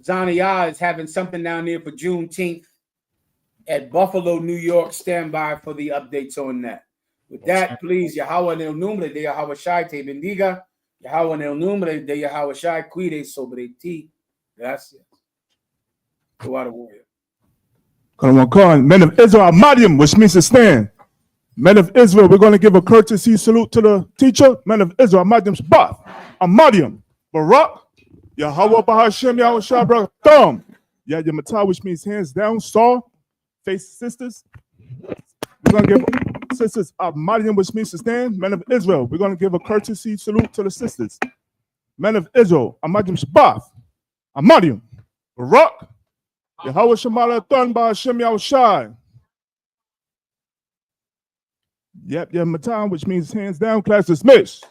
Zania is having something down there for Juneteenth at Buffalo, New York. Stand by for the updates on that. With that, please, Yahweh en el nombre de Yahweh Shai te bendiga. Yahweh en el nombre de Yahweh Shai cuide sobre ti. Gracias. Go out of warrior. Men of Israel, Ahmadium, which means to stand. Men of Israel, we're going to give a courtesy salute to the teacher. Men of Israel, Ahmadium Shabbat, Ahmadium, Barak, Yahweh Bahashem, Yahweh Shabrak, Thumb. Yamatah, which means hands down, saw, face sisters. We're going to give sisters Ahmadium, which means to stand. Men of Israel, we're going to give a courtesy salute to the sisters. Men of Israel, Ahmadium Shabbat, Ahmadium, Barak, Yahweh Shemala Thun Bahashem, Yahweh Shai. Yep, Matan, which means hands down, class dismissed.